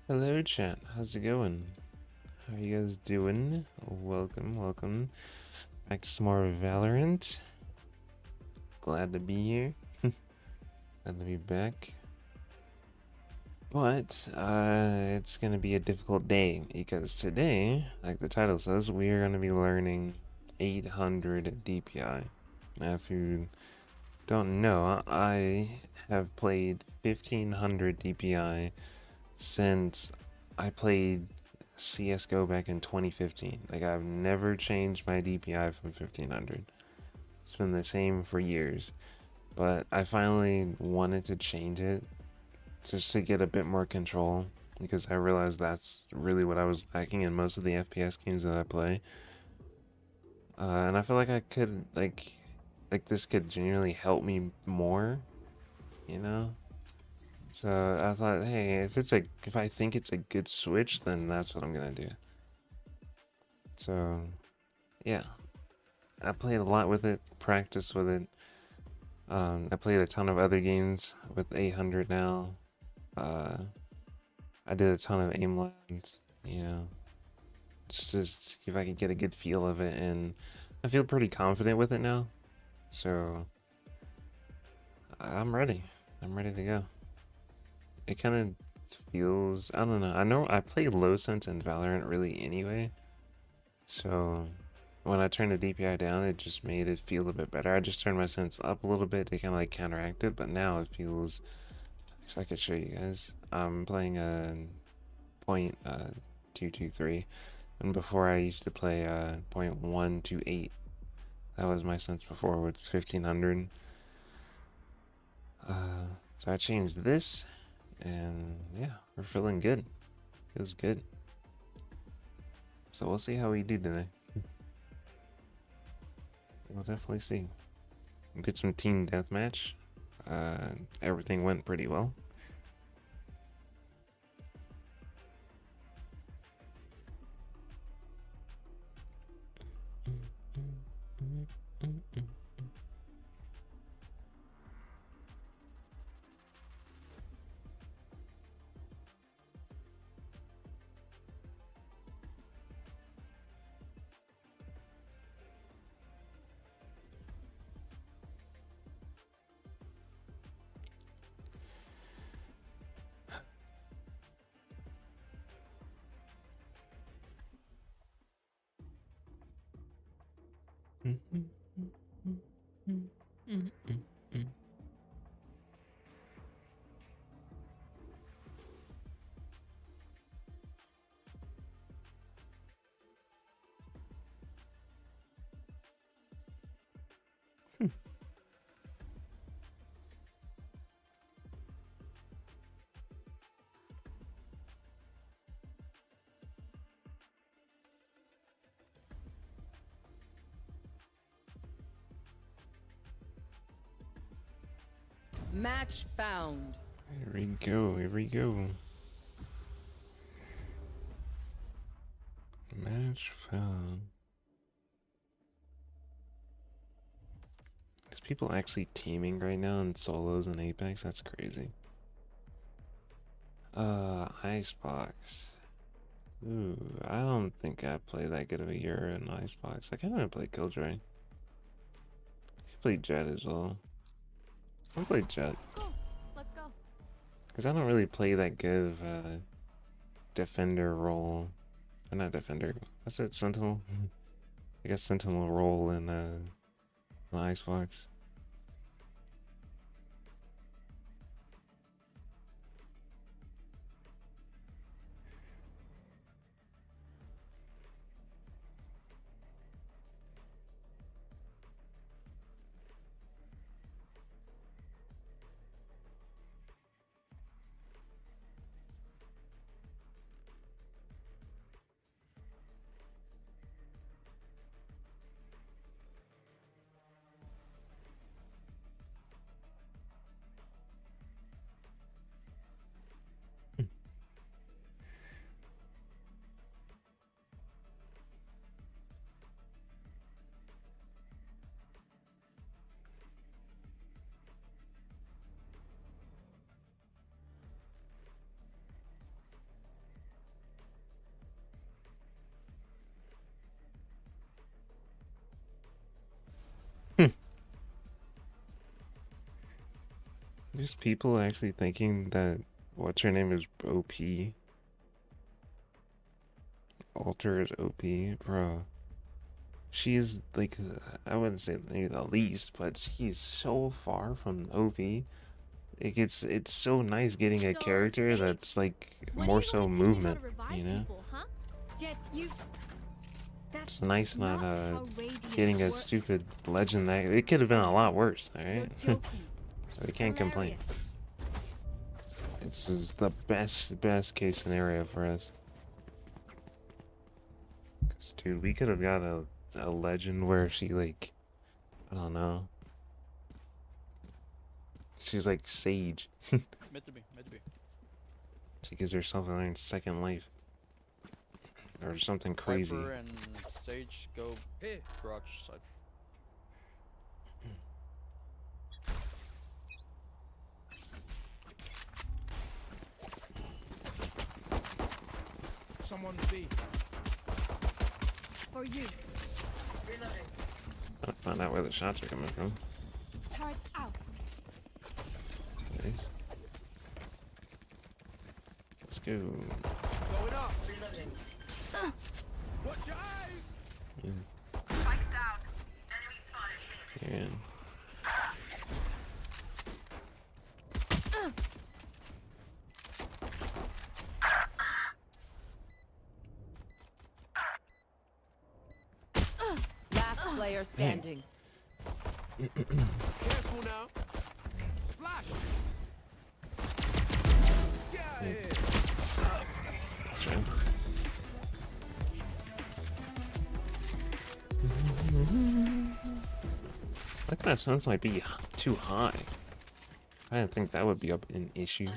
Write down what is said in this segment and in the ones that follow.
Hello chat, how's it going? How you guys doing? Welcome back to some more Valorant. Glad to be here. Glad to be back. But it's gonna be a difficult day because today, like the title says, we are gonna be learning 800 DPI. Now, if you don't know, I have played 1500 DPI since I played CSGO back in 2015. Like, I've never changed my DPI from 1500. It's been the same for years. But I finally wanted to change it just to get a bit more control because I realized that's really what I was lacking in most of the FPS games that I play. And I feel like I could, like this could genuinely help me more, you know? So I thought, hey, if I think it's a good switch, then that's what I'm gonna do. So yeah, I played a lot with it, practiced with it. I played a ton of other games with 800 now. Uh, I did a ton of aim labs, you know, just to see if I could get a good feel of it, and I feel pretty confident with it now. So I'm ready. I'm ready to go. It kind of feels, I don't know. I know I play low sense in Valorant really anyway. So when I turned the DPI down, it just made it feel a bit better. I just turned my sense up a little bit to kind of like counteract it, but now it feels. Actually, I could show you guys. I'm playing a point 223, and before I used to play point 128. That was my sense before with 1500. So I changed this, and yeah, we're feeling good. Feels good. So we'll see how we do today. We'll definitely see. Did some team deathmatch. Everything went pretty well. Match found. Here we go, here we go. Match found. Is people actually teaming right now in solos and Apex? That's crazy. Icebox. Ooh, I don't think I play that good of a year in Icebox. I kind of play Killjoy. I play Jet as well. I play Jet. Let's go. Because I don't really play that good of a defender role. Or not defender. What's that? Sentinel? I guess Sentinel role in Icebox. There's people actually thinking that what's her name is OP. Alter is OP, bro. She's like, I wouldn't say maybe the least, but she's so far from OP. It's so nice getting a So, character Sage, that's like when more are you so gonna teach me how movement, to revive you know? people, huh? Jet, you. That's It's nice not how Radiant getting a works. stupid legend that it could have been a lot worse, You're alright? joking. So we can't complain. Hilarious. This is the best case scenario for us. 'Cause, dude, we could have got a legend where she like, I don't know. She's like Sage. Mid to be, mid to be. She gives herself a second life. Or something crazy. Viper and Sage go garage side. Someone B. For you. Gotta find out where the shots are coming from. Turret out. Nice. Let's go. Going up. Watch your eyes. Yeah. Spike down. Enemy spotted. Yeah. Last player standing. Careful now. Flash. Get out of here. That's right. That kind of sense might be too high. I didn't think that would be an issue.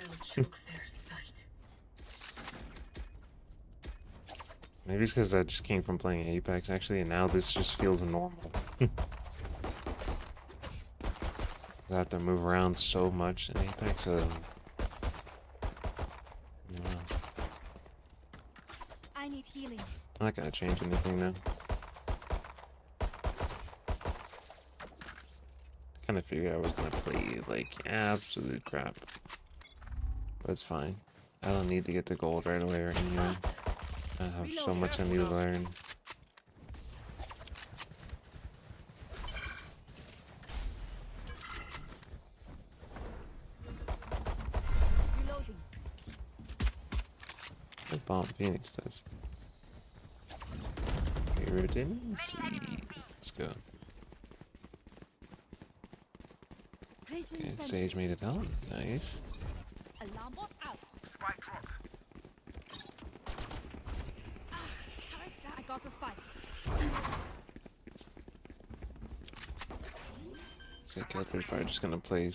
Maybe it's because I just came from playing Apex actually, and now this just feels normal. I have to move around so much in Apex, so yeah. I need healing. I'm not gonna change anything now. I kind of figured I was gonna play like absolute crap, but it's fine. I don't need to get to gold right away or anything. I have so much I need to learn. Reloading. What bomb Phoenix does. Favorite in? Sweet. Let's go. Placing Okay, sentry. Sage made it out. Nice. Alarm bot out. Spike dropped. I got the spike. So Kelter's probably just gonna play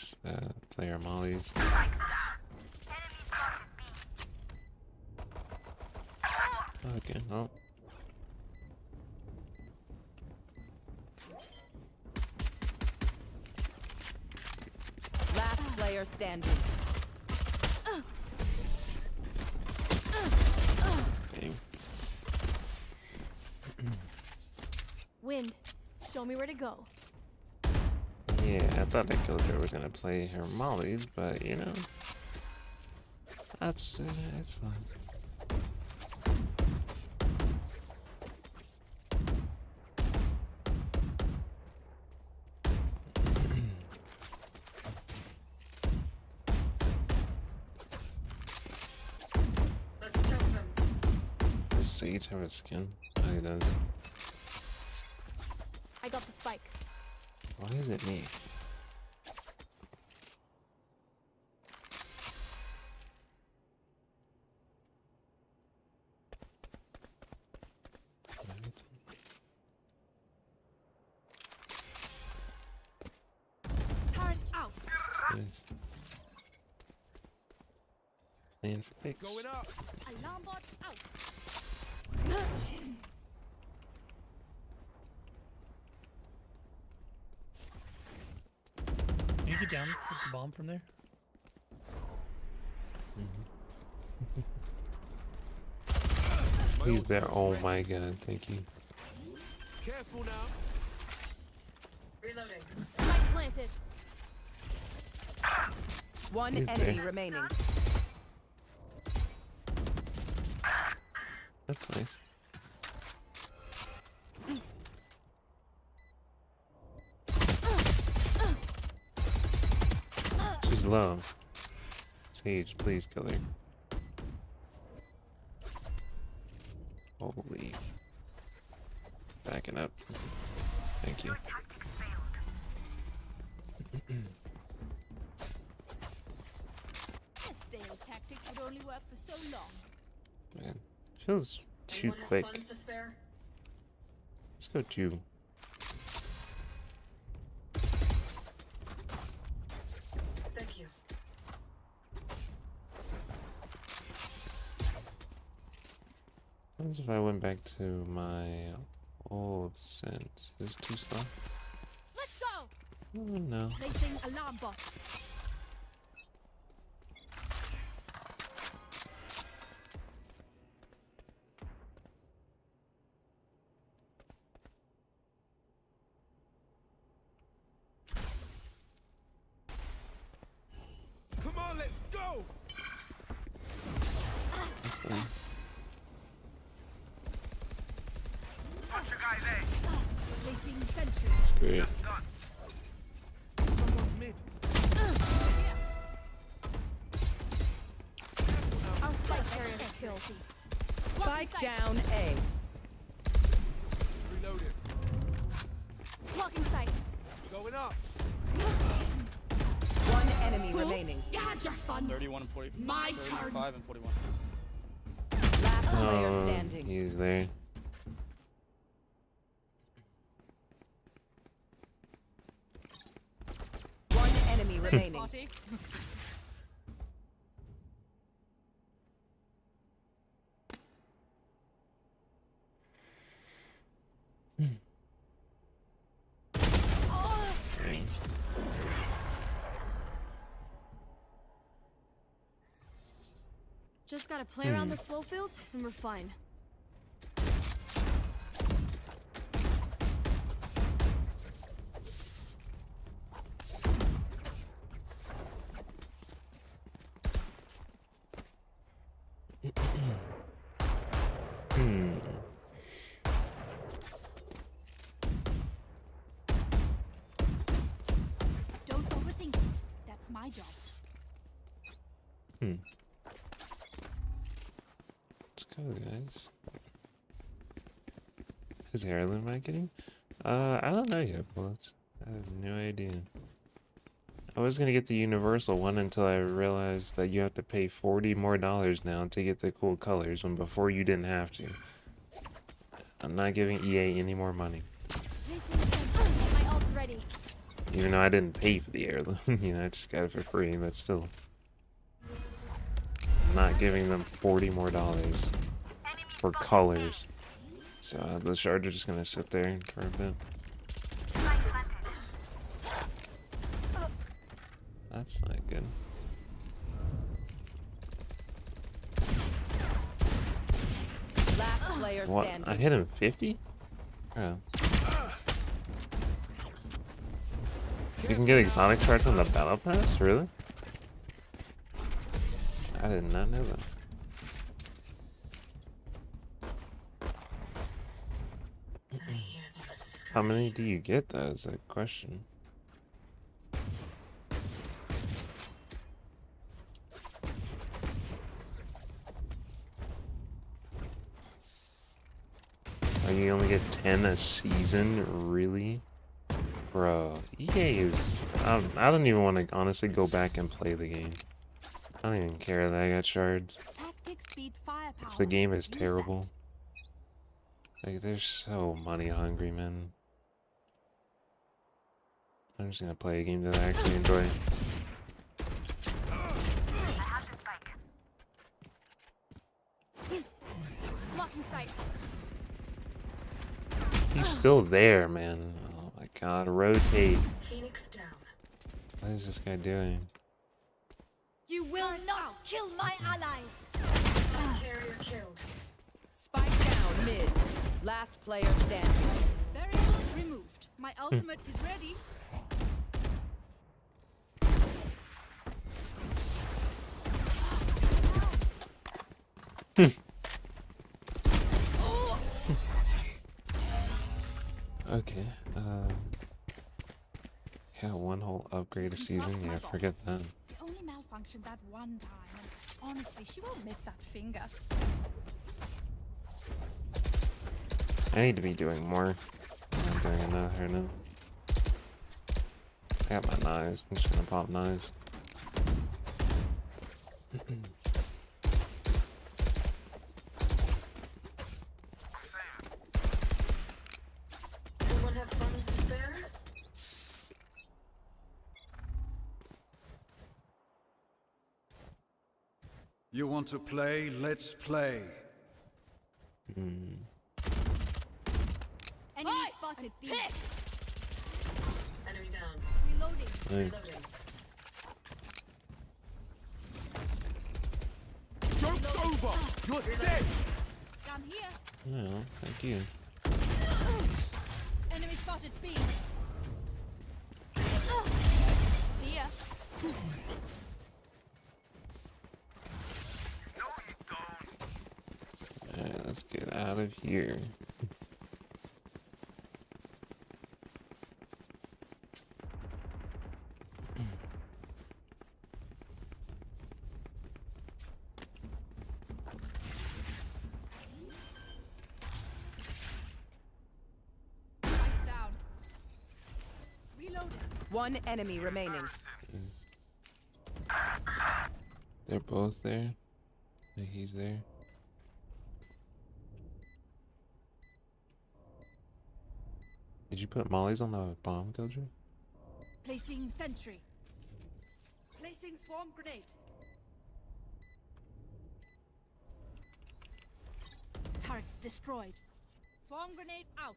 our mollies. Spike down. Enemy spotted B. Okay, oh. Last player standing. Dang. Wind. Show me where to go. Yeah, I thought that Killjoy was gonna play her mollies, but you know, that's it's fine. Let's choke them. Does Sage have a skin? Oh, he does. I got the spike. Why is it me? Turret out. Nice. Playing for picks. Going up. Alarm bot out. Can you get down with the bomb from there? He's there. Oh my god, thank you. Careful now. Reloading. Spike planted. One He's enemy there. remaining. That's nice. She's low. Sage, please kill her. Holy. Backing up. Thank you. A stale tactic would only work for so long. Man, feels too Anyone have quick. funds to spare? Let's go two. Thank you. What happens if I went back to my old sense? Is this too slow? Let's go! Oh no. Placing alarm bot. Come on, let's go. Okay. Placing sentry. That's great. Someone's mid. Our spike carrier killed. Spike down A. Reloading. Blocking sight. Going up. One enemy remaining. You had your fun. 31 and 40. My 35 and 41. Last player Oh, standing. he's there. One enemy remaining. Botty. Dang. Just gotta play around the slow fields and we're fine. Hmm. Don't overthink it. That's my job. Hmm. Let's go, guys. His heirloom am I getting? I don't know yet, bullets. I have no idea. I was gonna get the universal one until I realized that you have to pay $40 more now to get the cool colors when before you didn't have to. I'm not giving EA any more money. Placing sentry. My ult's ready. Even though I didn't pay for the heirloom, you know, I just got it for free, but still. I'm not giving them $40 more for colors. So the shards are just gonna sit there for a bit. That's not good. Last player What? standing. I hit him 50? Oh. You can get exotic shards from the battle pass? Really? I did not know that. How many do you get though is the question. Like you only get 10 a season? Really? Bro, EA is... I don't even want to honestly go back and play the game. I don't even care that I got shards. Tactics beat firepower. If the game is Use that. terrible. Like, they're so money hungry, man. I'm just gonna play a game that I actually enjoy. Blocking sight. He's still there, man. Oh my god, rotate. Phoenix down. What is this guy doing? You will not kill my allies. Carrier killed. Spike down mid. Last player standing. Variable removed. My ultimate is ready. Okay. Yeah, one whole upgrade a season. Yeah, forget that. It only malfunctioned that one time, and honestly, she won't miss that finger. I need to be doing more. I'm not doing enough here now. I got my knives. I'm just gonna pop knives. Anyone have funds to spare? You want to play? Let's play. Hmm. Enemy spotted. B. Enemy down. Reloading. Hey. Reloading. Joke's over! You're dead! Down here. Yeah, thank you. Enemy spotted. B. See ya. Alright, let's get out of here. Lights down. Reloading. One enemy remaining. They're both there. Yeah, he's there. Did you put mollies on the bomb, Killjoy? Placing sentry. Placing swarm grenade. Turrets destroyed. Swarm grenade out.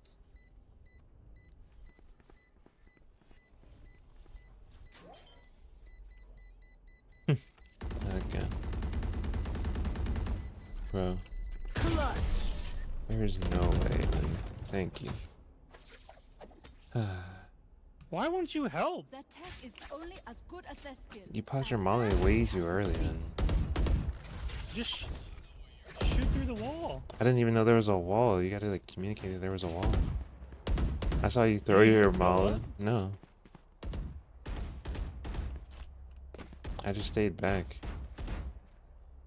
Okay. Bro, Clutch. there's no way, man. Thank you. Why won't you help? Their tech is only as good as their skill. You paused your molly way too early, man. Just shoot through the wall. I didn't even know there was a wall. You gotta like communicate that there was a wall. I saw you throw your molly. No. I just stayed back.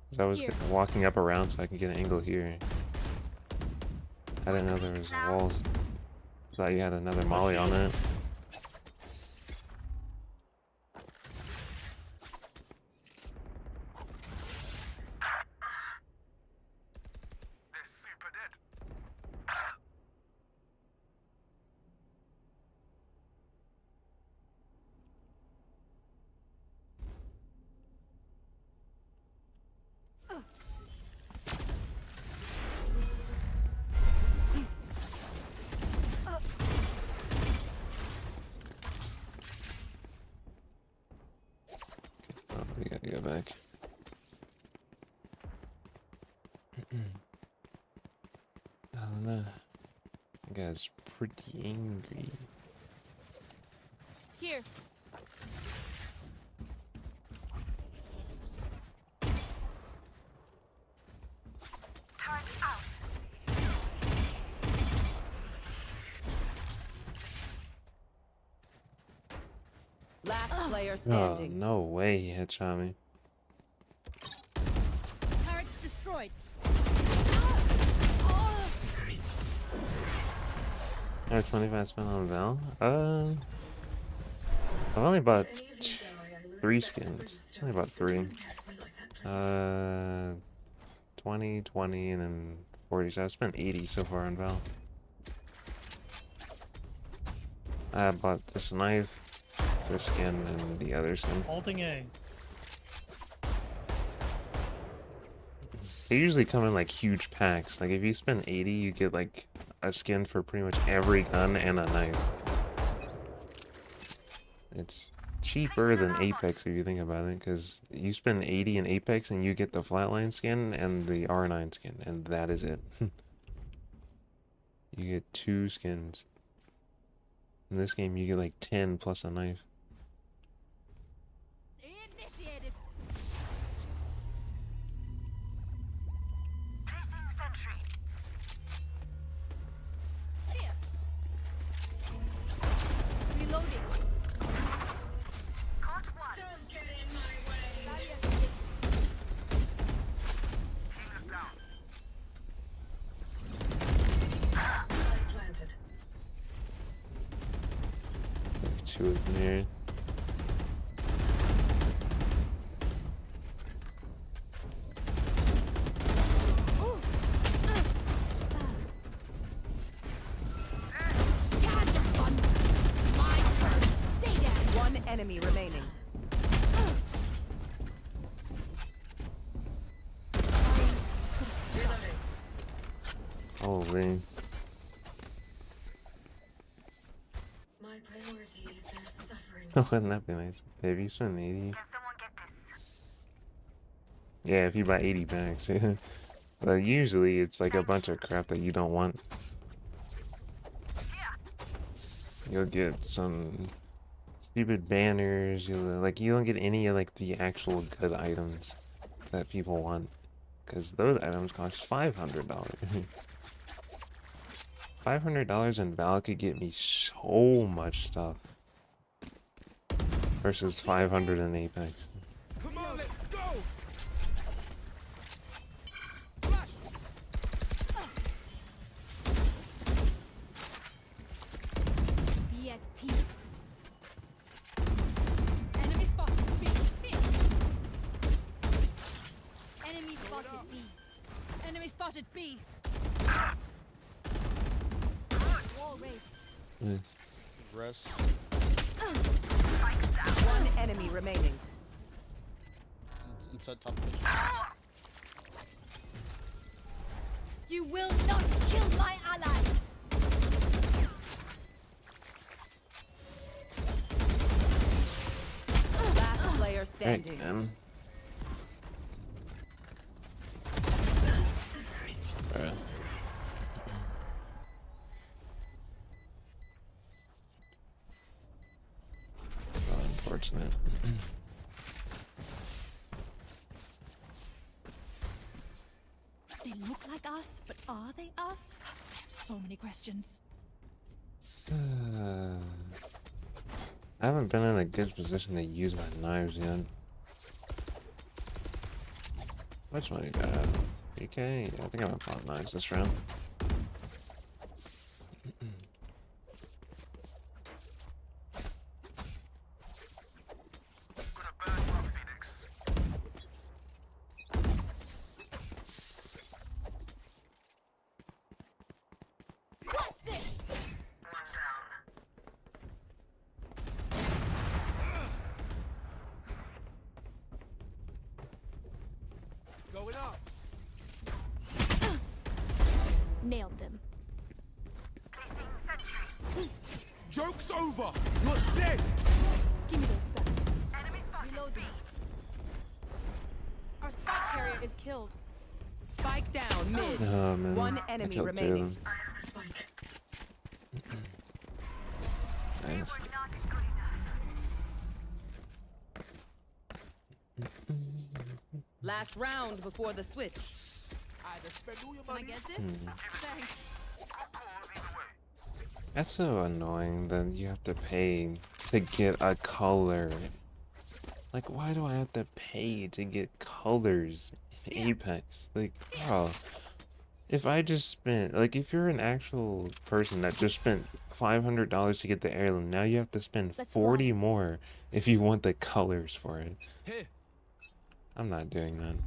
'Cause I was Here. walking up around so I can get an angle here. I didn't know there was walls. Thought you had another molly on it. Oh, we gotta go back. I don't know. That guy's pretty angry. Here. Last player Oh, standing. no way he headshot me. Turrets destroyed. I have 25 spent on Val. I've only bought If any of you die, I lose 3 a bet for skins. brimstone. Only bought So 3. don't test me like that, please. 20, 20, and then 40. So I spent 80 so far on Val. I bought this knife, this skin, and the other skin. Halting A. They usually come in like huge packs. Like if you spend 80, you get like a skin for pretty much every gun and a knife. It's cheaper than Apex if you think about it, because you spend 80 in Apex and you get the flatline skin and the R9 skin, and that is it. You get 2 skins. In this game, you get like 10 plus a knife. Initiated. to it from here. Gotcha, fun. My turn. Stay down. One enemy remaining. Holy. My priority is their suffering. Wouldn't that be nice? Baby, spend 80. Yeah, if you buy 80 packs. But usually it's like a bunch of crap that you don't want. You'll get some stupid banners. You don't get any of like the actual good items that people want, because those items cost $500. $500 in Val could get me so much stuff versus 500 in Apex. Come on, let's go! Be at peace. Enemy spotted. B. Enemy spotted. B. Enemy spotted. B. Wall raised. Nice. Rest. One enemy remaining. Inside top pitch. You will not kill my allies. Last player Right, standing. man. Bruh. Oh, unfortunate. They look like us, but are they us? So many questions. I haven't been in a good position to use my knives yet. Which one you got? PK? Yeah, I think I'm gonna pop knives this round. Going up. Nailed them. Joke's over! You're dead! Give me those back. Reloading. Our spike carrier is killed. Spike down mid. Oh man. One I enemy killed two of remaining. them. Spike. Nice. Last round before the switch. I'd spend all your Can I money. get this? Thanks. That's so annoying that you have to pay to get a color. Like, why do I have to pay to get colors in Apex? Like, bro, if I just spent, like, if you're an actual person that just spent $500 to get the heirloom, now you have to spend Let's 40 more if you want the colors for it. Here. I'm not doing that.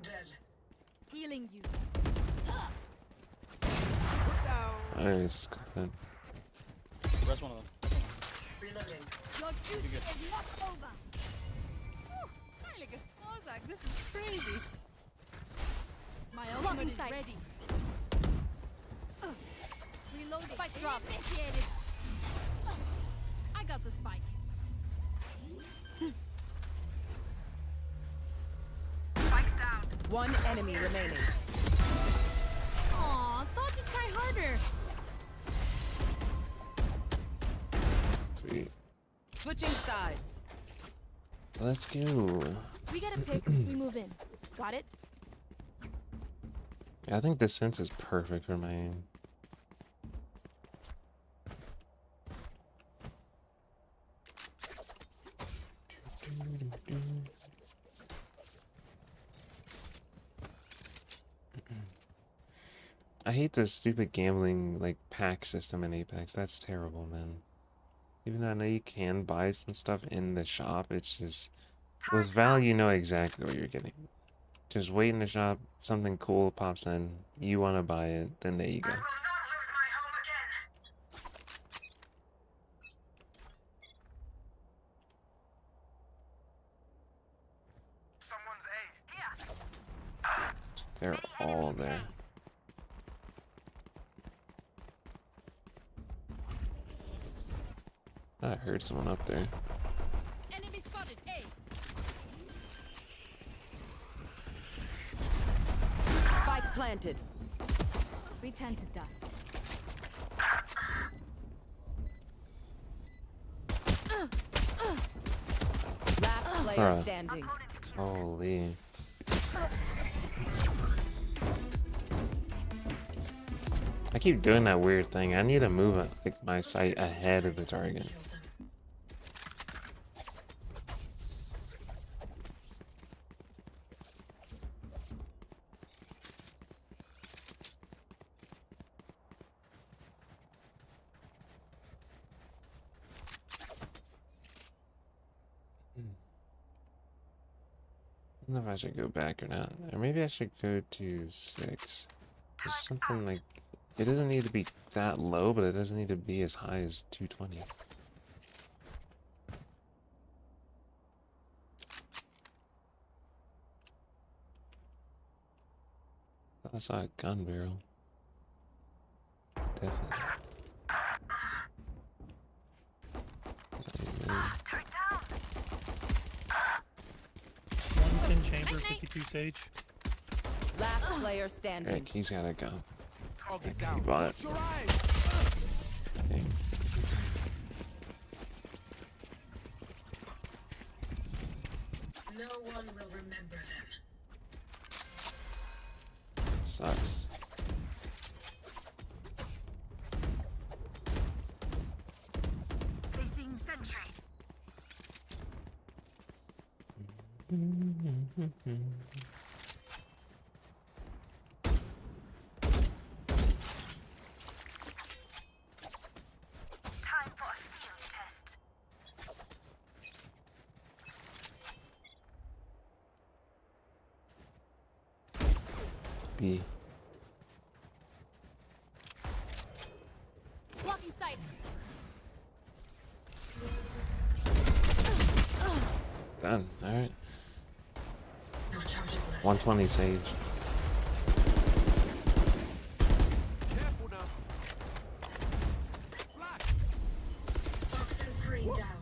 Dead. Healing you. Nice. Got that. Rest one of them. Reloading. Your duty is not over. Heilige Sprosak, this is crazy. My ultimate is ready. Reloading. Spike drop. Initiated. I got the spike. One enemy remaining. Aw, thought you'd try harder. Sweet. Switching sides. Let's go. We get a pick, we move in. Got it? Yeah, I think this sense is perfect for my aim. I hate this stupid gambling like pack system in Apex. That's terrible, man. Even though I know you can buy some stuff in the shop, it's just with Val you know exactly what you're getting. Just wait in the shop, something cool pops in, you want to buy it, then there you go. I will not lose my home again. Someone's A. Here. They're all there. I heard someone up there. Enemy spotted. A. Spike planted. We turn to dust. Last player Bruh. standing. Holy. I keep doing that weird thing. I need to move like my sight ahead of the target. I don't know if I should go back or not. Or maybe I should go to 6. Just something like... It doesn't need to be that low, but it doesn't need to be as high as 220. I saw a gun barrel. Definitely. Amen. 110 chamber, 52 sage. Last player standing. Alright, he's got a gun. Target He down. bought it. Watch your eyes. Dang. No one will remember them. Sucks. Placing sentry. Time for a field test. B. Blocking sight. Done. Alright. No charges left. 120 sage. Careful now. Flash. Toxin screen down.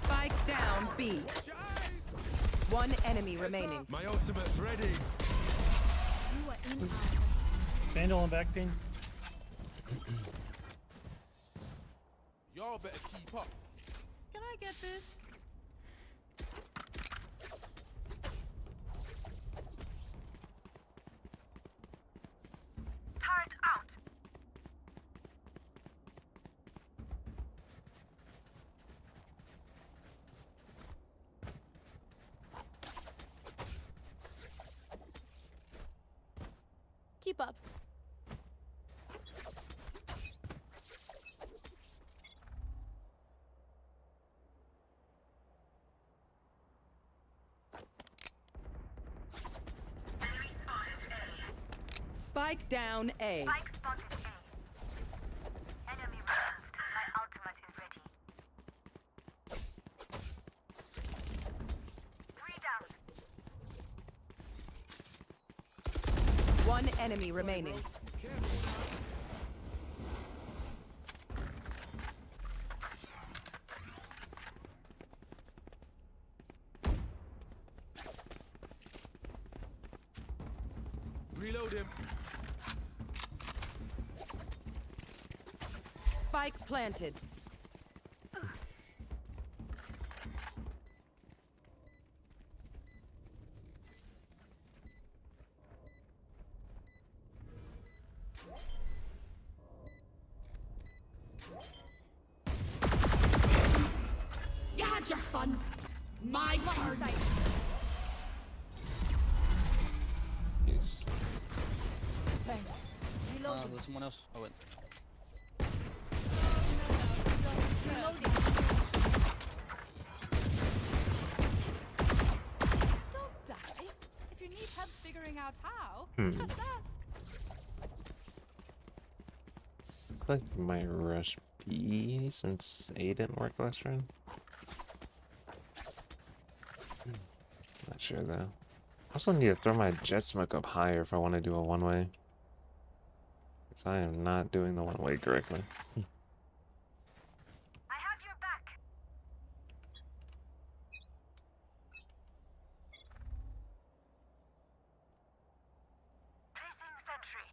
Spike down B. Watch your eyes. One enemy remaining. My ultimate's ready. You are in our way. Vandal on back pin. Y'all better keep up. Can I get this? Turret out. Keep up. Spike down A. Spike spotted A. Enemy removed. My ultimate is ready. 3 down. One enemy remaining. Reload him. Spike planted. You had your fun. My turn. Sight. Yes. Reloading. There's someone else. Oh wait. Reloading. Don't die. If you need help figuring out how, just ask. Looks like my rush B since A didn't work last round. Not sure though. I also need to throw my jet smoke up higher if I want to do a one-way. Because I am not doing the one-way correctly. I have your back. Placing sentry.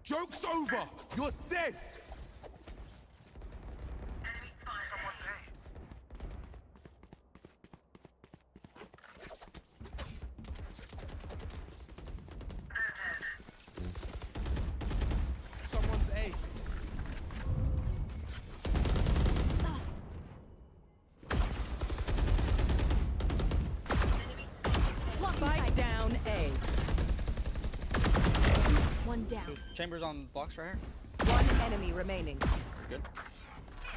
Joke's over! You're dead! Enemy spotted. Someone's A. Someone's A. Spike down A. One down. Chambers on box right here. One enemy remaining. Good.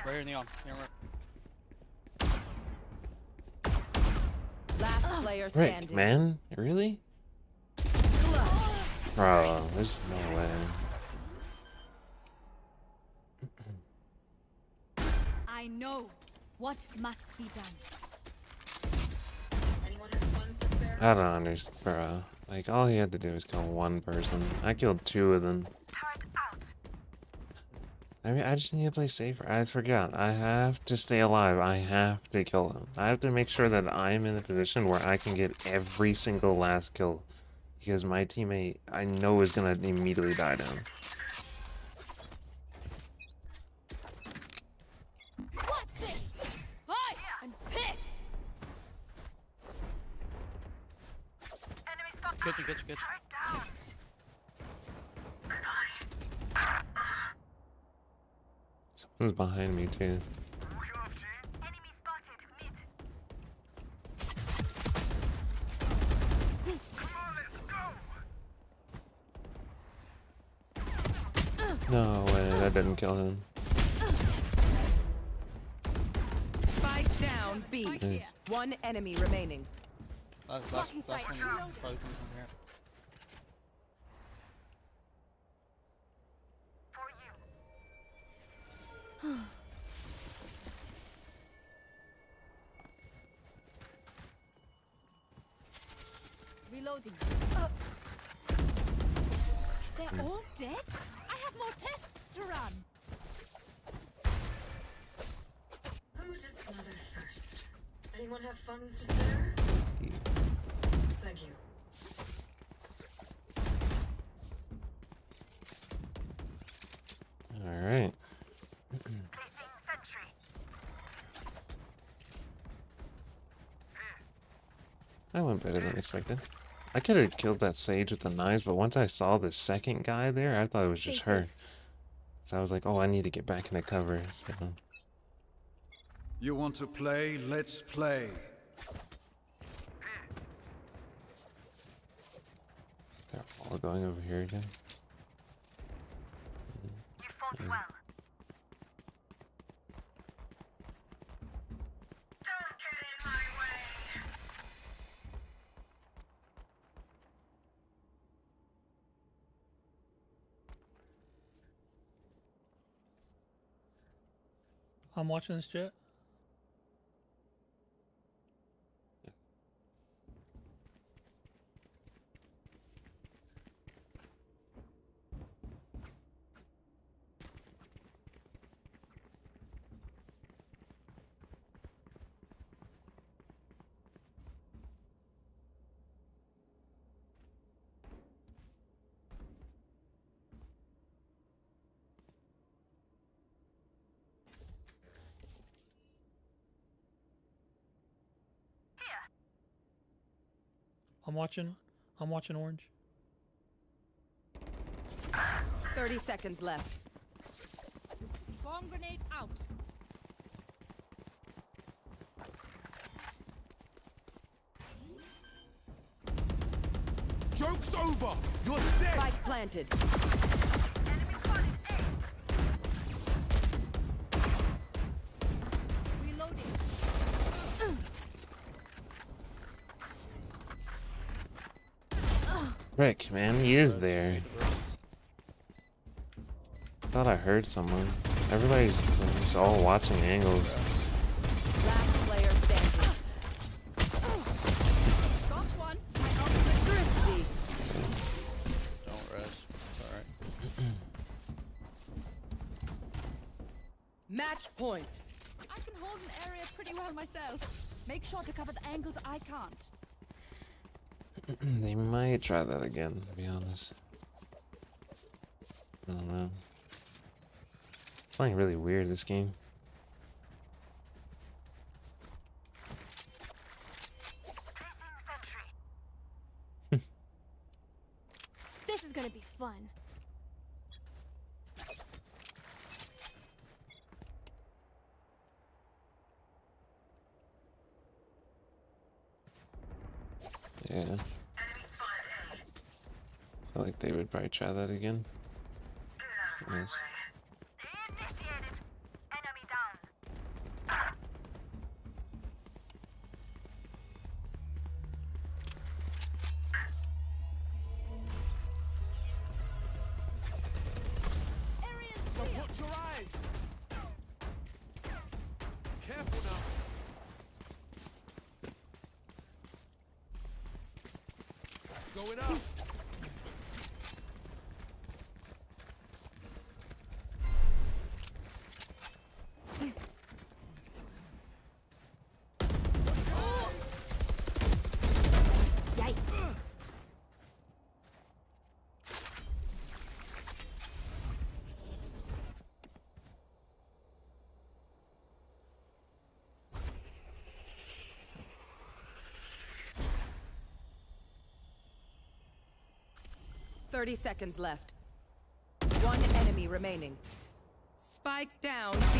Right here, neon. Neon right. Last player Rick, standing. man? Really? Bro, there's no way. I know what must be done. Anyone have funds to spare? I don't understand, bro. Like, all he had to do was kill one person. I killed two of them. Turret out. I mean, I just need to play safer. I forgot. I have to stay alive. I have to kill him. I have to make sure that I'm in a position where I can get every single last kill. Because my teammate, I know, is gonna immediately die down. What's this? Boy, I'm pissed. Enemy spotted. Kitchen. Turret down. Someone's behind me, too. Enemy spotted. Mid. Come on, let's go. No way, that didn't kill him. Spike down B. Right here. One enemy remaining. Last Blocking one. sight. Probably coming from here. For you. Reloading. They're all dead? I have more tests to run. Who to smother first? Anyone have funds to spare? Thank you. Alright. Placing sentry. That went better than expected. I could have killed that sage with the knives, but once I saw the second guy there, I thought it was just Stay her. safe. So I was like, oh, I need to get back into cover. So You want to play? Let's play. they're all going over here again. You fought well. Don't get in my way. I'm watching this jet. I'm watching orange. 30 seconds left. Bomb grenade out. Joke's over! You're dead! Spike planted. Reloading. Rick, man, he is there. Thought I heard someone. Everybody's just all watching angles. Last player standing. Got one. My ultimate Thrifty. Don't rest. It's alright. Match point. I can hold an area pretty well myself. Make sure to cover the angles I can't. They might try that again, to be honest. I don't know. Playing really weird this game. This is gonna be fun. Yeah. I feel like they would probably try that again. Yes. So watch your eyes! Careful now! Going up! Yikes. 30 seconds left. One enemy remaining. Spike down B.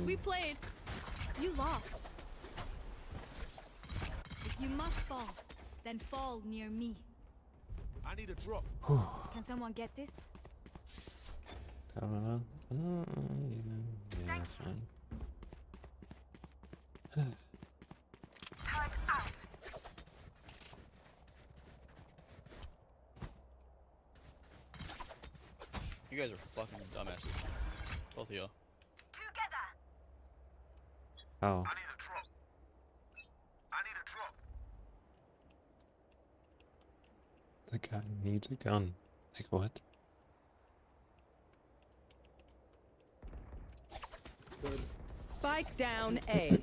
We played. You lost. If you must fall, then fall near me. I need a drop. Can someone get this? Yeah, that's fine. You guys are fucking dumbasses. Both of y'all. Oh. I need a drop. I need a drop. The guy needs a gun. Like what? Spike down A.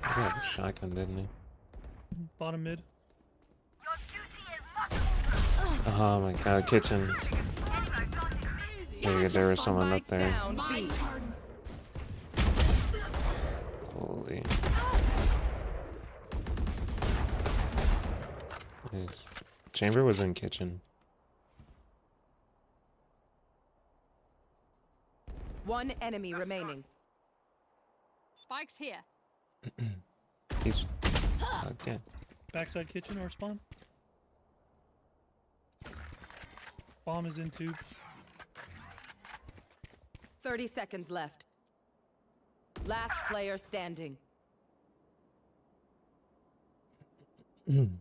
He had a shotgun, didn't he? Bottom mid. Oh my god, kitchen. Yeah, there was someone up Spike there. down B. Holy. Nice. Chamber was in kitchen. One enemy remaining. Spike's here. He's okay. Backside kitchen or spawn. Bomb is in tube. 30 seconds left. Last player standing. Don't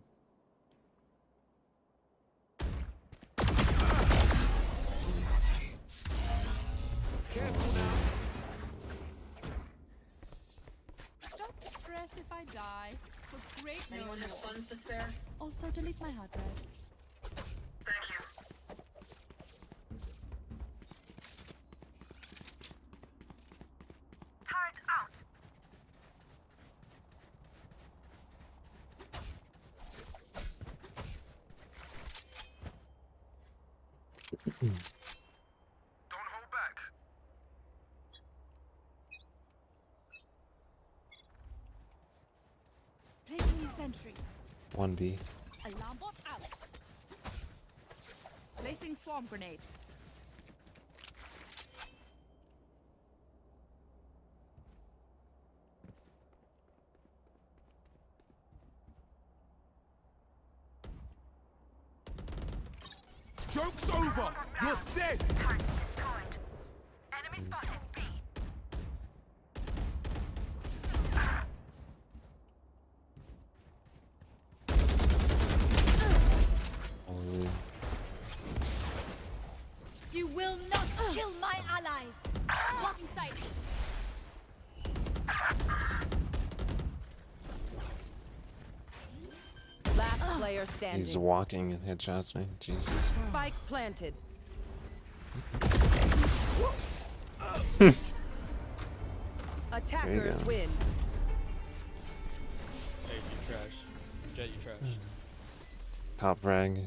stress if I die. It was great knowing Anyone have you. funds to spare? Also, delete my hard drive. Thank you. Don't hold back. Placing Sentry. 1B. Alarm bot out. Placing swarm grenade. Joke's over! You're dead! Target destroyed. Enemy spotted B. Oh, You will not kill my allies. Blocking sight. Last player standing. he's walking and headshots me. Jesus. Spike planted. Attackers go. win. Hey, you trash. Jet, you trash. Top frag.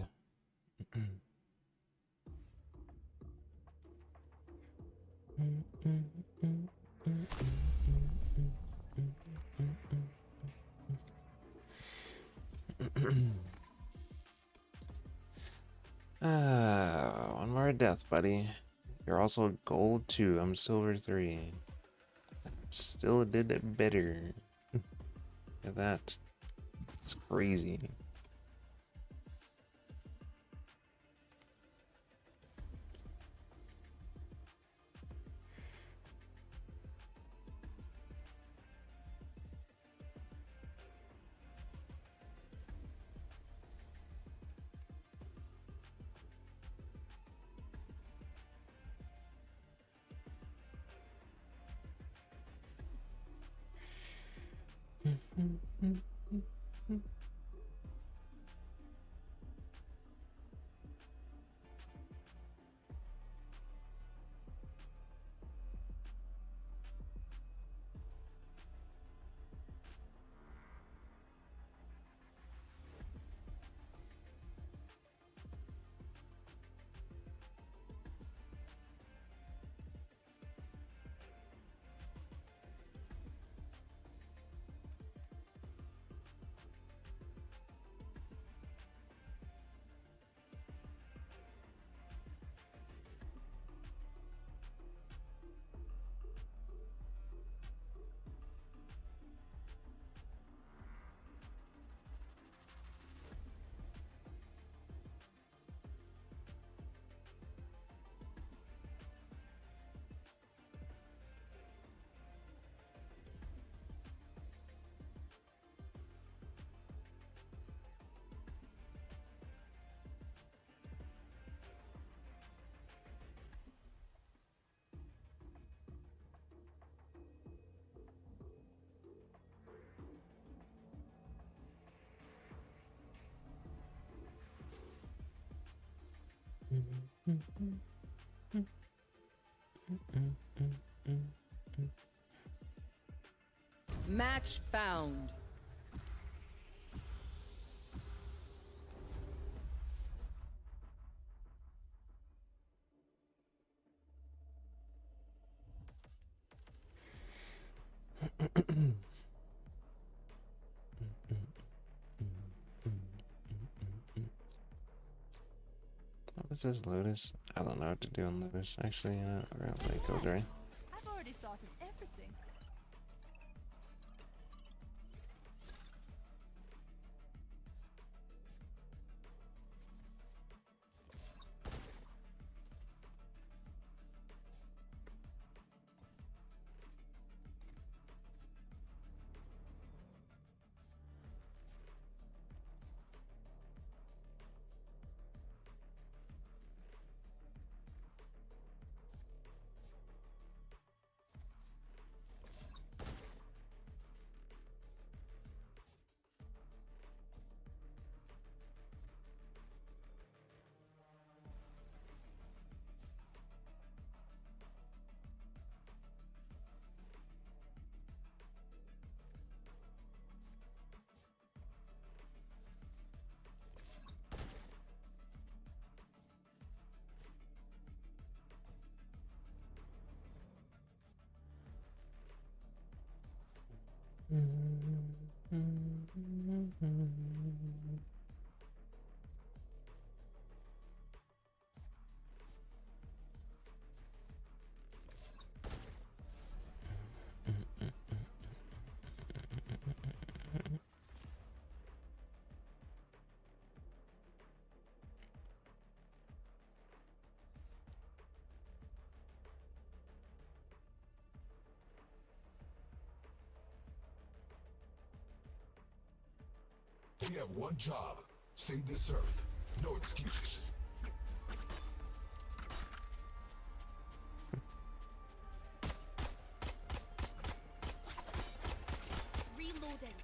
One more death, buddy. You're also gold 2. I'm silver 3. Still did it better. Look at that. It's crazy. Match found. What is this, Lotus? I don't know what to do on Lotus. Actually, we're gonna play Killjoy. I've already thought of everything. We have one job. Save this earth. No excuses. Reloading.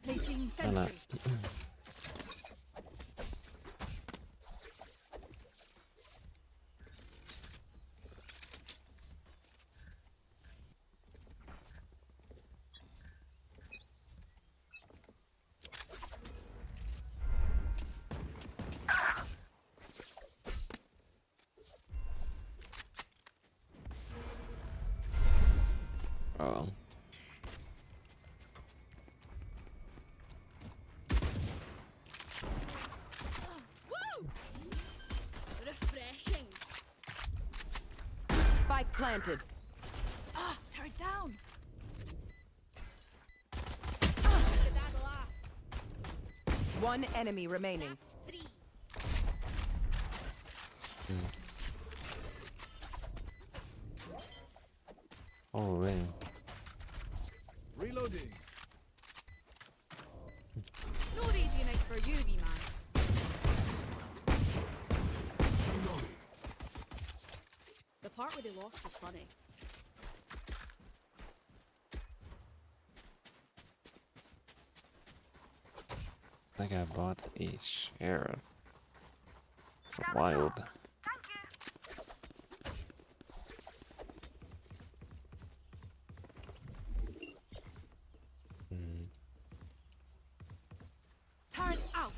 Placing why not? sentry. Oh. Woo! Refreshing. Spike planted. Ah, turret down. One enemy remaining. Three. Oh, man. Reloading. No easy night for you, wee man. Reloading. The part where they lost was funny. I think I bought a sheriff. It's wild. Turret out.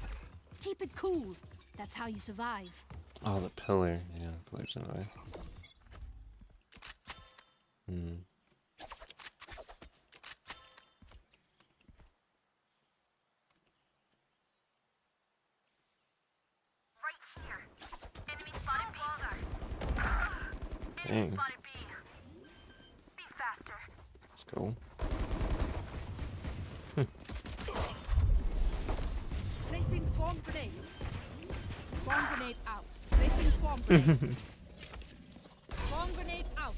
Keep it cool. That's how you survive. Oh, the pillar. Yeah, the pillar's in the way. Right here. Enemy spotted B. Dang. Enemy spotted B. Be faster. Let's go. Placing swarm grenade. Swarm grenade out. Placing swarm grenade. Swarm grenade out.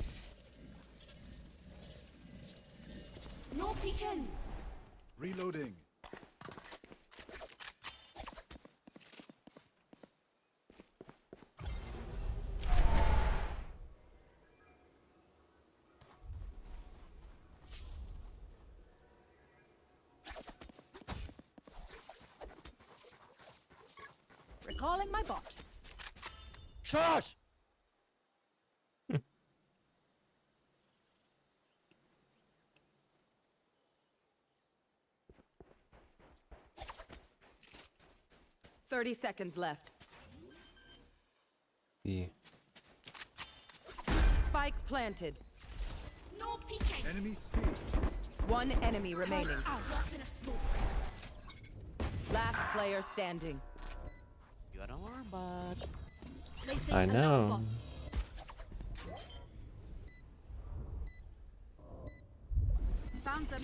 No peeking. Reloading. Recalling my bot. Shush! 30 seconds left. B. Spike planted. No peeking. Enemy C. One enemy remaining. Out. Drop in a smoke. Last player standing. You got an alarm bot. Placing I alarm know. bot. Found them.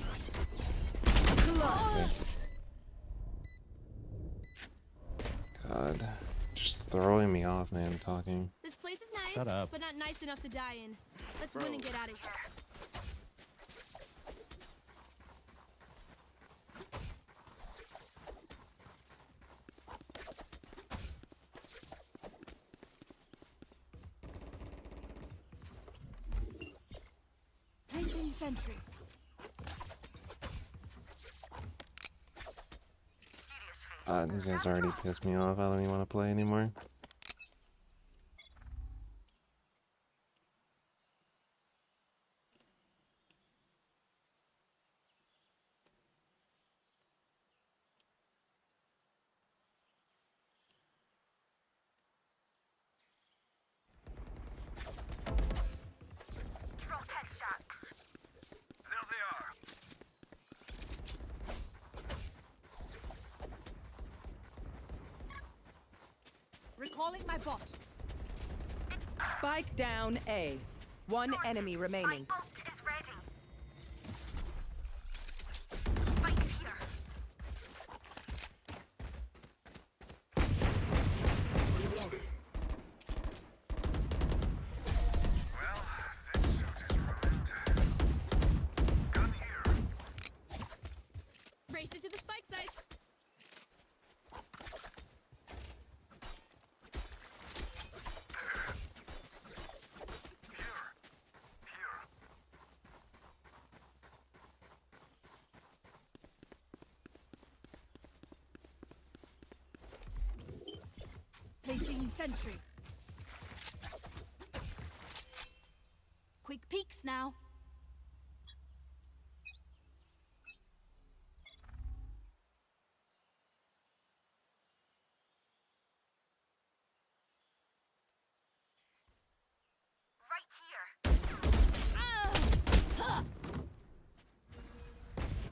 God. Just throwing me off, man, talking. This place is nice, Shut up. but not nice enough to die in. Let's win and get out of here. Placing sentry. These guys already pissed me off. I don't even want to play anymore. Drop headshots. There they are. Recalling my bot. Spike down A. One enemy remaining. My ult is ready. Spike's here. Race it to the spike site. Placing sentry. Quick peeks now.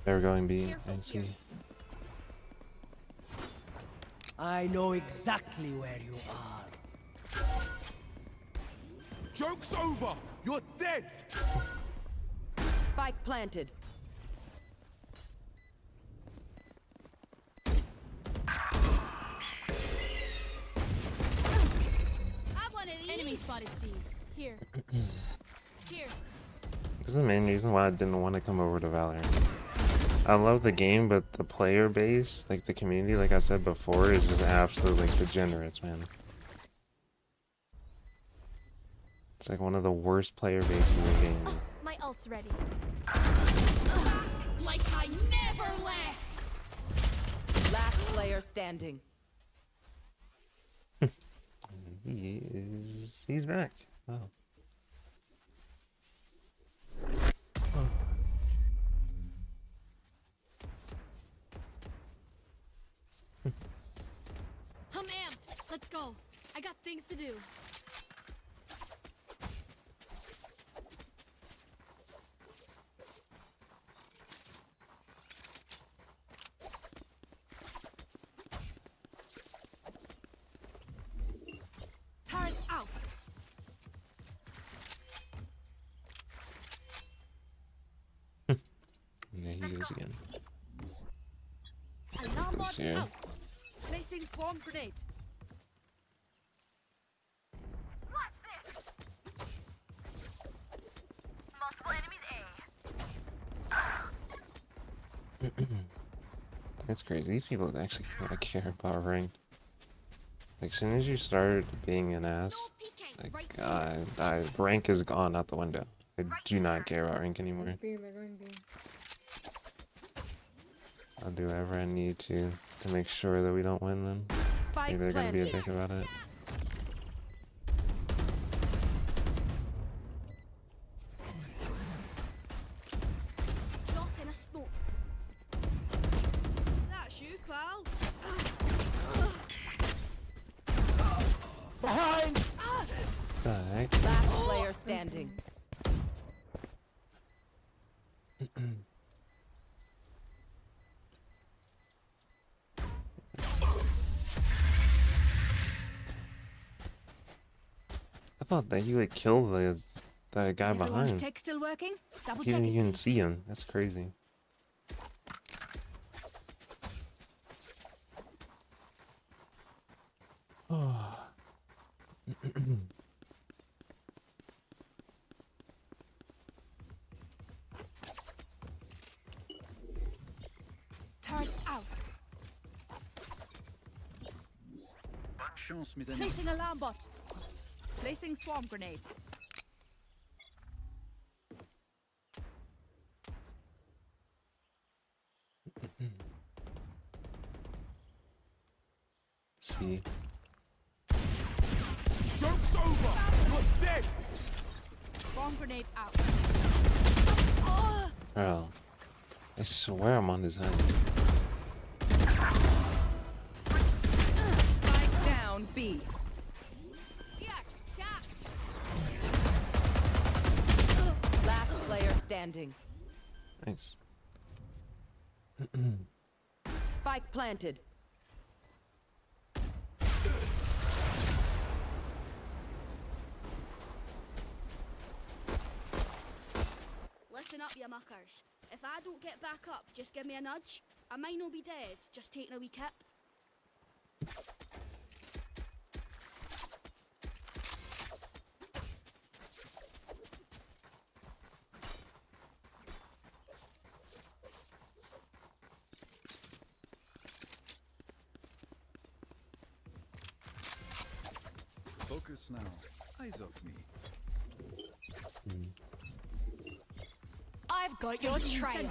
They're going B and C. I know exactly where you are. Joke's over! You're dead! Spike planted. Have one of these. Enemy spotted C. Here. Here. This is the main reason why I didn't want to come over to Valorant. I love the game, but the player base, like the community, like I said before, is just absolute like degenerates, man. It's like one of the worst player bases in the game. Oh, my ult's ready. Like I never left. Last player standing. He's back. Wow. I'm amped. Let's go. I got things to do. Turret out. There he goes again. Alarm bot here. out. Placing swarm grenade. Watch this. Multiple enemies A. That's crazy. These people actually care about ranked. Like, as soon as you start being an ass, No peeking. like, Right rank is gone out the window. I do not care about rank anymore. I'll do whatever I need to make sure that we don't win them. Spike Maybe they're gonna be a planted. dick about it. Drop in a smoke. That's you, pal. Behind! The heck? Last player standing. I thought that he would kill the guy Is everyone's behind. tech still working? Double He check didn't it, even please. see him. That's crazy. Oh. Turret out. Bonne chance, mes amis. Placing alarm bot. Placing swarm grenade. See. Joke's over! You're dead! Swarm grenade out. Oh, Bro. I swear I'm on his head. Spike down B. yeah, catch. Last player standing. Nice. Spike planted. Listen up, you muckers. If I don't get back up, just give me a nudge. I might not be dead, just taking a wee kip. Focus now. Eyes off me. I've got your trail.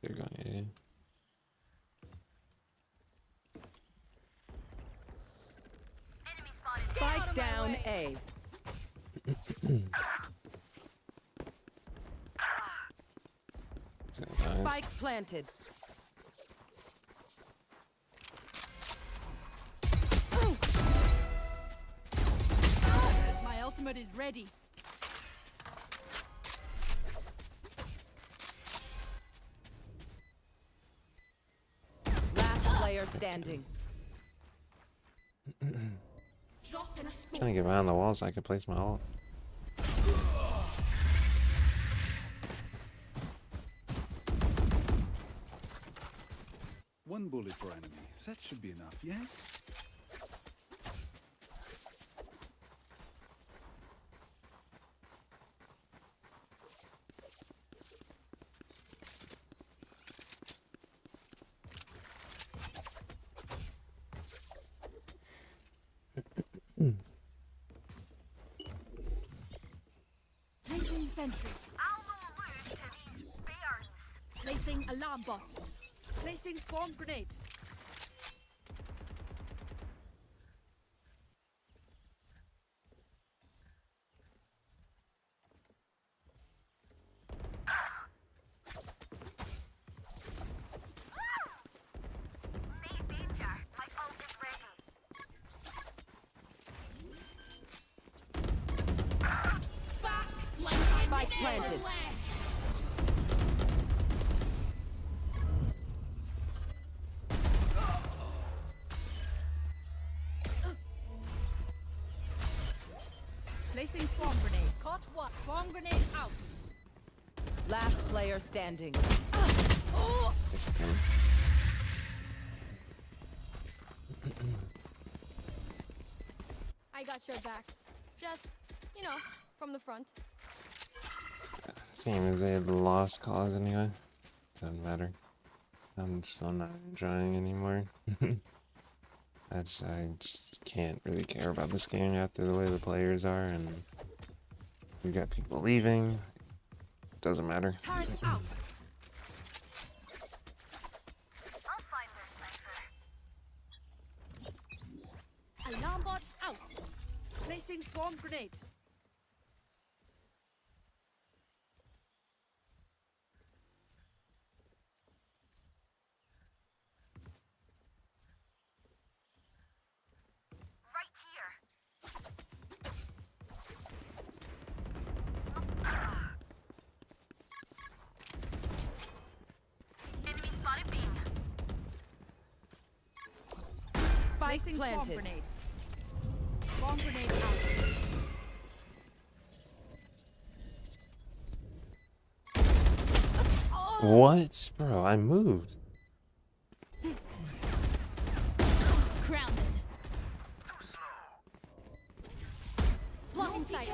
They're going Spike down A. Spike planted. My ultimate is ready. Last player standing. Drop in a smoke. Trying to get behind the wall so I can place my ult. One bullet for enemy. That should be enough, yes? Placing sentry. Placing alarm bot. Placing swarm grenade. Spike planted. Placing swarm grenade. Caught what? Swarm grenade out. Last player standing. I got your backs. Just, you know, from the front. Same as they had lost cause anyway. Doesn't matter. I'm not enjoying anymore. I just can't really care about this game after the way the players are, and we got people leaving. Doesn't matter. Turret out. Alarm bot out. Placing swarm grenade. Spike Placing swarm planted. grenade. Swarm grenade out. What? Bro, I moved. Grounded. Blocking sight.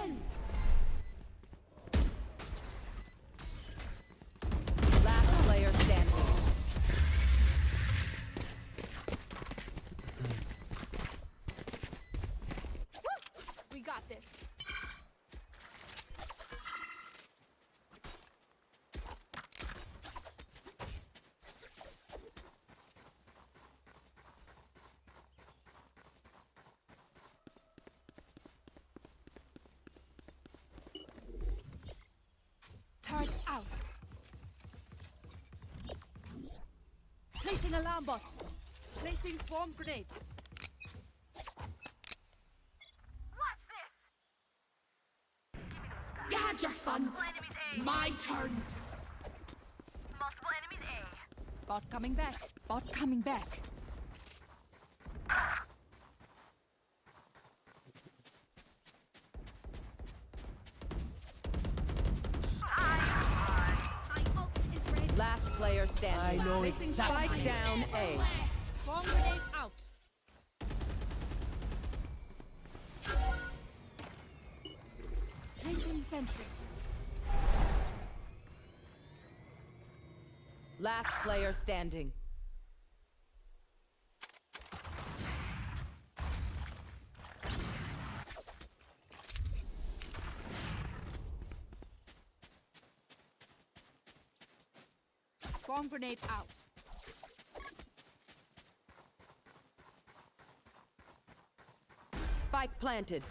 Last player standing. We got this. Turret out. Placing alarm bot. Placing swarm grenade. You had your fun. My turn. Multiple enemies A. Bot coming back. Bot coming back. My ult is ready. Last player standing. I know Placing exactly. Spike down A. Swarm grenade out. Placing sentry. Last player standing. Swarm grenade out. Spike planted.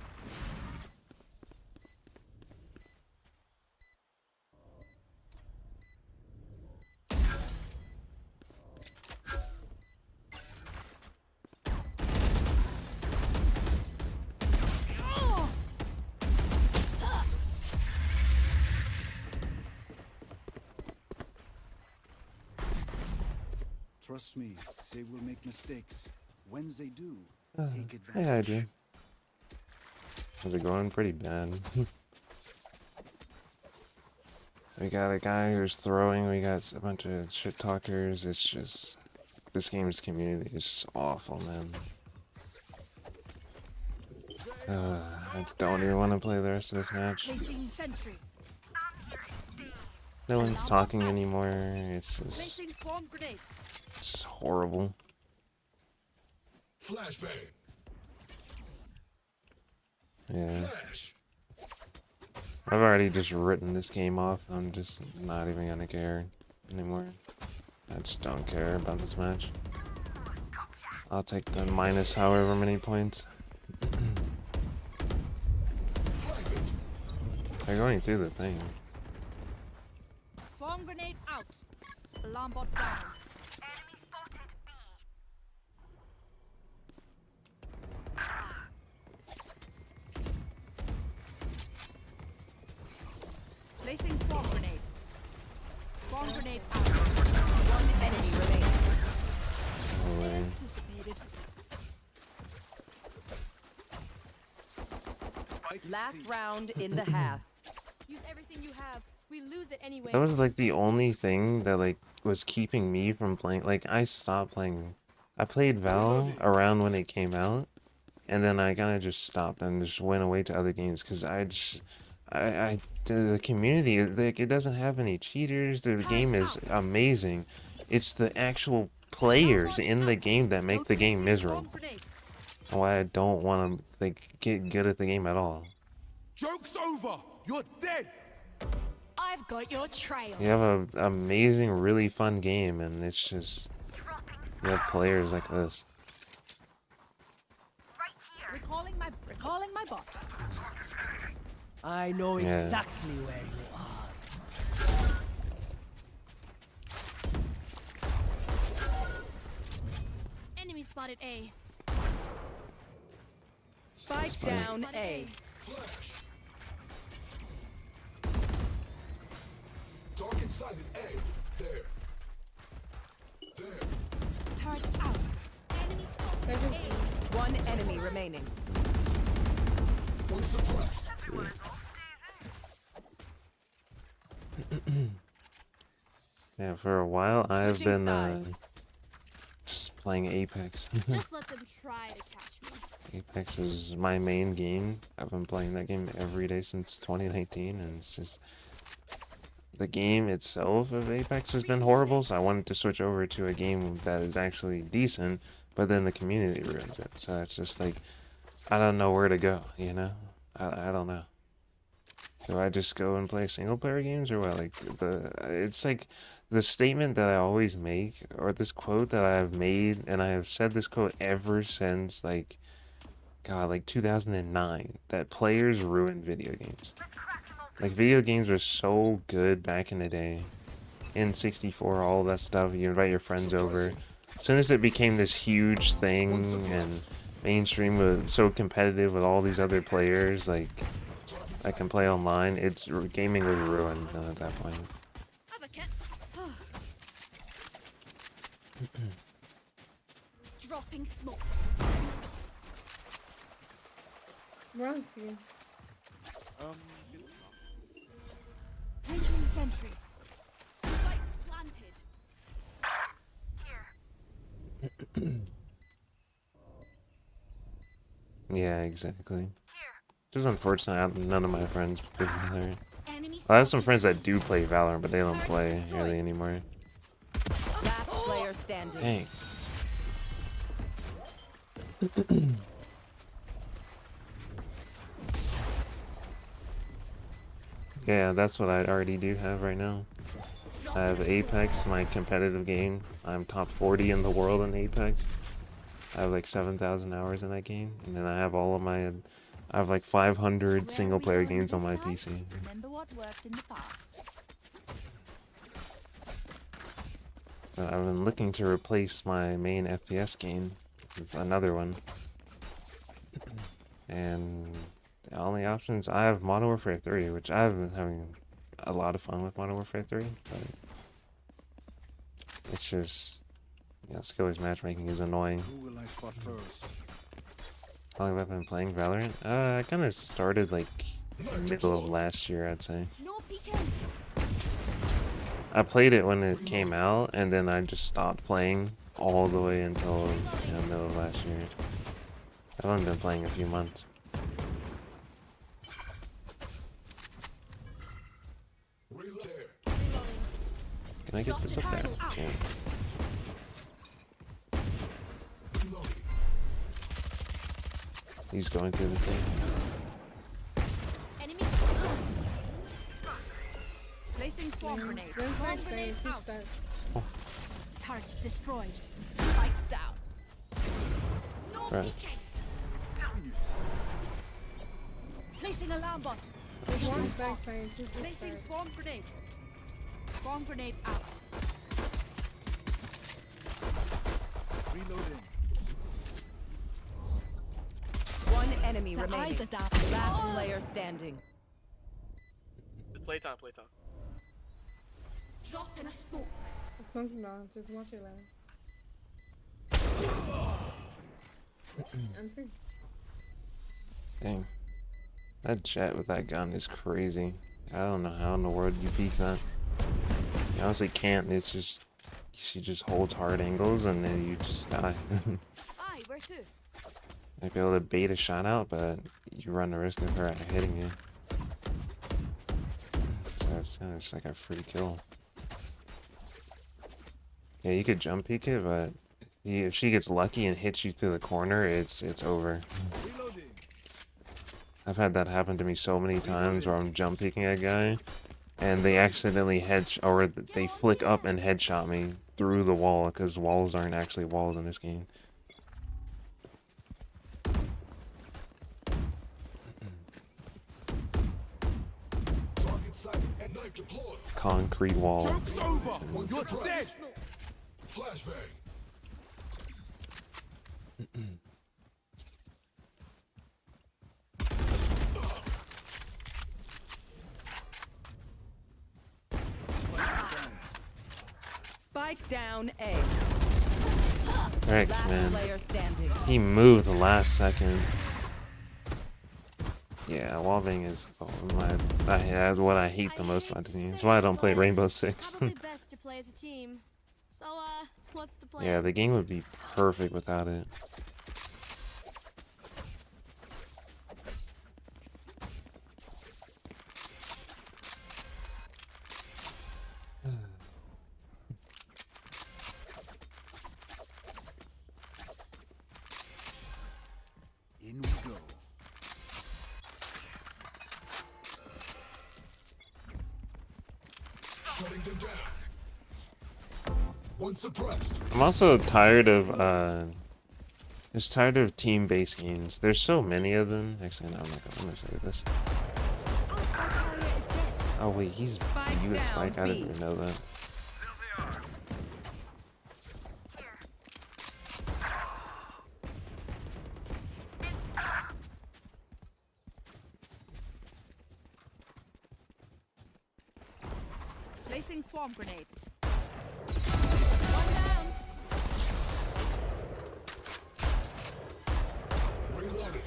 Trust me, they will make mistakes. When they do, take advantage. Yeah, I do. How's it going? Pretty bad. We got a guy who's throwing, we got a bunch of shit talkers. It's just, this game's community is just awful, man. I just don't even want to play the rest of this match. Placing sentry. No one's talking anymore. It's Placing swarm grenade. just horrible. Flashbang. Yeah. Flash. I've already just written this game off. I'm just not even gonna care anymore. I just don't care about this match. I'll take the minus however many points. They're going through the thing. Swarm grenade out. Alarm bot down. Placing swarm grenade. Swarm grenade out. One enemy remaining. No way. Anticipated. Last round in the half. Use everything you have. We lose it anyway. That was like the only thing that like was keeping me from playing. Like I stopped playing. I played Val around when it came out, and then I kind of just stopped and just went away to other games because the community, like, it doesn't have any cheaters. The game is amazing. It's the actual players in the game that make the game miserable. Why I don't want to like get good at the game at all. Joke's over. You're dead. I've got your trail. You have an amazing, really fun game, and it's just you have players like this. Recalling my bot. I know Yeah. exactly where you are. Enemy spotted A. Spike down A. Flash. Target sighted A. There. There. Turret out. Enemy spotted A. One enemy remaining. One suppressed. Yeah, for a while I've Switching been sides. just playing Apex. Just let them try to catch me. Apex is my main game. I've been playing that game every day since 2019, and it's just the game itself of Apex has been horrible, so I wanted to switch over to a game that is actually decent, but then the community ruins it. So it's just like, I don't know where to go, you know? I don't know. Do I just go and play single player games, or what? Like, it's like the statement that I always make, or this quote that I have made, and I have said this quote ever since, like, God, like 2009, that players ruin video games. Like, video games were so good back in the day. N64, all that stuff, you invite your friends over. As soon as it became this huge thing, and mainstream was so competitive with all these other players, like, I can play online, gaming was ruined at that point. Have a kit. Dropping smokes. Wrong for you. Placing sentry. Spike planted. Yeah, exactly. Just unfortunate, none of my friends play Valorant. Enemy I have some spotted. friends that do play Valorant, but they don't play really anymore. standing. Dang. Yeah, that's what I already do have right now. I have Apex, my competitive game. I'm top 40 in the world in Apex. I have like 7,000 hours in that game, and then I have all of my, I have like 500 single player games on my PC. Remember what worked in the past. I've been looking to replace my main FPS game with another one. And the only options, I have Modern Warfare 3, which I've been having a lot of fun with Modern Warfare 3, but it's just, you know, skill-based matchmaking is annoying. Who will I spot first? How long have I been playing Valorant? I kind of started like middle of last year, I'd say. No peeking. I played it when it came out, and then I just stopped playing all the way until, you know, middle of last year. I've only been playing a few months. Can I get this up there? Okay. He's going through the thing. Enemy. Placing swarm grenade. Don't Swarm fight, grenade guys, out. just Target destroyed. Spikes down. No Right. peeking. Placing alarm bot. There's one backside, just this Placing side. swarm grenade. Swarm grenade out. Reloading. One enemy The remaining. eyes adapt. Last player standing. Playtime, playtime. Drop in a smoke. It's smoking now, just watch it loud. I'm free. Dang. That jet with that gun is crazy. I don't know how in the world you beat that. You honestly can't. It's just, she just holds hard angles and then you just die. Aye, where to? Might be able to bait a shot out, but you run the risk of her hitting you. So it's kind of just like a free kill. Yeah, you could jump peek it, but if she gets lucky and hits you through the corner, it's over. Reloading. I've had that happen to me so many times where I'm jump peeking a guy, and they accidentally or they flick up and headshot me through the wall, because walls aren't actually walls in this game. Target sighted and knife deployed. Concrete wall. Joke's over. You're Press. dead. Flashbang. Spike down A. Heck, Last man. player standing. He moved the last second. Yeah, wallbang is that's what I hate the most about the game. That's why I don't play Rainbow Six. Probably best to play as a team. So, what's the plan? Yeah, the game would be perfect without it. In we go. Shutting them down. One suppressed. I'm also tired of just tired of team-based games. There's so many of them. Actually, no, I'm gonna say this. Oh wait, he's Spike you with down, Spike. I didn't B. even know that. Placing swarm grenade. One down. Reloading.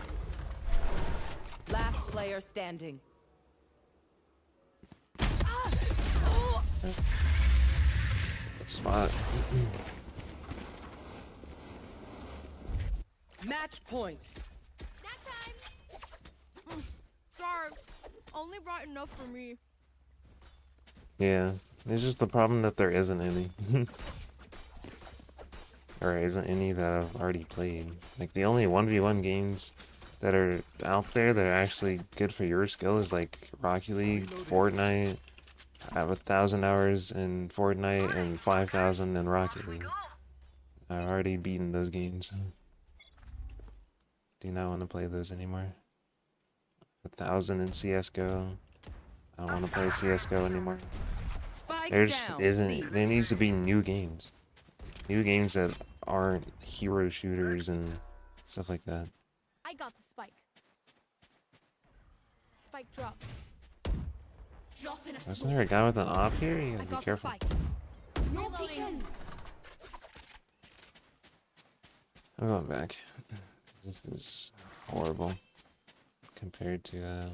Last player standing. Spot. Match point. Snack time. Sorry, only brought enough for me. Yeah, it's just the problem that there isn't any. Or isn't any that I've already played. Like, the only 1v1 games that are out there that are actually good for your skill is like Rocket League, Fortnite. I have 1,000 hours in Fortnite and 5,000 in Rocket League. I've already beaten those games. Do not want to play those anymore. 1,000 in CSGO. I don't want to play CSGO anymore. Spike There just down. isn't. There needs to be new games. New games that aren't hero shooters and stuff like that. I got the spike. Spike drop. Drop in a Wasn't there a guy with an op here? You I gotta be got the careful. spike. No peeking. I'm going back. This is horrible compared to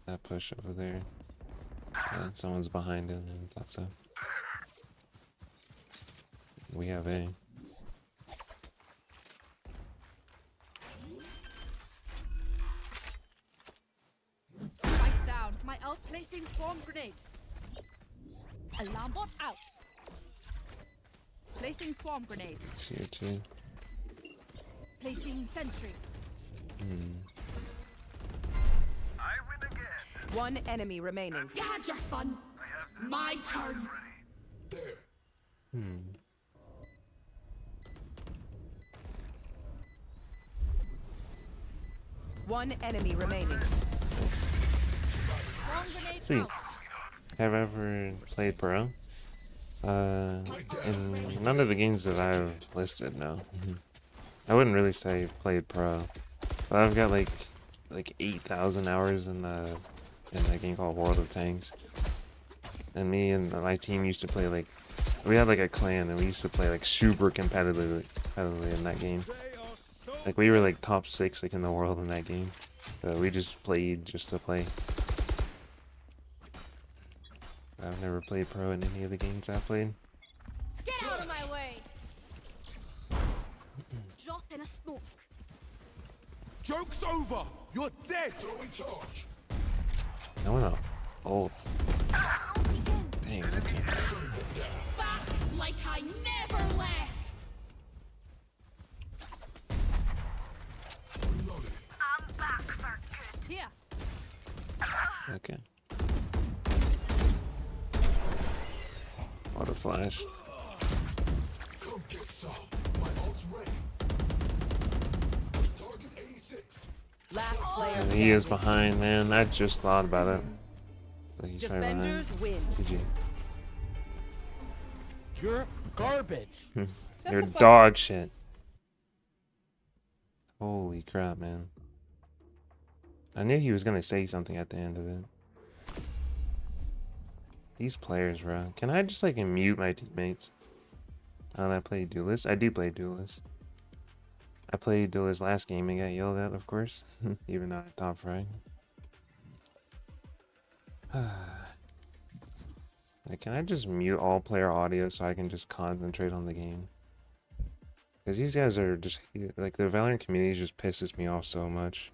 that push over there. Someone's behind him, and thought so. We have A. Spike's down. My ult placing swarm grenade. Alarm bot out. Placing swarm grenade. It's here too. Placing sentry. I win again. One enemy remaining. You had your fun. My turn. One enemy remaining. Swarm grenade Sweet. out. Have I ever played pro? In none of the games that I've listed, no. I wouldn't really say played pro, but I've got like 8,000 hours in that game called World of Tanks. And me and my team used to play like, we had like a clan and we used to play like super competitively in that game. Like we were like top 6 like in the world in that game. So we just played just to play. I've never played pro in any of the games I've played. Get out of my way. Drop in a smoke. Joke's over! You're dead! Throwing charge. I wanna ult. Dang, okay. Back like I never left. Reloading. I'm back for good. Here. Okay. What a flash. Come get some. My ult's ready. Target 86. Last player And standing. he is behind, man. I just thought about it. But he's right behind. Defenders win. GG. You're garbage. You're dog shit. Holy crap, man. I knew he was gonna say something at the end of it. These players, bro. Can I just like mute my teammates? I play Duelist. I do play Duelist. I played Duelist last game and got yelled at, of course. Even though I top frag. Like, can I just mute all player audio so I can just concentrate on the game? Because these guys are just, like, the Valorant community just pisses me off so much.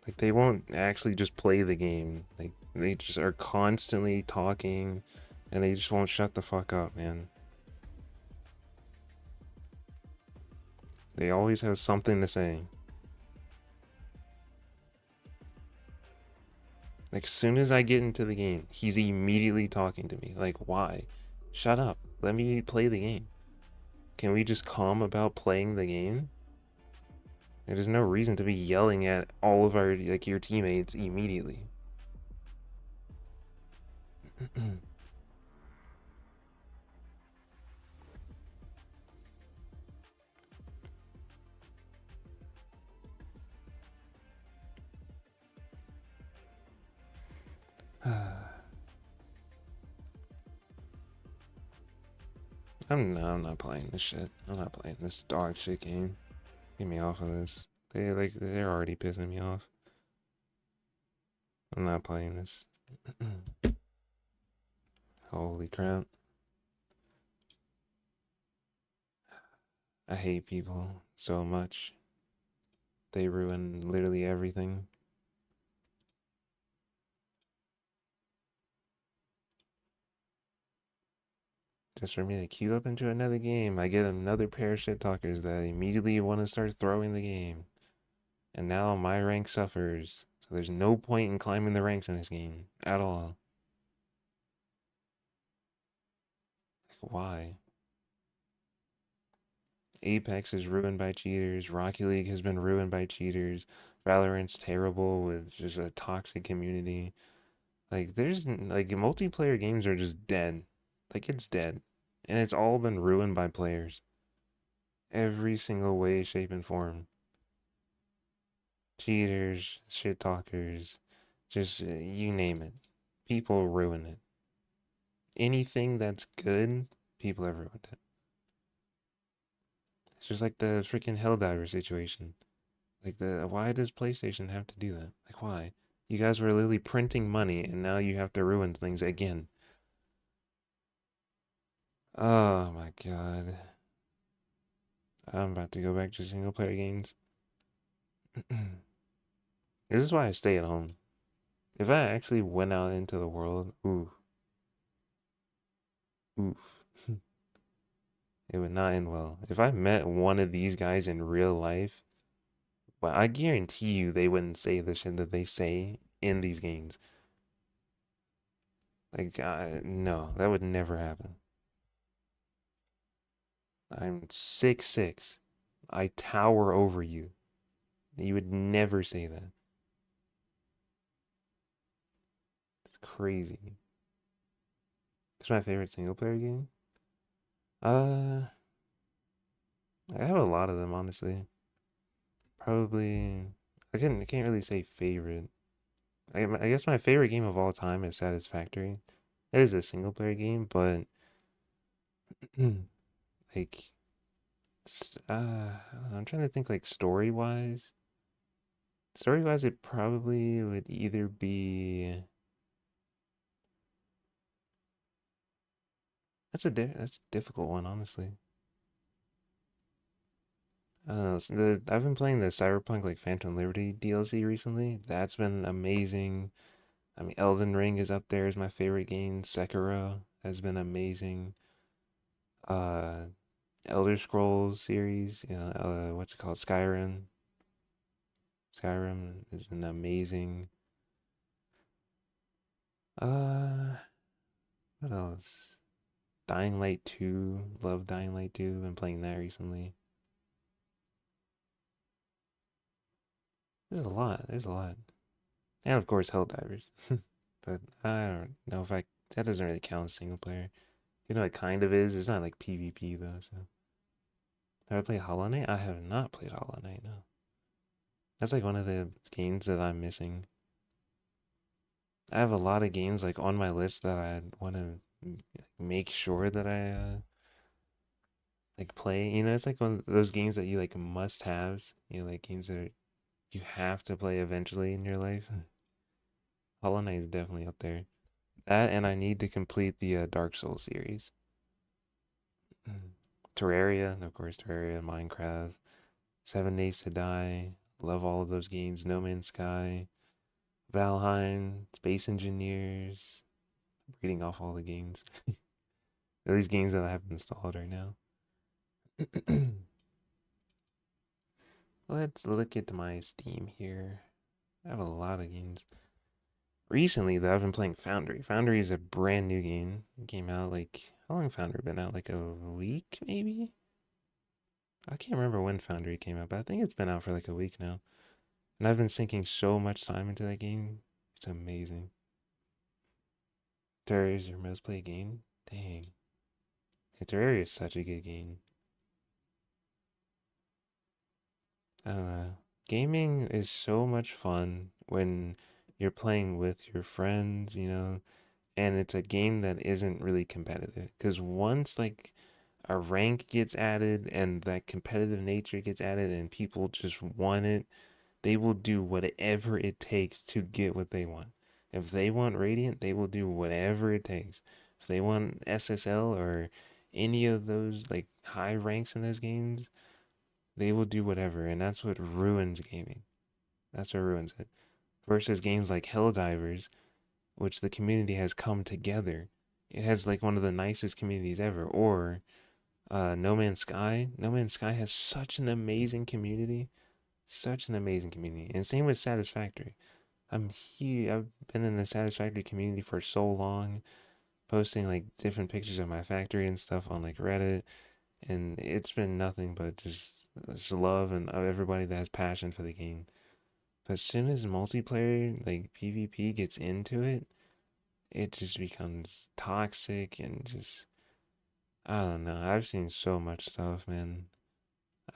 Like, they won't actually just play the game. Like, they just are constantly talking, and they just won't shut the fuck up, man. They always have something to say. Like, as soon as I get into the game, he's immediately talking to me. Like, why? Shut up. Let me play the game. Can we just calm about playing the game? There's no reason to be yelling at all of our, like, your teammates immediately. I'm not playing this shit. I'm not playing this dog shit game. Get me off of this. They're already pissing me off. I'm not playing this. Holy crap. I hate people so much. They ruin literally everything. just for me to queue up into another game. I get another pair of shit talkers that immediately want to start throwing the game. And now my rank suffers. So there's no point in climbing the ranks in this game at all. Like, why? Apex is ruined by cheaters. Rocket League has been ruined by cheaters. Valorant's terrible with just a toxic community. Like, like, multiplayer games are just dead. Like, it's dead. And it's all been ruined by players. Every single way, shape, and form. Cheaters, shit talkers, just you name it. People ruin it. Anything that's good, people have ruined it. It's just like the freaking Helldiver situation. Like, why does PlayStation have to do that? Like, why? You guys were literally printing money, and now you have to ruin things again. Oh my god. I'm about to go back to single player games. This is why I stay at home. If I actually went out into the world, oof. It would not end well. If I met one of these guys in real life, well, I guarantee you they wouldn't say the shit that they say in these games. Like, no, that would never happen. I'm 6'6". I tower over you. You would never say that. It's crazy. It's my favorite single player game. I have a lot of them, honestly. Probably, I can't really say favorite. I guess my favorite game of all time is Satisfactory. It is a single player game, but like, I'm trying to think like story wise. Story wise, it probably would either be. That's a difficult one, honestly. I don't know. I've been playing the Cyberpunk like Phantom Liberty DLC recently. That's been amazing. I mean, Elden Ring is up there as my favorite game. Sekiro has been amazing. Uh, Elder Scrolls series, you know, what's it called? Skyrim. Skyrim is an amazing. Uh, what else? Dying Light 2. Love Dying Light 2. Been playing that recently. There's a lot. There's a lot. And of course, Helldivers. But I don't know if that doesn't really count as single player. You know, it kind of is. It's not like PvP though, so. Have I played Hollow Knight? I have not played Hollow Knight, no. That's like one of the games that I'm missing. I have a lot of games like on my list that I want to make sure that I like play. You know, it's like one of those games that you like must haves. You know, like games that you have to play eventually in your life. Hollow Knight is definitely up there. That and I need to complete the Dark Souls series. Terraria, of course, Terraria, Minecraft, 7 Days to Die. Love all of those games. No Man's Sky, Valheim, Space Engineers. I'm reading off all the games. At least games that I have installed right now. Let's look at my Steam here. I have a lot of games. Recently, though, I've been playing Foundry. Foundry is a brand new game. It came out like, how long Foundry been out? Like a week, maybe? I can't remember when Foundry came out, but I think it's been out for like a week now. And I've been sinking so much time into that game. It's amazing. Terraria is your most played game? Dang. Yeah, Terraria is such a good game. I don't know. Gaming is so much fun when you're playing with your friends, you know, and it's a game that isn't really competitive. Because once like a rank gets added and that competitive nature gets added and people just want it, they will do whatever it takes to get what they want. If they want Radiant, they will do whatever it takes. If they want SSL or any of those like high ranks in those games, they will do whatever, and that's what ruins gaming. That's what ruins it. Versus games like Helldivers, which the community has come together It has like one of the nicest communities ever. Or No Man's Sky. No Man's Sky has such an amazing community. Such an amazing community. And same with Satisfactory. I'm here. I've been in the Satisfactory community for so long, posting like different pictures of my factory and stuff on like Reddit, and it's been nothing but just love and everybody that has passion for the game. But as soon as multiplayer like PvP gets into it, it just becomes toxic and just I don't know. I've seen so much stuff, man.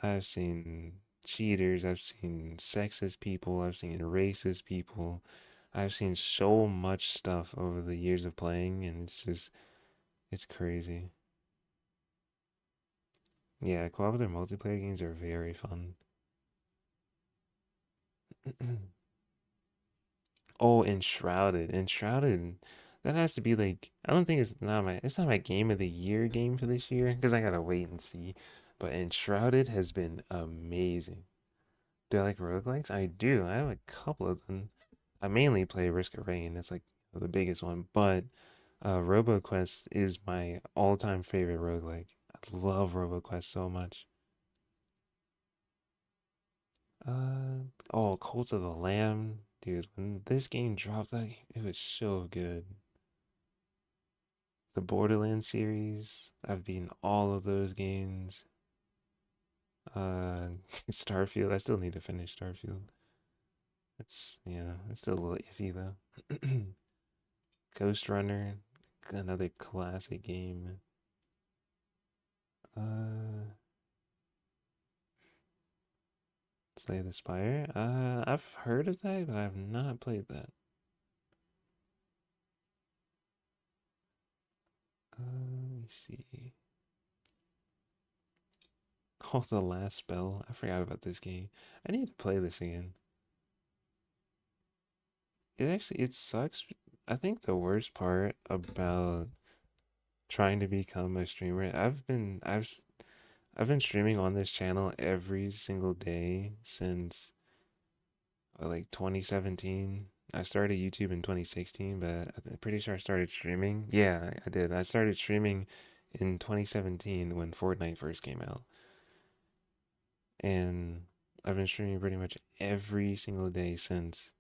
I've seen cheaters, I've seen sexist people, I've seen racist people. I've seen so much stuff over the years of playing, and it's crazy. Yeah, cooperative multiplayer games are very fun. Oh, Enshrouded. Enshrouded. That has to be like I don't think it's not my game of the year game for this year because I gotta wait and see. But Enshrouded has been amazing. Do I like roguelikes? I do. I have a couple of them. I mainly play Risk of Rain. That's like the biggest one. But RoboQuest is my all-time favorite roguelike. I love RoboQuest so much. Oh, Cult of the Lamb. Dude, when this game dropped, it was so good. The Borderlands series, I've beaten all of those games. Uh, Starfield, I still need to finish Starfield. It's still a little iffy though. Ghost Runner, another classic game. Uh, Slay the Spire. I've heard of that, but I've not played that. Let me see. Oh, The Last Spell. I forgot about this game. I need to play this again. It sucks. I think the worst part about trying to become a streamer, I've been streaming on this channel every single day since like 2017. I started YouTube in 2016, but I'm pretty sure I started streaming. Yeah, I did. I started streaming in 2017 when Fortnite first came out. And I've been streaming pretty much every single day since.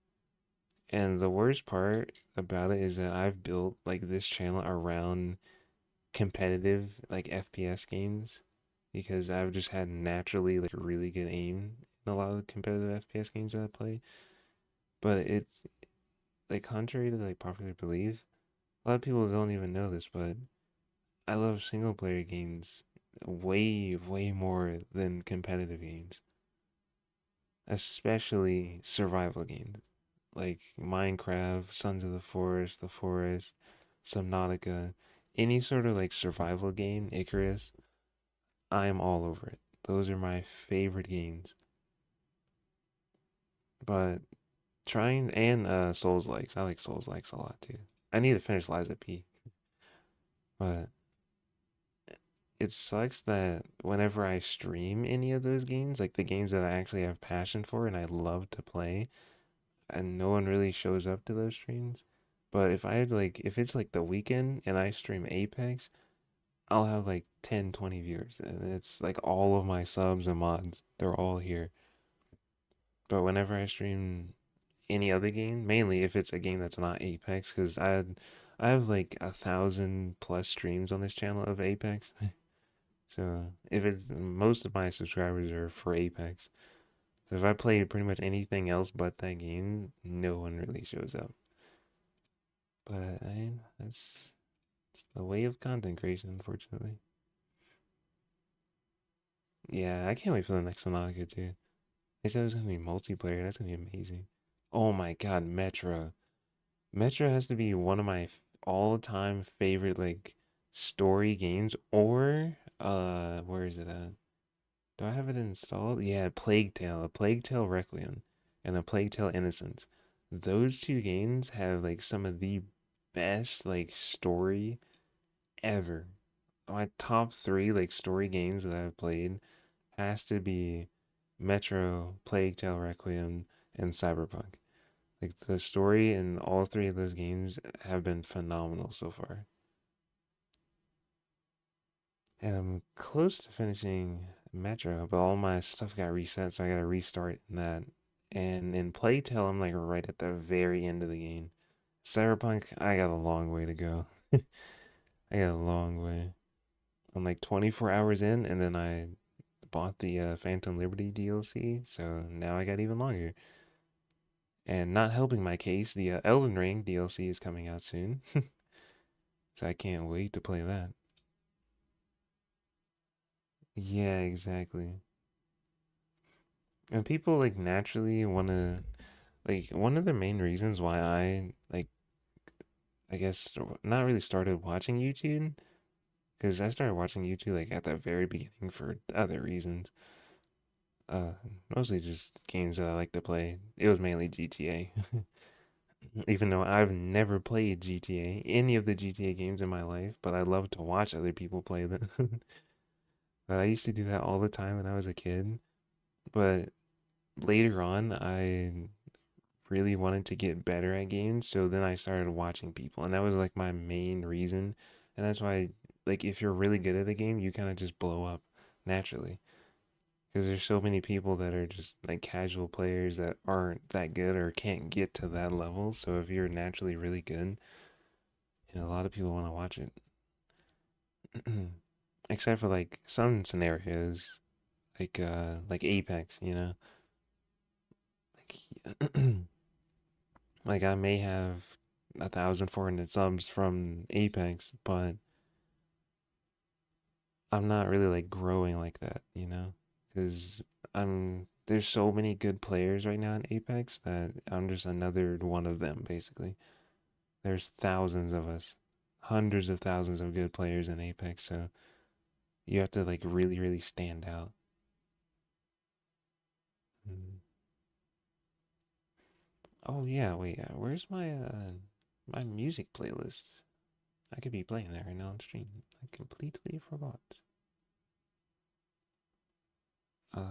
And the worst part about it is that I've built like this channel around competitive like FPS games because I've just had naturally like really good aim in a lot of competitive FPS games that I play. But it's like contrary to like popular belief, a lot of people don't even know this, but I love single player games way more than competitive games, especially survival games like Minecraft, Sons of The Forest, Subnautica, any sort of like survival game, Icarus, I'm all over it. Those are my favorite games. But trying and Souls likes. I like Souls likes a lot too. I need to finish Lies of P. But it sucks that whenever I stream any of those games, like the games that I actually have passion for and I love to play, and no one really shows up to those streams. But if it's like the weekend and I stream Apex, I'll have like 10, 20 viewers, and it's like all of my subs and mods. They're all here. But whenever I stream any other game, mainly if it's a game that's not Apex, because I have like 1,000+ streams on this channel of Apex. So if it's most of my subscribers are for Apex. So if I play pretty much anything else but that game, no one really shows up. But that's it's the way of content creation, unfortunately. Yeah, I can't wait for the next Subnautica too. They said it was gonna be multiplayer. That's gonna be amazing. Oh my God, Metro. Metro has to be one of my all-time favorite like story games. Or where is it at? Do I have it installed? Yeah, Plague Tale, a Plague Tale Requiem, and a Plague Tale Innocence. Those two games have like some of the best like story ever. My top three like story games that I've played has to be Metro, Plague Tale Requiem, and Cyberpunk. Like the story in all three of those games have been phenomenal so far. And I'm close to finishing Metro, but all my stuff got reset, so I gotta restart that. And in Playtale, I'm like right at the very end of the game. Cyberpunk, I got a long way to go. I got a long way. I'm like 24 hours in, and then I bought the Phantom Liberty DLC, so now I got even longer. And not helping my case, the Elden Ring DLC is coming out soon. So I can't wait to play that. Yeah, exactly. And people like naturally want to like one of the main reasons why I like I guess not really started watching YouTube because I started watching YouTube like at the very beginning for other reasons. Uh, Mostly just games that I like to play. It was mainly GTA. Even though I've never played GTA, any of the GTA games in my life, but I love to watch other people play them. But I used to do that all the time when I was a kid. But later on, I really wanted to get better at games, so then I started watching people, and that was like my main reason. And that's why, like, if you're really good at a game, you kind of just blow up naturally. Because there's so many people that are just like casual players that aren't that good or can't get to that level. So if you're naturally really good, you know, a lot of people want to watch it. Except for like some scenarios, like Apex, you know, like like I may have 1,400 subs from Apex, but I'm not really like growing like that, you know, because there's so many good players right now in Apex that I'm just another one of them basically. There's thousands of us, hundreds of thousands of good players in Apex, so you have to like really, really stand out. Mm. Oh yeah, wait, where's my music playlist? I could be playing that right now on stream. I completely forgot. Uh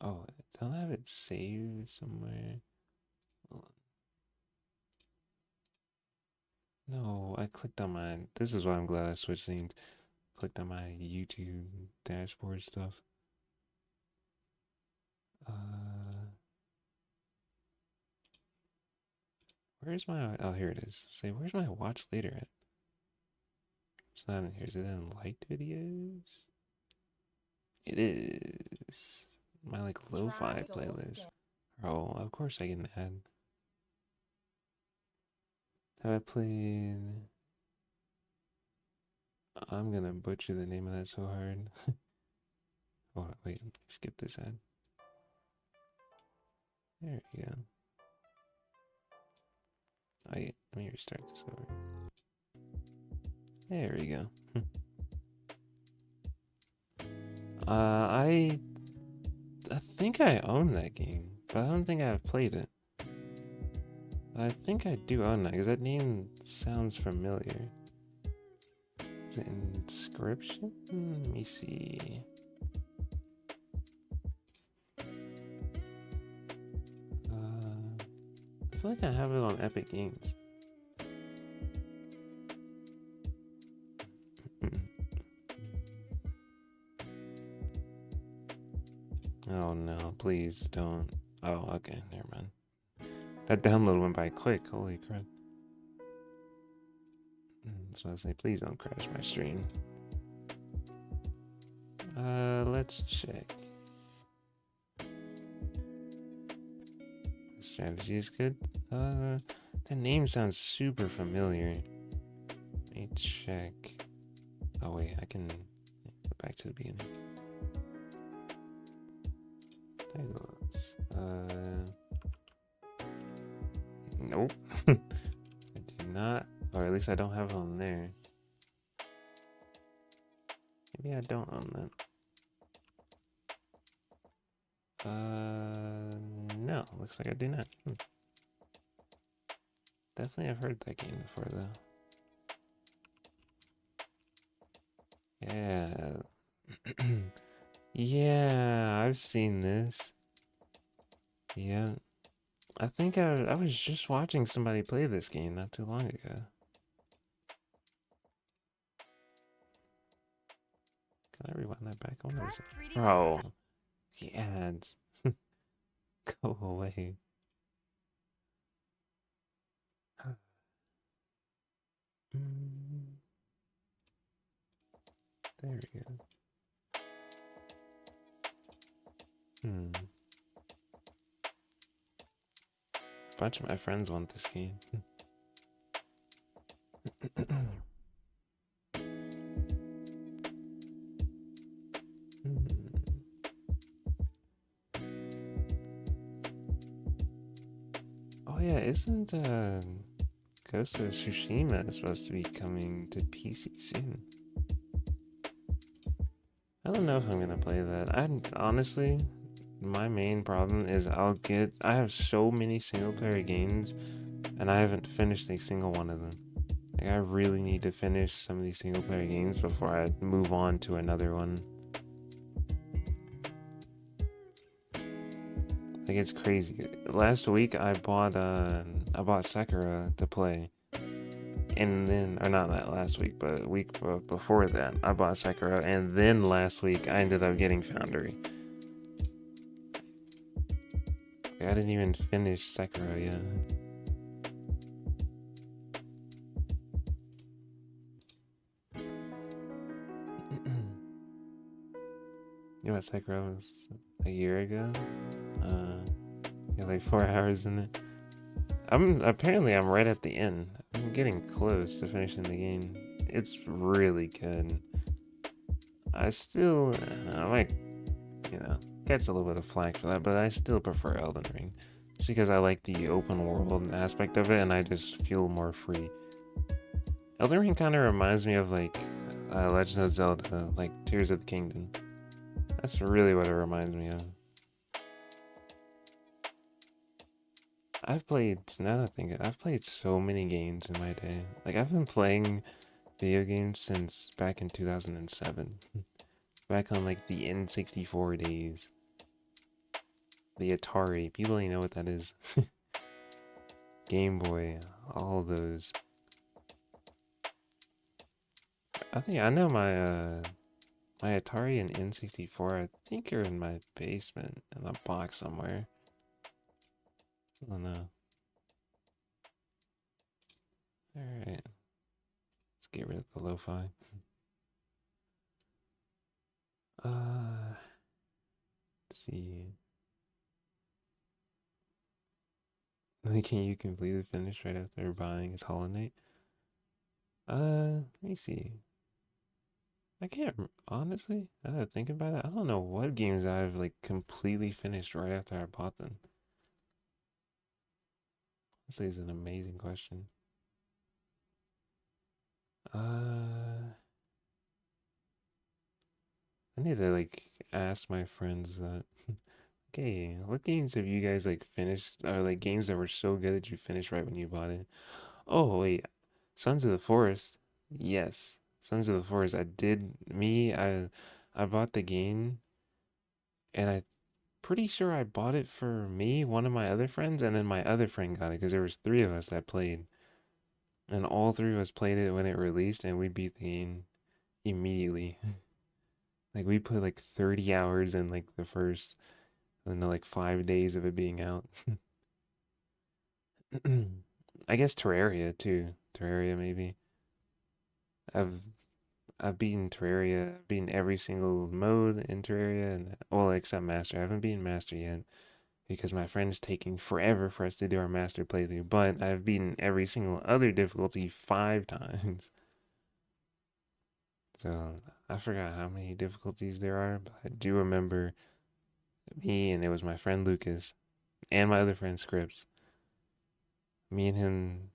oh, don't I have it saved somewhere? Hold on. No, I clicked on my. This is why I'm glad I switched things. Clicked on my YouTube dashboard stuff. Uh, where's my? Oh, here it is. Say, where's my watch later at? It's not in here. Is it in liked videos? It is. My like lo-fi playlist. Oh, of course I can add. Have I played? I'm gonna butcher the name of that so hard. Oh wait, skip this ad. There we go. Oh yeah, let me restart this over. There we go. I think I own that game, but I don't think I've played it. I think I do own that because that name sounds familiar. Is it Inscription? Let me see. I feel like I have it on Epic Games. Oh no, please don't. Oh, okay, never mind. That download went by quick, holy crap. So I say, please don't crash my stream. Let's check. Strategy is good. The name sounds super familiar. Let me check. Oh wait, I can go back to the beginning. Titles. Nope. I do not, or at least I don't have it on there. Maybe I don't own that. No, looks like I do not. Definitely I've heard that game before though. Yeah. Yeah, I've seen this. Yeah. I think I was just watching somebody play this game not too long ago. Can I rewind that back? I wonder Press 3D bro, the ads. Go away. There we go. A bunch of my friends want this game. Oh yeah, isn't Ghost of Tsushima supposed to be coming to PC soon? I don't know if I'm gonna play that. Honestly, my main problem is I have so many single player games and I haven't finished a single one of them. Like I really need to finish some of these single player games before I move on to another one. Like it's crazy. Last week I bought Sekiro to play. And then, or not that last week, but a week before that, I bought Sekiro, and then last week I ended up getting Foundry. I didn't even finish Sekiro yet. You know what Sekiro was a year ago? Yeah, like 4 hours in it. I'm right at the end. I'm getting close to finishing the game. It's really good. I might, gets a little bit of flack for that, but I still prefer Elden Ring. Just because I like the open world aspect of it, and I just feel more free. Elden Ring kind of reminds me of like Legend of Zelda, like Tears of the Kingdom. That's really what it reminds me of. I've played so many games in my day. Like I've been playing video games since back in 2007. Back on like the N64 days. The Atari, people don't even know what that is. Game Boy, all those. I know my Atari and N64, I think are in my basement in a box somewhere. I don't know. Alright. Let's get rid of the lo-fi. Let's see. Can you completely finish right after buying his Hollow Knight? Let me see. I can't, honestly, now that I think about it, I don't know what games I've like completely finished right after I bought them. This is an amazing question. I need to like ask my friends that. Okay, what games have you guys like finished, or like games that were so good that you finished right when you bought it? Oh wait, Sons of the Forest. Yes, Sons of the Forest. I bought the game, and I pretty sure I bought it for me, one of my other friends, and then my other friend got it because there was 3 of us that played. And all 3 of us played it when it released and we beat the game immediately. Like we put like 30 hours in like the first, I don't know, like 5 days of it being out. I guess Terraria too. Terraria maybe. I've I've beaten Terraria, I've beaten every single mode in Terraria, and well except Master. I haven't beaten Master yet because my friend's taking forever for us to do our Master playthrough, but I've beaten every single other difficulty 5 times. So I forgot how many difficulties there are, but I do remember me, and it was my friend Lucas and my other friend Scripps. Me and him,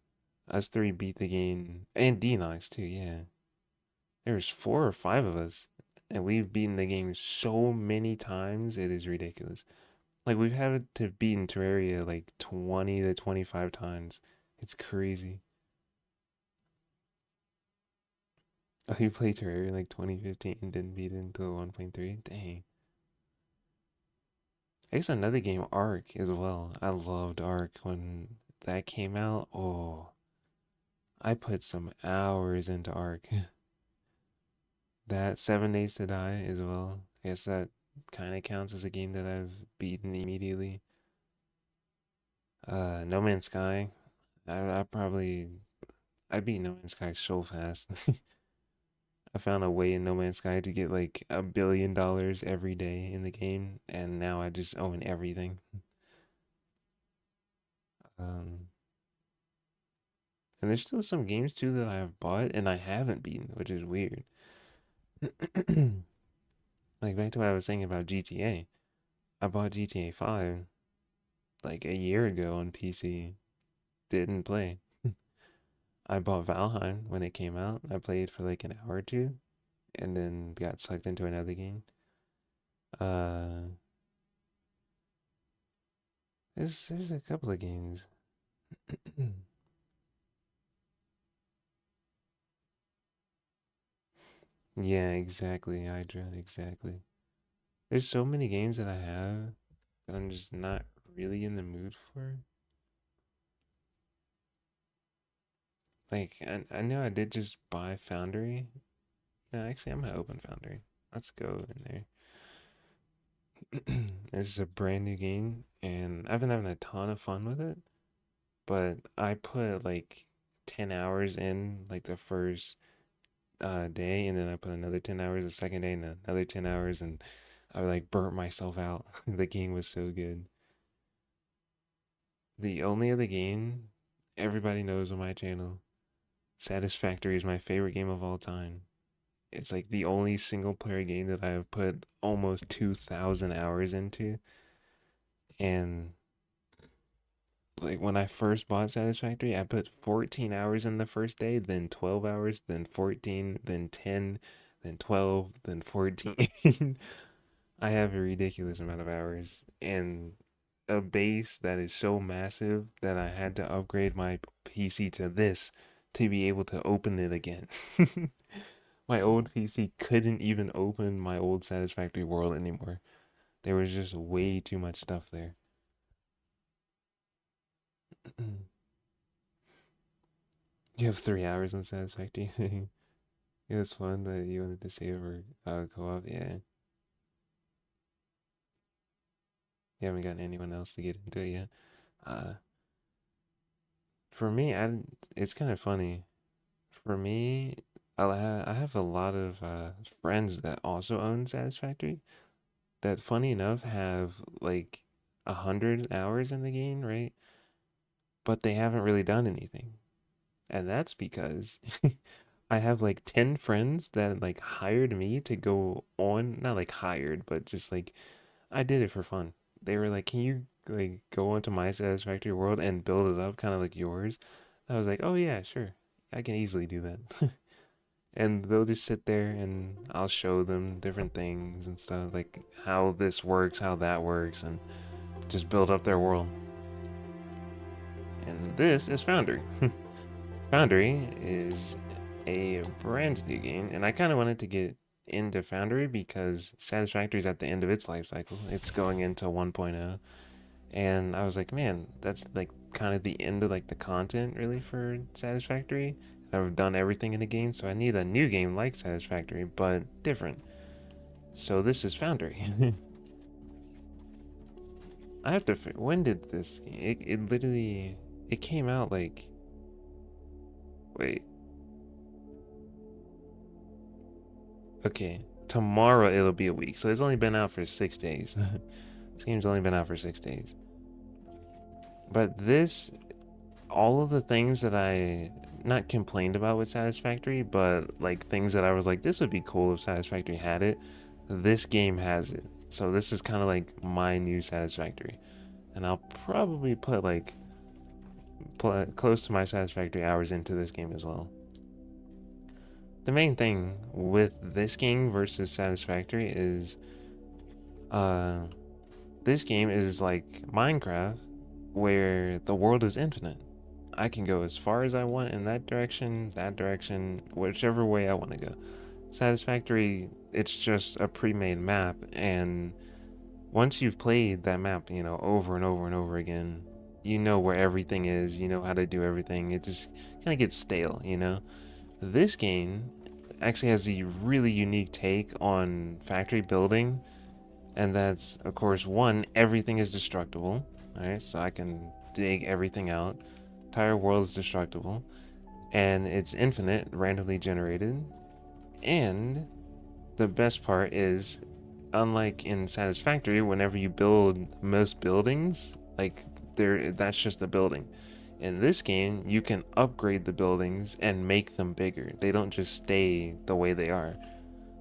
us 3 beat the game, and Denox too, yeah. There was 4 or 5 of us, and we've beaten the game so many times, it is ridiculous. Like, we've had to beat in Terraria like 20 to 25 times. It's crazy. Oh, you played Terraria in like 2015 and didn't beat it until 1.3? Dang. I guess another game, Ark, as well. I loved Ark when that came out. Oh, I put some hours into Ark. That 7 Days to Die as well. I guess that kind of counts as a game that I've beaten immediately. No Man's Sky. I beat No Man's Sky so fast. I found a way in No Man's Sky to get like $1 billion every day in the game, and now I just own everything. Um, and there's still some games too that I've bought and I haven't beaten, which is weird. Like back to what I was saying about GTA. I bought GTA 5 like a year ago on PC. Didn't play. I bought Valheim when it came out. I played for like an hour or two and then got sucked into another game. Uh there's a couple of games. Yeah, exactly, Hydra, exactly. There's so many games that I have that I'm just not really in the mood for. Like, I know I did just buy Foundry. No, actually, I'm gonna open Foundry. Let's go in there. This is a brand new game, and I've been having a ton of fun with it. But I put like 10 hours in like the first day, and then I put another 10 hours the second day, and another 10 hours, and I like burnt myself out. The game was so good. The only other game everybody knows on my channel, Satisfactory is my favorite game of all time. It's like the only single player game that I have put almost 2,000 hours into. And like when I first bought Satisfactory, I put 14 hours in the first day, then 12 hours, then 14, then 10, then 12, then 14. I have a ridiculous amount of hours and a base that is so massive that I had to upgrade my PC to this to be able to open it again. My old PC couldn't even open my old Satisfactory World anymore. There was just way too much stuff there. You have 3 hours on Satisfactory. It was fun, but you wanted to save or co-op. Yeah. You haven't gotten anyone else to get into it yet. Uh, for me, it's kind of funny. For me, I have a lot of friends that also own Satisfactory that, funny enough, have like 100 hours in the game, right? But they haven't really done anything. And that's because I have like 10 friends that like hired me to go on, not like hired, but just like I did it for fun. They were like, "Can you like go onto my Satisfactory world and build it up kind of like yours?" I was like, "Oh yeah, sure. I can easily do that." And they'll just sit there and I'll show them different things and stuff, like how this works, how that works, and just build up their world. And this is Foundry. Foundry is a brand new game, and I kind of wanted to get into Foundry because Satisfactory is at the end of its life cycle. It's going into 1.0, and I was like, man, that's like kind of the end of like the content really for Satisfactory. I've done everything in the game, so I need a new game like Satisfactory, but different. So this is Foundry. I have to. When did this? It literally. It came out like. Wait. Okay. Tomorrow it'll be a week, so it's only been out for 6 days. This game's only been out for 6 days. But this, all of the things that I not complained about with Satisfactory, but like things that I was like, this would be cool if Satisfactory had it. This game has it. So this is kind of like my new Satisfactory. And I'll probably put like close to my Satisfactory hours into this game as well. The main thing with this game versus Satisfactory is this game is like Minecraft where the world is infinite. I can go as far as I want in that direction, whichever way I want to go. Satisfactory, it's just a pre-made map, and once you've played that map, you know, over and over and over again, you know where everything is, you know how to do everything. It just kind of gets stale, you know? This game actually has a really unique take on factory building, and that's, of course, one, everything is destructible. Alright, so I can dig everything out. Entire world is destructible. And it's infinite, randomly generated. And the best part is, unlike in Satisfactory, whenever you build most buildings, like that's just a building. In this game, you can upgrade the buildings and make them bigger. They don't just stay the way they are.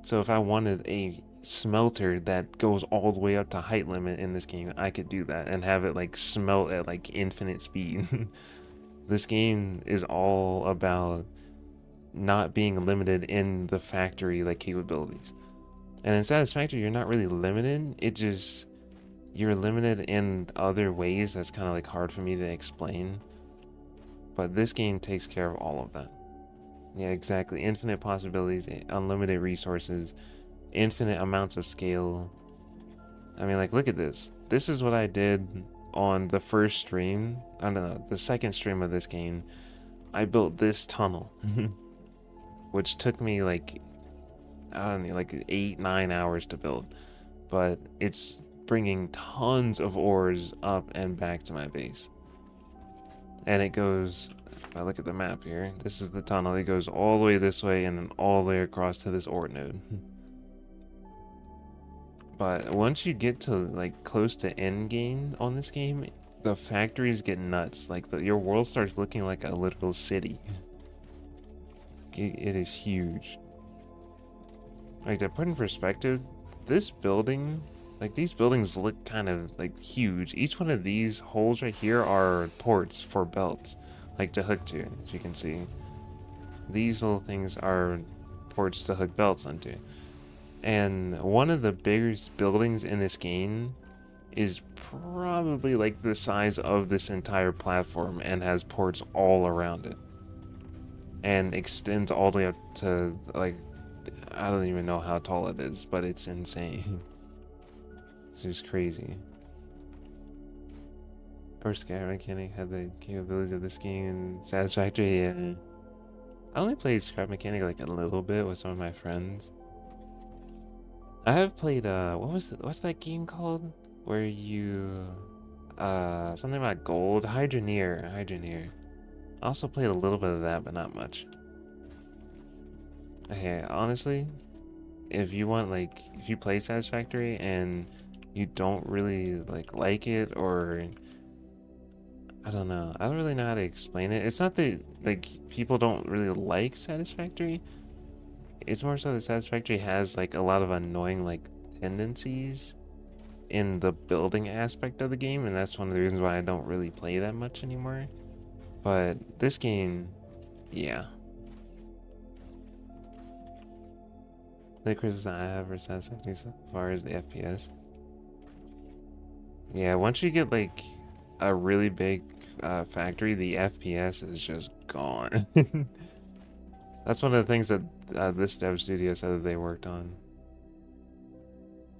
So if I wanted a smelter that goes all the way up to height limit in this game, I could do that and have it like smelt at like infinite speed. This game is all about not being limited in the factory like capabilities. And in Satisfactory, you're not really limited. It just, you're limited in other ways that's kind of like hard for me to explain. But this game takes care of all of that. Yeah, exactly. Infinite possibilities, unlimited resources, infinite amounts of scale. I mean, like, look at this. This is what I did on the first stream. I don't know, the second stream of this game. I built this tunnel, which took me like, I don't know, like 8-9 hours to build. But it's bringing tons of ores up and back to my base. And it goes, if I look at the map here, this is the tunnel. It goes all the way this way and then all the way across to this ore node. But once you get to like close to end game on this game, the factories get nuts. Like your world starts looking like a literal city. It is huge. Like, to put in perspective, this building, like these buildings look kind of like huge. Each one of these holes right here are ports for belts, like to hook to, as you can see. These little things are ports to hook belts onto. And one of the biggest buildings in this game is probably like the size of this entire platform and has ports all around it. And extends all the way up to, like, I don't even know how tall it is, but it's insane. It's just crazy. Or Sky Mechanic had the capabilities of this game in Satisfactory. Yeah. I only played Scrap Mechanic like a little bit with some of my friends. I have played what's that game called? Where you something about gold? Hydroneer. I also played a little bit of that, but not much. Okay, honestly, if you want, like, if you play Satisfactory and you don't really like it, or I don't know, I don't really know how to explain it. It's not that like people don't really like Satisfactory. It's more so that Satisfactory has like a lot of annoying like tendencies in the building aspect of the game, and that's one of the reasons why I don't really play that much anymore. But this game, yeah. The criticism I have for Satisfactory so far is the FPS. Yeah, once you get like a really big factory, the FPS is just gone. That's one of the things that this dev studio said that they worked on.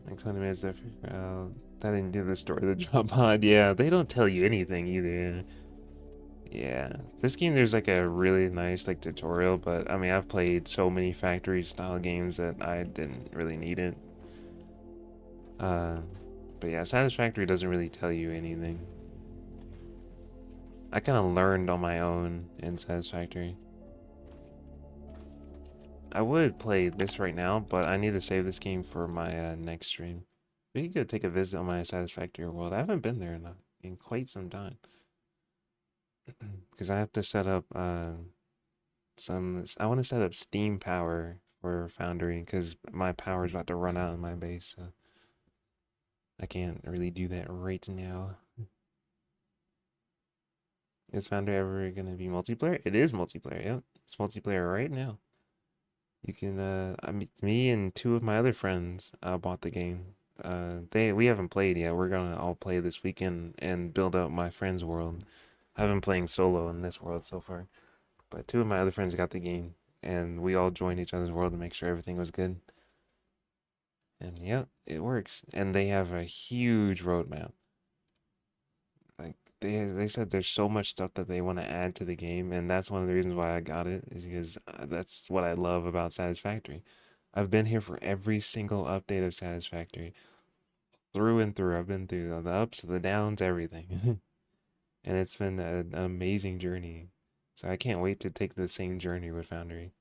Like 20 minutes to figure out. I didn't do the story of the drop pod. Yeah, they don't tell you anything either. Yeah, this game, there's like a really nice like tutorial, but I mean, I've played so many factory style games that I didn't really need it. But yeah, Satisfactory doesn't really tell you anything. I kind of learned on my own in Satisfactory. I would play this right now, but I need to save this game for my next stream. We could go take a visit on my Satisfactory world. I haven't been there in quite some time. Because I have to set up I want to set up Steam power for Foundry, because my power is about to run out in my base, so I can't really do that right now. Is Foundry ever gonna be multiplayer? It is multiplayer, yep. It's multiplayer right now. You can me and two of my other friends bought the game. We haven't played yet. We're gonna all play this weekend and build up my friend's world. I've been playing solo in this world so far, but two of my other friends got the game, and we all joined each other's world to make sure everything was good. And yeah, it works. And they have a huge roadmap. Like, they said there's so much stuff that they want to add to the game, and that's one of the reasons why I got it, is because that's what I love about Satisfactory. I've been here for every single update of Satisfactory, through and through. I've been through the ups, the downs, everything. And it's been an amazing journey. So I can't wait to take the same journey with Foundry.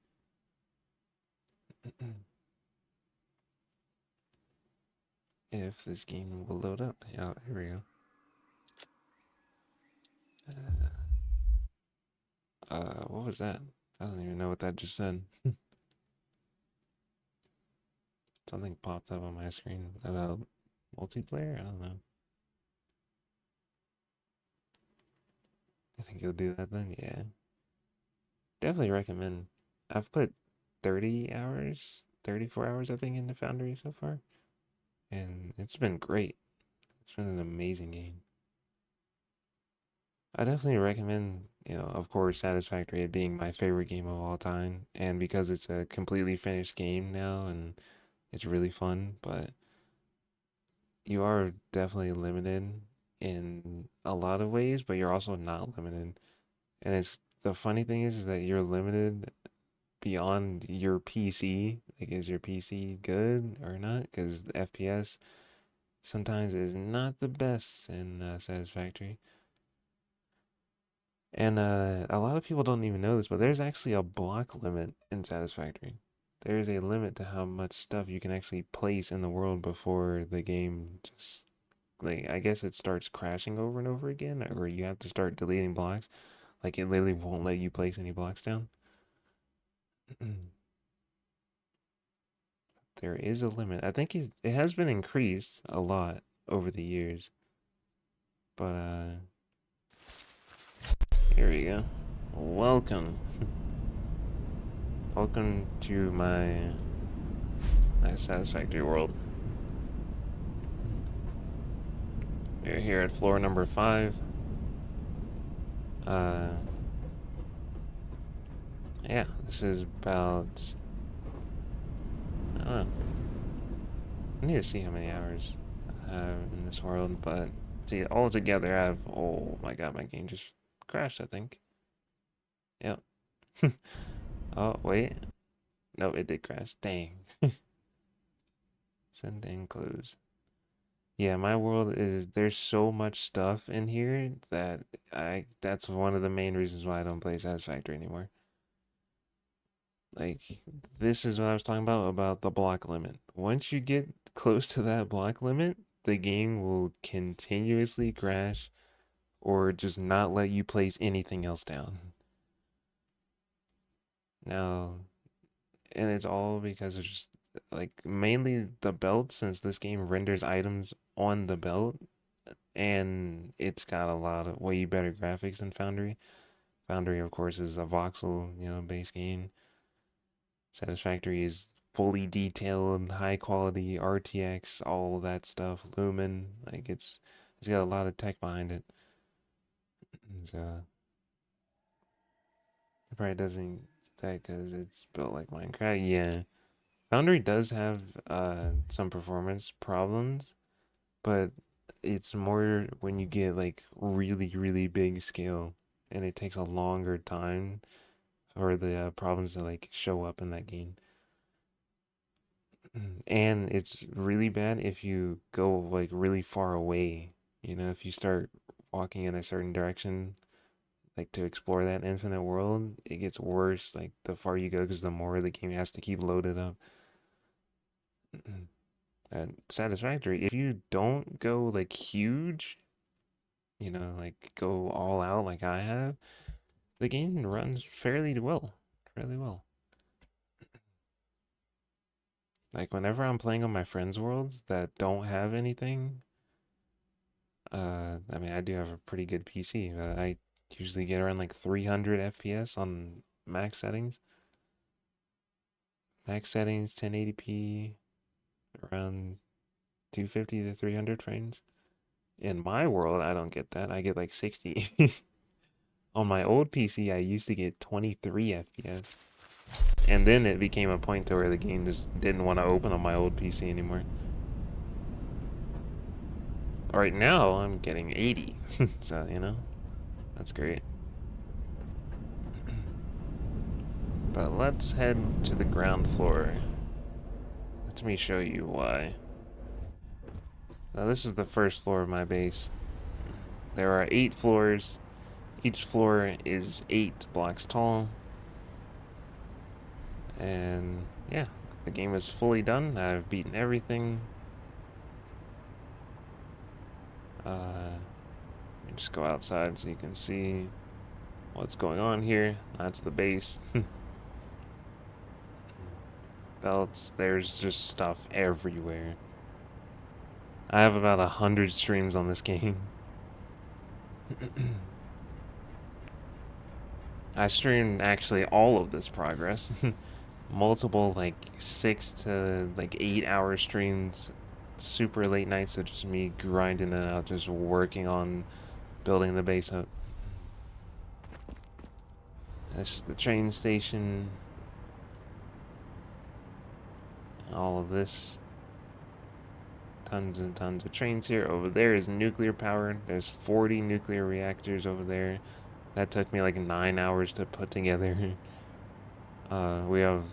If this game will load up. Yeah, here we go. What was that? I don't even know what that just said. Something popped up on my screen about multiplayer? I don't know. I think you'll do that then? Yeah. Definitely recommend. I've put 30 hours, 34 hours, I think, into Foundry so far. And it's been great. It's been an amazing game. I definitely recommend, of course, Satisfactory it being my favorite game of all time. And because it's a completely finished game now and it's really fun, but you are definitely limited in a lot of ways, but you're also not limited. And it's the funny thing is that you're limited beyond your PC. Like, is your PC good or not? Because the FPS sometimes is not the best in Satisfactory. And a lot of people don't even know this, but there's actually a block limit in Satisfactory. There's a limit to how much stuff you can actually place in the world before the game just, like, I guess it starts crashing over and over again, or you have to start deleting blocks. Like, it literally won't let you place any blocks down. There is a limit. I think it has been increased a lot over the years. But, here we go. Welcome. Welcome to my Satisfactory world. We're here at floor number 5. Yeah, this is about, I don't know. I need to see how many hours I have in this world, but see, all together I have, oh my god, my game just crashed, I think. Yep. Oh, wait. No, it did crash. Dang. Send and close. Yeah, my world is, there's so much stuff in here that that's one of the main reasons why I don't play Satisfactory anymore. Like, this is what I was talking about the block limit. Once you get close to that block limit, the game will continuously crash or just not let you place anything else down. Now, and it's all because of just, like, mainly the belt, since this game renders items on the belt, and it's got a lot of way better graphics than Foundry. Foundry, of course, is a voxel, base game. Satisfactory is fully detailed, high quality RTX, all of that stuff, Lumen, like it's got a lot of tech behind it. So it probably doesn't get that because it's built like Minecraft. Yeah, Foundry does have some performance problems, but it's more when you get like really big scale, and it takes a longer time for the problems to like show up in that game. And it's really bad if you go like really far away. If you start walking in a certain direction, like to explore that infinite world, it gets worse like the far you go because the more the game has to keep loaded up. And Satisfactory, if you don't go like huge, like go all out like I have, the game runs fairly well. Fairly well. Like, whenever I'm playing on my friends' worlds that don't have anything, I mean, I do have a pretty good PC, but I usually get around like 300 FPS on max settings. Max settings, 1080p, around 250 to 300 frames. In my world, I don't get that. I get like 60. On my old PC, I used to get 23 FPS. And then it became a point to where the game just didn't want to open on my old PC anymore. Right now, I'm getting 80. So, you know, that's great. But let's head to the ground floor. Let me show you why. Now, this is the first floor of my base. There are 8 floors. Each floor is 8 blocks tall. And yeah, the game is fully done. I've beaten everything. Let me just go outside so you can see what's going on here. That's the base. Belts, there's just stuff everywhere. I have about 100 streams on this game. I streamed actually all of this progress. Multiple like 6 to like 8 hour streams, super late nights of just me grinding it out, just working on building the base up. This is the train station. All of this. Tons and tons of trains here. Over there is nuclear power. There's 40 nuclear reactors over there. That took me like 9 hours to put together. We have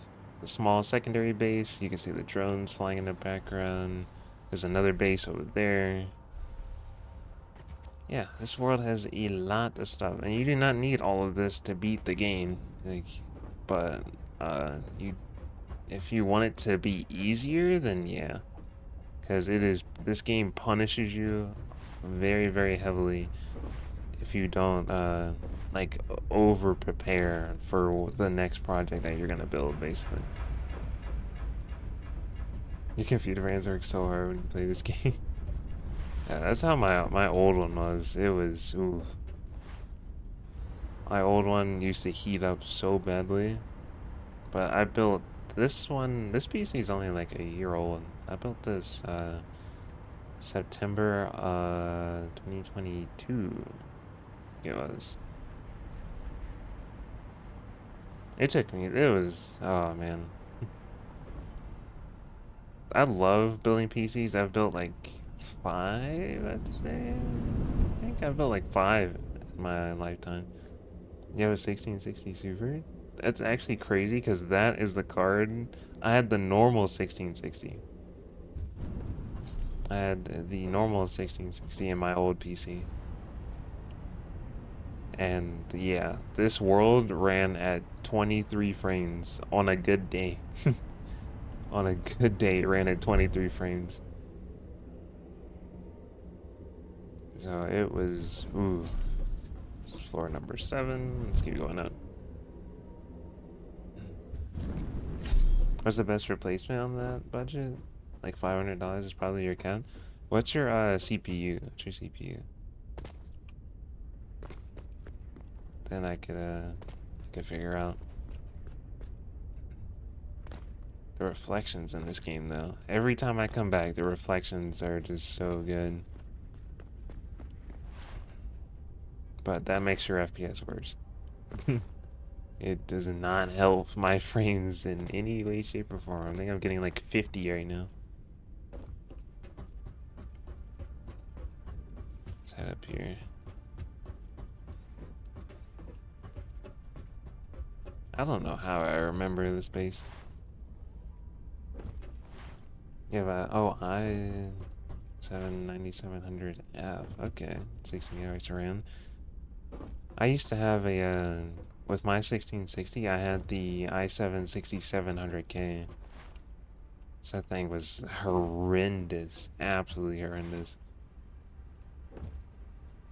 a small secondary base. You can see the drones flying in the background. There's another base over there. Yeah, this world has a lot of stuff, and you do not need all of this to beat the game. Like, but if you want it to be easier, then yeah, because this game punishes you very, very heavily if you don't like over prepare for the next project that you're gonna build, basically. Your computer frames work so hard when you play this game. Yeah, that's how my old one was. It was, ooh. My old one used to heat up so badly. But I built this one. This PC is only like a year old. I built this September 2022. It was. It took me. It was. Oh man. I love building PCs. I've built like 5, I'd say. I think I've built like 5 in my lifetime. You have a 1660 Super? That's actually crazy because that is the card. I had the normal 1660. I had the normal 1660 in my old PC. And yeah, this world ran at 23 frames on a good day. On a good day, it ran at 23 frames. So it was, ooh. This is floor number 7. Let's keep going up. What's the best replacement on that budget? Like $500 is probably your count. What's your CPU? What's your CPU? Then I could figure out. The reflections in this game, though. Every time I come back, the reflections are just so good. But that makes your FPS worse. It does not help my frames in any way, shape, or form. I think I'm getting like 50 right now. Let's head up here. I don't know how I remember this base. Yeah, but oh, i7-9700F. Okay, 60 hours around. I used to have a with my 1660. I had the i7-6700K. So that thing was horrendous, absolutely horrendous.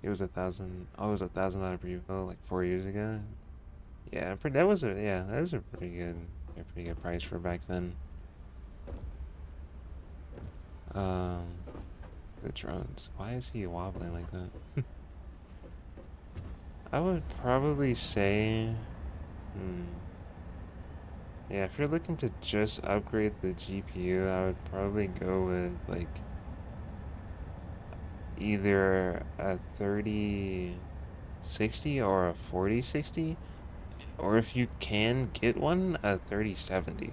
It was $1,000. Oh, it was $1,000 per rebuild like 4 years ago. Yeah, that was a pretty good price for back then. The drones. Why is he wobbling like that? I would probably say, yeah, if you're looking to just upgrade the GPU, I would probably go with like either a 3060 or a 4060, or if you can get one, a 3070.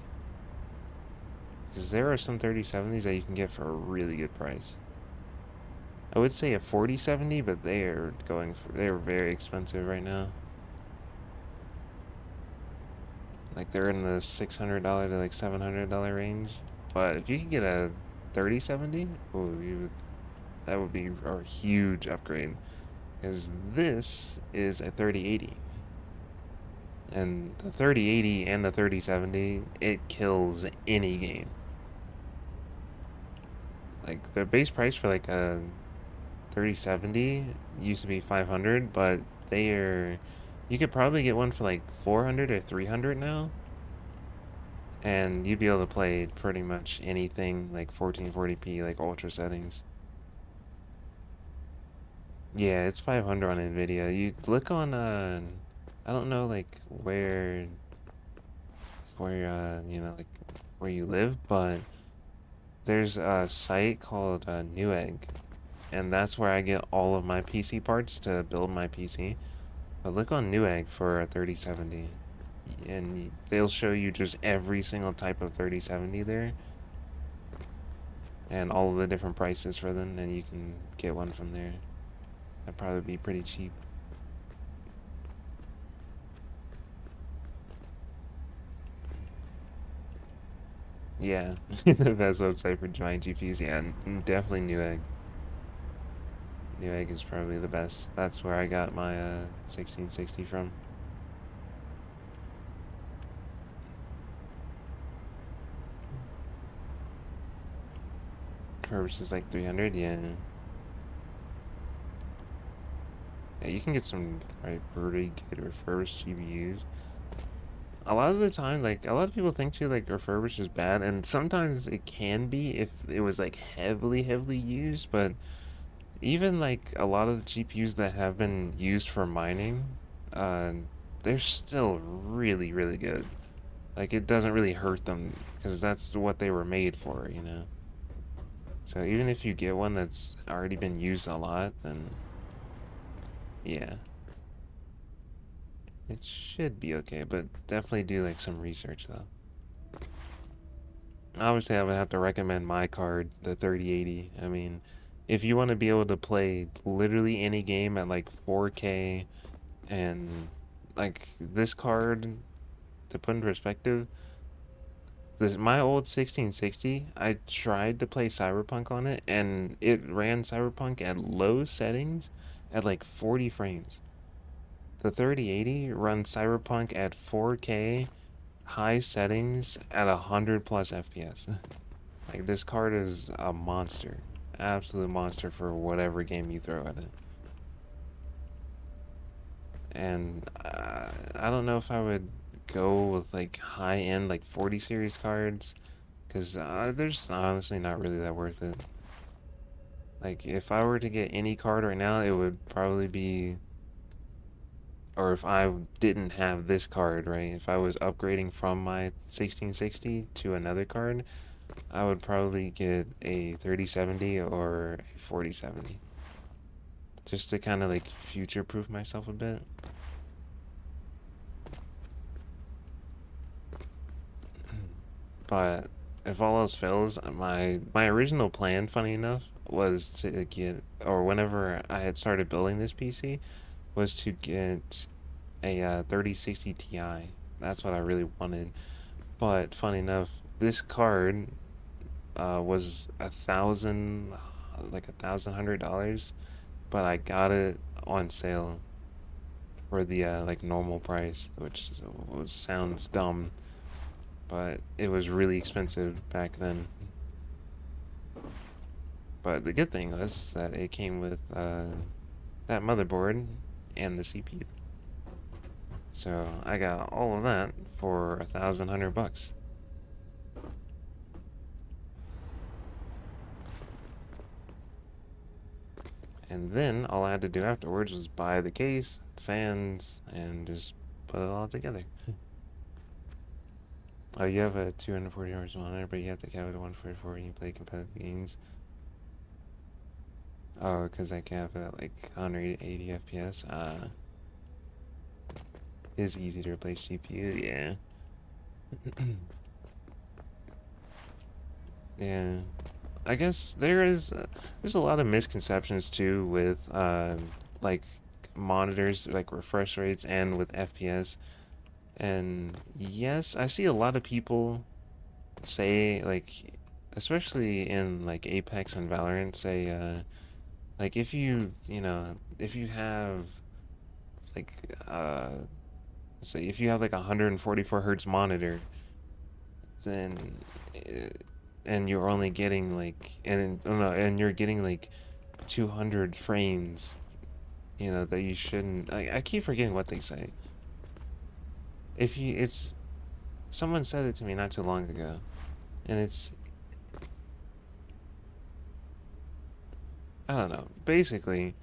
Because there are some 3070s that you can get for a really good price. I would say a 4070, but they're very expensive right now. Like they're in the $600 to like $700 range. But if you could get a 3070, that would be a huge upgrade. Because this is a 3080. And the 3080 and the 3070, it kills any game. Like the base price for like a 3070 used to be 500, but you could probably get one for like 400 or 300 now. And you'd be able to play pretty much anything like 1440p, like ultra settings. Yeah, it's 500 on Nvidia. You look on I don't know like where you know, like where you live, but there's a site called Newegg, and that's where I get all of my PC parts to build my PC. But look on Newegg for a 3070, and they'll show you just every single type of 3070 there, and all of the different prices for them, and you can get one from there. That'd probably be pretty cheap. Yeah, the best website for giant GPUs. Yeah, definitely Newegg. Newegg is probably the best. That's where I got my 1660 from. Refurbished is like 300, yeah. Yeah, you can get some pretty good refurbished GPUs. A lot of the time, like, a lot of people think too, like, refurbished is bad, and sometimes it can be if it was, like, heavily used, but even, like, a lot of the GPUs that have been used for mining, they're still really, really good. Like, it doesn't really hurt them, because that's what they were made for, you know? So even if you get one that's already been used a lot, then, yeah. It should be okay, but definitely do like some research though. Obviously, I would have to recommend my card, the 3080. I mean, if you want to be able to play literally any game at like 4K, and like this card, to put in perspective, my old 1660, I tried to play Cyberpunk on it, and it ran Cyberpunk at low settings at like 40 frames. The 3080 runs Cyberpunk at 4K, high settings at 100 plus FPS. Like, this card is a monster. Absolute monster for whatever game you throw at it. And I don't know if I would go with like high-end like 40 series cards, because they're just honestly not really that worth it. Like, if I were to get any card right now, it would probably be, or if I didn't have this card, right, if I was upgrading from my 1660 to another card, I would probably get a 3070 or a 4070. Just to kind of like future-proof myself a bit. But if all else fails, my original plan, funny enough, was to get, or whenever I had started building this PC, was to get a 3060 Ti. That's what I really wanted. But funny enough, this card was $1,100, but I got it on sale for the like normal price, which sounds dumb, but it was really expensive back then. But the good thing was that it came with that motherboard and the CPU. So I got all of that for $1,100. And then all I had to do afterwards was buy the case, fans, and just put it all together. Oh, you have a 240 hours monitor, but you have to cap it at 144 when you play competitive games. Oh, because I cap it at like 180 FPS. It's easy to replace GPU, yeah. Yeah. I guess there's a lot of misconceptions too with like monitors, like refresh rates, and with FPS. And yes, I see a lot of people say, like, especially in like Apex and Valorant, say like if you have like say if you have like a 144 hertz monitor, then uh, and you're only getting like and oh no, and you're getting like 200 frames, that you shouldn't. I keep forgetting what they say. If you it's Someone said it to me not too long ago, and I don't know. Basically,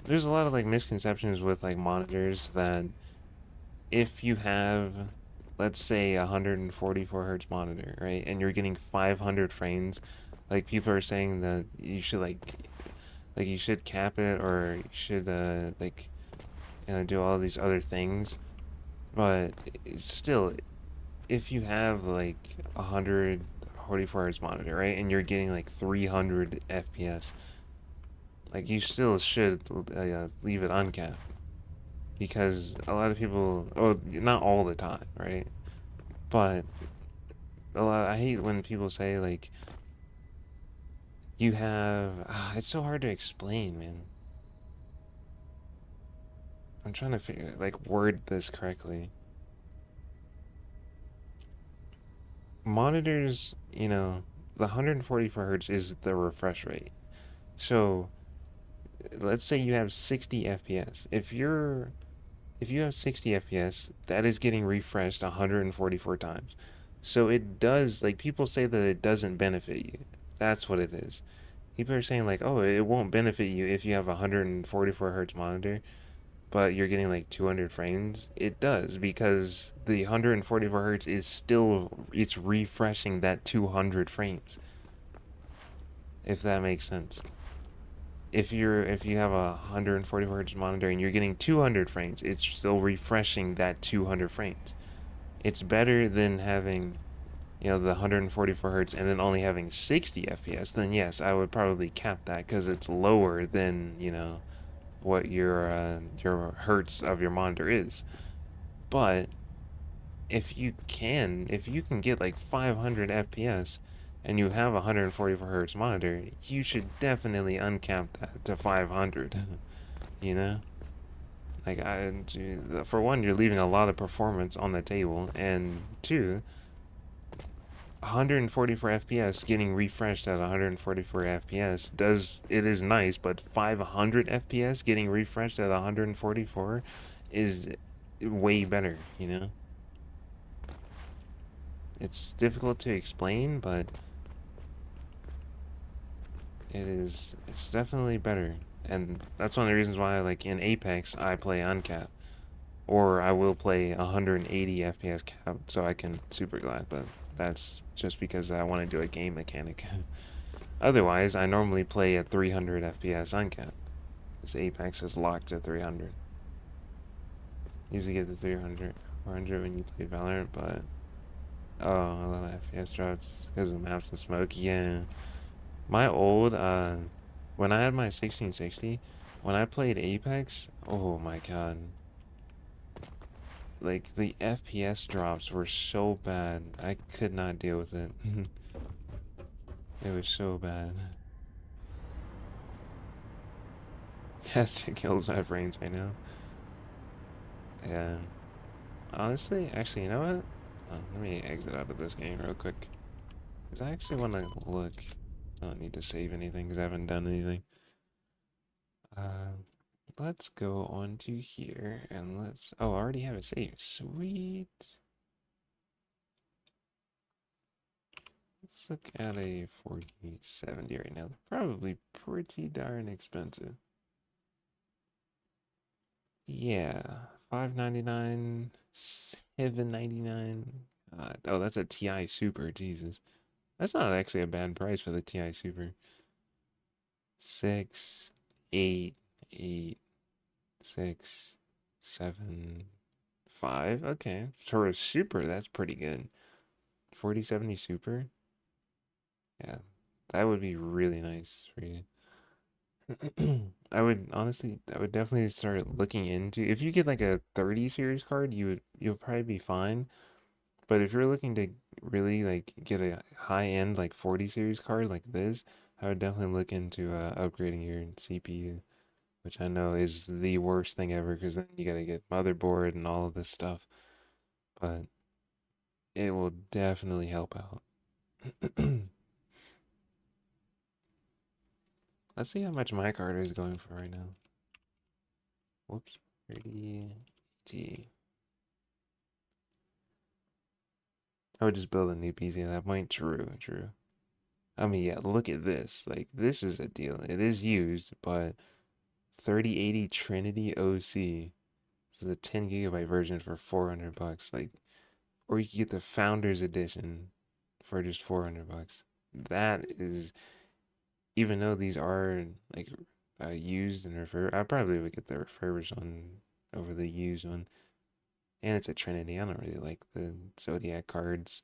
there's a lot of like misconceptions with like monitors that if you have, let's say, a 144 hertz monitor, right, and you're getting 500 frames, like people are saying that you should like you should cap it, or you should do all these other things. But still, if you have like a 144 hertz monitor, right, and you're getting like 300 FPS, like you still should leave it uncapped, because a lot of people, oh, not all the time, right? But I hate when people say like you have. It's so hard to explain, man. I'm trying to word this correctly. Monitors, the 144 hertz is the refresh rate. So let's say you have 60 FPS. If you have 60 FPS, that is getting refreshed 144 times. So it does, like, people say that it doesn't benefit you. That's what it is. People are saying like, oh, it won't benefit you if you have a 144 hertz monitor, but you're getting like 200 frames. It does, because the 144 hertz is still, it's refreshing that 200 frames. If that makes sense. If you have a 144 hertz monitor and you're getting 200 frames, it's still refreshing that 200 frames. It's better than having, the 144 hertz and then only having 60 FPS. Then yes, I would probably cap that, because it's lower than what your hertz of your monitor is. But if you can get like 500 FPS and you have a 144 hertz monitor, you should definitely uncap that to 500. you know like for one, you're leaving a lot of performance on the table, and two, 144 FPS getting refreshed at 144 FPS is nice, but 500 FPS getting refreshed at 144 is way better. It's difficult to explain, but it's definitely better. And that's one of the reasons why, like, in Apex, I play uncapped. Or I will play 180 FPS cap so I can super glide, but that's just because I want to do a game mechanic. Otherwise, I normally play at 300 FPS uncapped. This Apex is locked at 300. Usually get the 300, 400 when you play Valorant, but oh, a lot of FPS drops because of the maps and smoke. Yeah. My old, when I had my 1660, when I played Apex, oh my god. Like, the FPS drops were so bad. I could not deal with it. It was so bad. Astrid kills my frames right now. Yeah. Honestly, actually, you know what? Let me exit out of this game real quick. Because I actually want to look. I don't need to save anything because I haven't done anything. Let's go on to here and let's. Oh, I already have it saved. Sweet. Let's look at a 4070 right now. Probably pretty darn expensive. Yeah, $599, $799. Oh, that's a TI Super. Jesus, that's not actually a bad price for the TI Super. 6, 8, 8, 6, 7, 5. Okay, for a Super, that's pretty good. 4070 Super. Yeah, That would be really nice for you. I would definitely start looking into if you get like a 30 series card, you'll probably be fine. But if you're looking to really like get a high end like 40 series card like this, I would definitely look into upgrading your CPU, which I know is the worst thing ever because then you gotta get motherboard and all of this stuff. But it will definitely help out. Let's see how much my card is going for right now. Whoops. 30 T. I would just build a new PC at that point. True, true. I mean, yeah, look at this. Like, this is a deal. It is used, but 3080 Trinity OC. This is a 10 gigabyte version for 400 bucks. Like, or you can get the Founders Edition for just 400 bucks. That is, even though these are like used and refurbished, I probably would get the refurbished one over the used one. And it's a Trinity. I don't really like the Zodiac cards.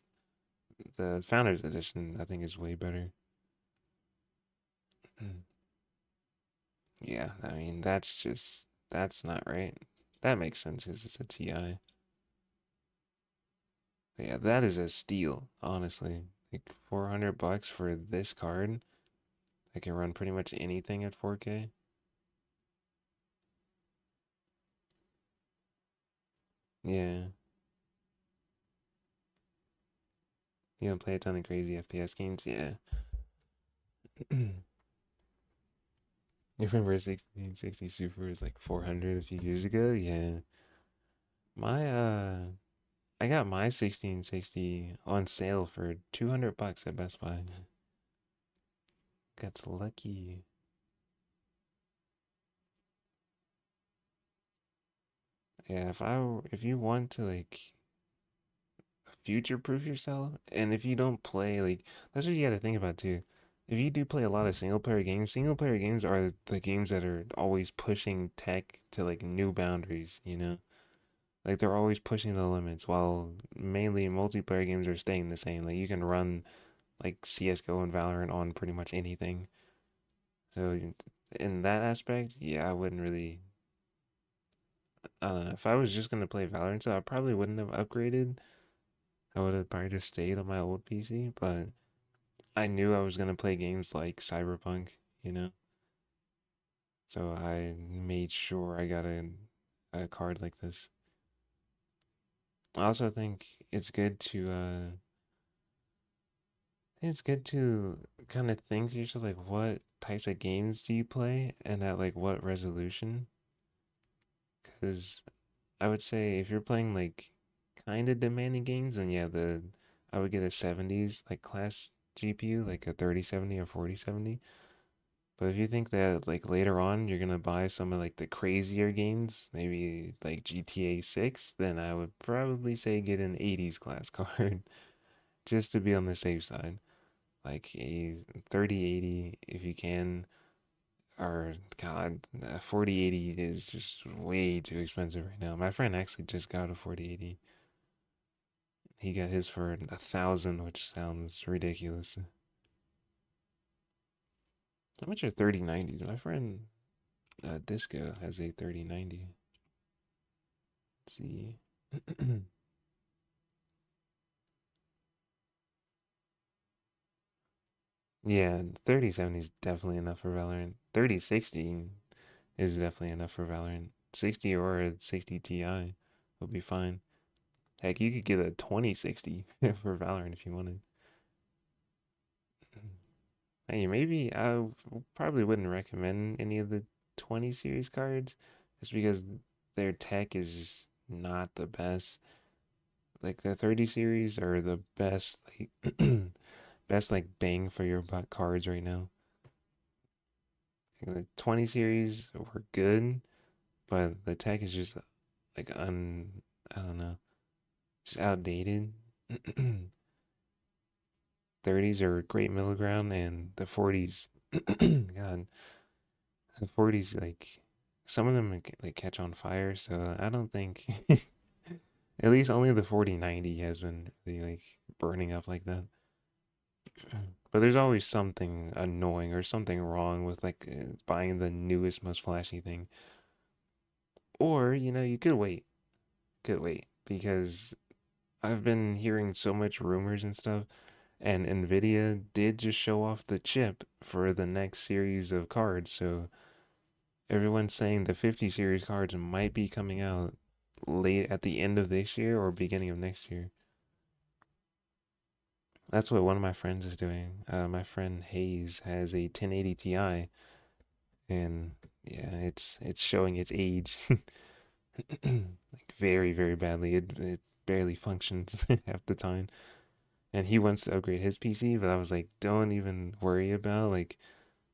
The Founders Edition, I think, is way better. Yeah, I mean, that's not right. That makes sense because it's a TI. But yeah, that is a steal, honestly. Like 400 bucks for this card. I can run pretty much anything at 4K. Yeah. You don't play a ton of crazy FPS games? Yeah. You remember 1660 Super was like 400 a few years ago? Yeah. My I got my 1660 on sale for 200 bucks at Best Buy. Got lucky. Yeah, if you want to like future proof yourself, and if you don't play like that's what you got to think about too. If you do play a lot of single player games are the games that are always pushing tech to like new boundaries, you know? Like they're always pushing the limits while mainly multiplayer games are staying the same. Like you can run like CS:GO and Valorant on pretty much anything. So in that aspect, yeah, I wouldn't really I don't know. If I was just gonna play Valorant, so I probably wouldn't have upgraded. I would have probably just stayed on my old PC, but I knew I was gonna play games like Cyberpunk, you know? So I made sure I got a card like this. I also think it's good to kind of think to yourself like what types of games do you play and at like what resolution? Because I would say if you're playing like kind of demanding games, then yeah, the I would get a 70s like class GPU, like a 3070 or 4070. But if you think that like later on you're gonna buy some of like the crazier games, maybe like GTA 6, then I would probably say get an 80s class card just to be on the safe side. Like a 3080 if you can, or God, a 4080 is just way too expensive right now. My friend actually just got a 4080. He got his for 1,000, which sounds ridiculous. How much are 3090s? My friend Disco has a 3090. Let's see. Yeah, 3070 is definitely enough for Valorant. 3060 is definitely enough for Valorant. 60 or a 60 Ti will be fine. Heck, you could get a 2060 for Valorant if you wanted. Hey, maybe probably wouldn't recommend any of the 20 series cards just because their tech is just not the best. Like the 30 series are the best like best like bang for your buck cards right now. Like, the 20 series were good, but the tech is just like I don't know, just outdated. 30s are a great middle ground, and the 40s, God, the 40s like some of them like catch on fire. So I don't think, at least only the 4090 has been really like burning up like that. But there's always something annoying or something wrong with like buying the newest, most flashy thing. Or, you could wait because I've been hearing so much rumors and stuff, and Nvidia did just show off the chip for the next series of cards, so everyone's saying the 50 series cards might be coming out late at the end of this year or beginning of next year. That's what one of my friends is doing. My friend Hayes has a 1080 Ti, and yeah, it's showing its age, like very, very badly. It barely functions half the time. And he wants to upgrade his PC, but I was like, don't even worry about like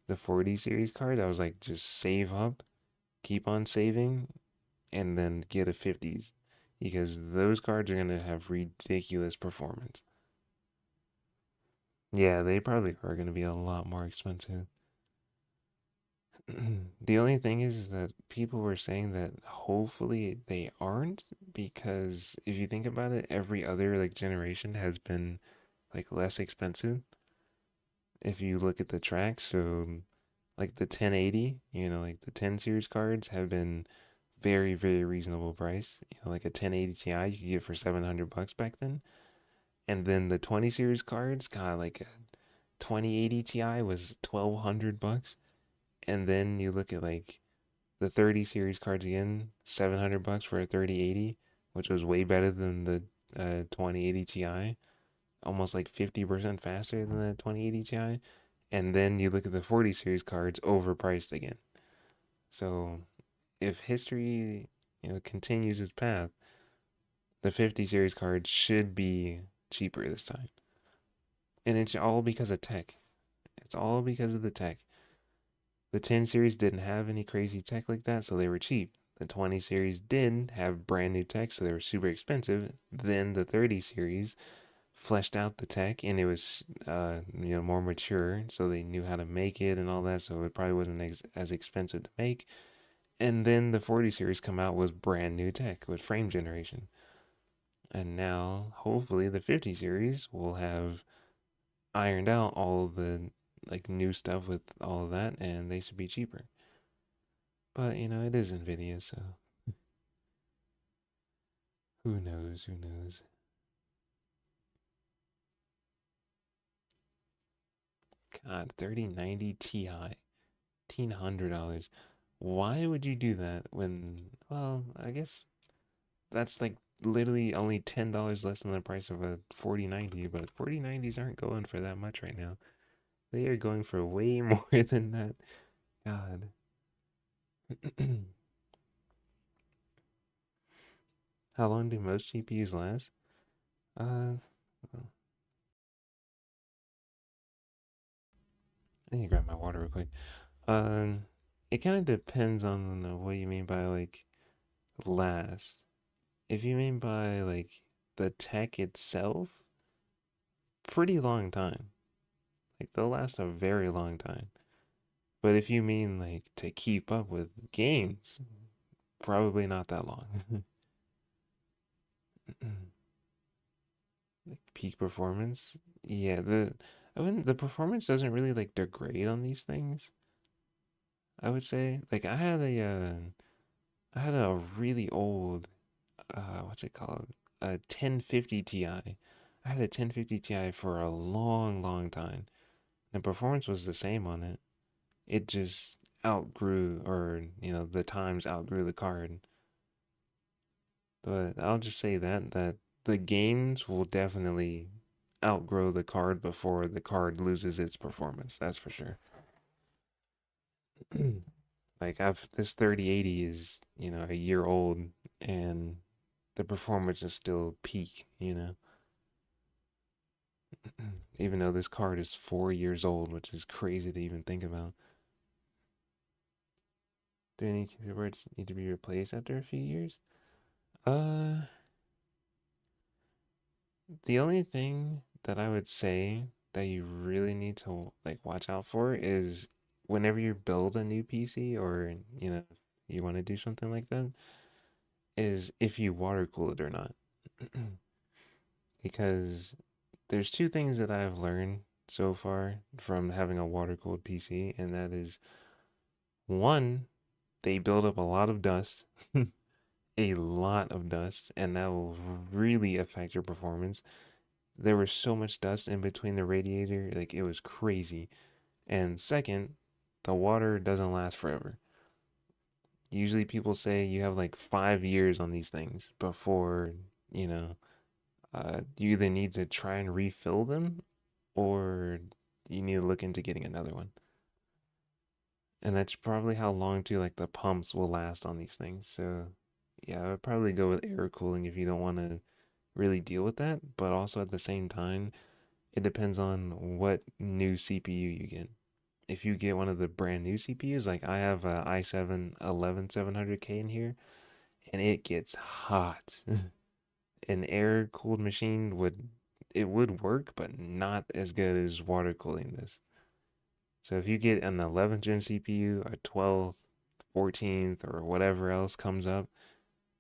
the 40 series card. I was like, just save up, keep on saving, and then get a 50s because those cards are gonna have ridiculous performance. Yeah, they probably are gonna be a lot more expensive. The only thing is that people were saying that hopefully they aren't, because if you think about it, every other like generation has been like less expensive. If you look at the tracks, so like the 1080, like the 10 series cards have been very, very reasonable price. Like a 1080 Ti you could get for 700 bucks back then. And then the 20 series cards, God, like a 2080 Ti was 1200 bucks. And then you look at like the 30 series cards again, 700 bucks for a 3080, which was way better than the 2080 Ti, almost like 50% faster than the 2080 Ti. And then you look at the 40 series cards, overpriced again. So if history, continues its path, the 50 series cards should be cheaper this time. And it's all because of tech. It's all because of the tech. The 10 series didn't have any crazy tech like that, so they were cheap. The 20 series did have brand new tech, so they were super expensive. Then the 30 series fleshed out the tech, and it was more mature, so they knew how to make it and all that, so it probably wasn't as expensive to make. And then the 40 series come out with brand new tech with frame generation. And now hopefully the 50 series will have ironed out all the like new stuff with all of that, and they should be cheaper. But it is Nvidia, so who knows, who knows. God, 3090 Ti, $1,500. Why would you do that when, well, I guess that's like literally only $10 less than the price of a 4090, but 4090s aren't going for that much right now. They are going for way more than that. God. How long do most GPUs last? Uh, I need to grab my water real quick. It kind of depends on what you mean by like last. If you mean by like the tech itself, pretty long time. Like they'll last a very long time. But if you mean like to keep up with games, probably not that long. Like peak performance, yeah. The performance doesn't really like degrade on these things. I would say like I had a really old what's it called, a 1050 Ti. I had a 1050 Ti for a long, long time. And performance was the same on it. It just outgrew, or the times outgrew the card. But I'll just say that the games will definitely outgrow the card before the card loses its performance. That's for sure. Like I've this 3080 is, a year old, and the performance is still peak. Even though this card is 4 years old, which is crazy to even think about. Do any keyboards need to be replaced after a few years? Uh, the only thing that I would say that you really need to like watch out for is whenever you build a new PC, or you want to do something like that, is if you water cool it or not. Because there's two things that I've learned so far from having a water cooled PC, and that is one, they build up a lot of dust, a lot of dust, and that will really affect your performance. There was so much dust in between the radiator, like it was crazy. And second, the water doesn't last forever. Usually people say you have like 5 years on these things before, you know, you either need to try and refill them or you need to look into getting another one. And that's probably how long too like the pumps will last on these things. So yeah, I would probably go with air cooling if you don't want to really deal with that. But also at the same time, it depends on what new CPU you get. If you get one of the brand new CPUs, like I have a i7 11700K in here, and it gets hot. An air cooled machine would work, but not as good as water cooling this. So if you get an 11th gen CPU, a 12th, 14th, or whatever else comes up,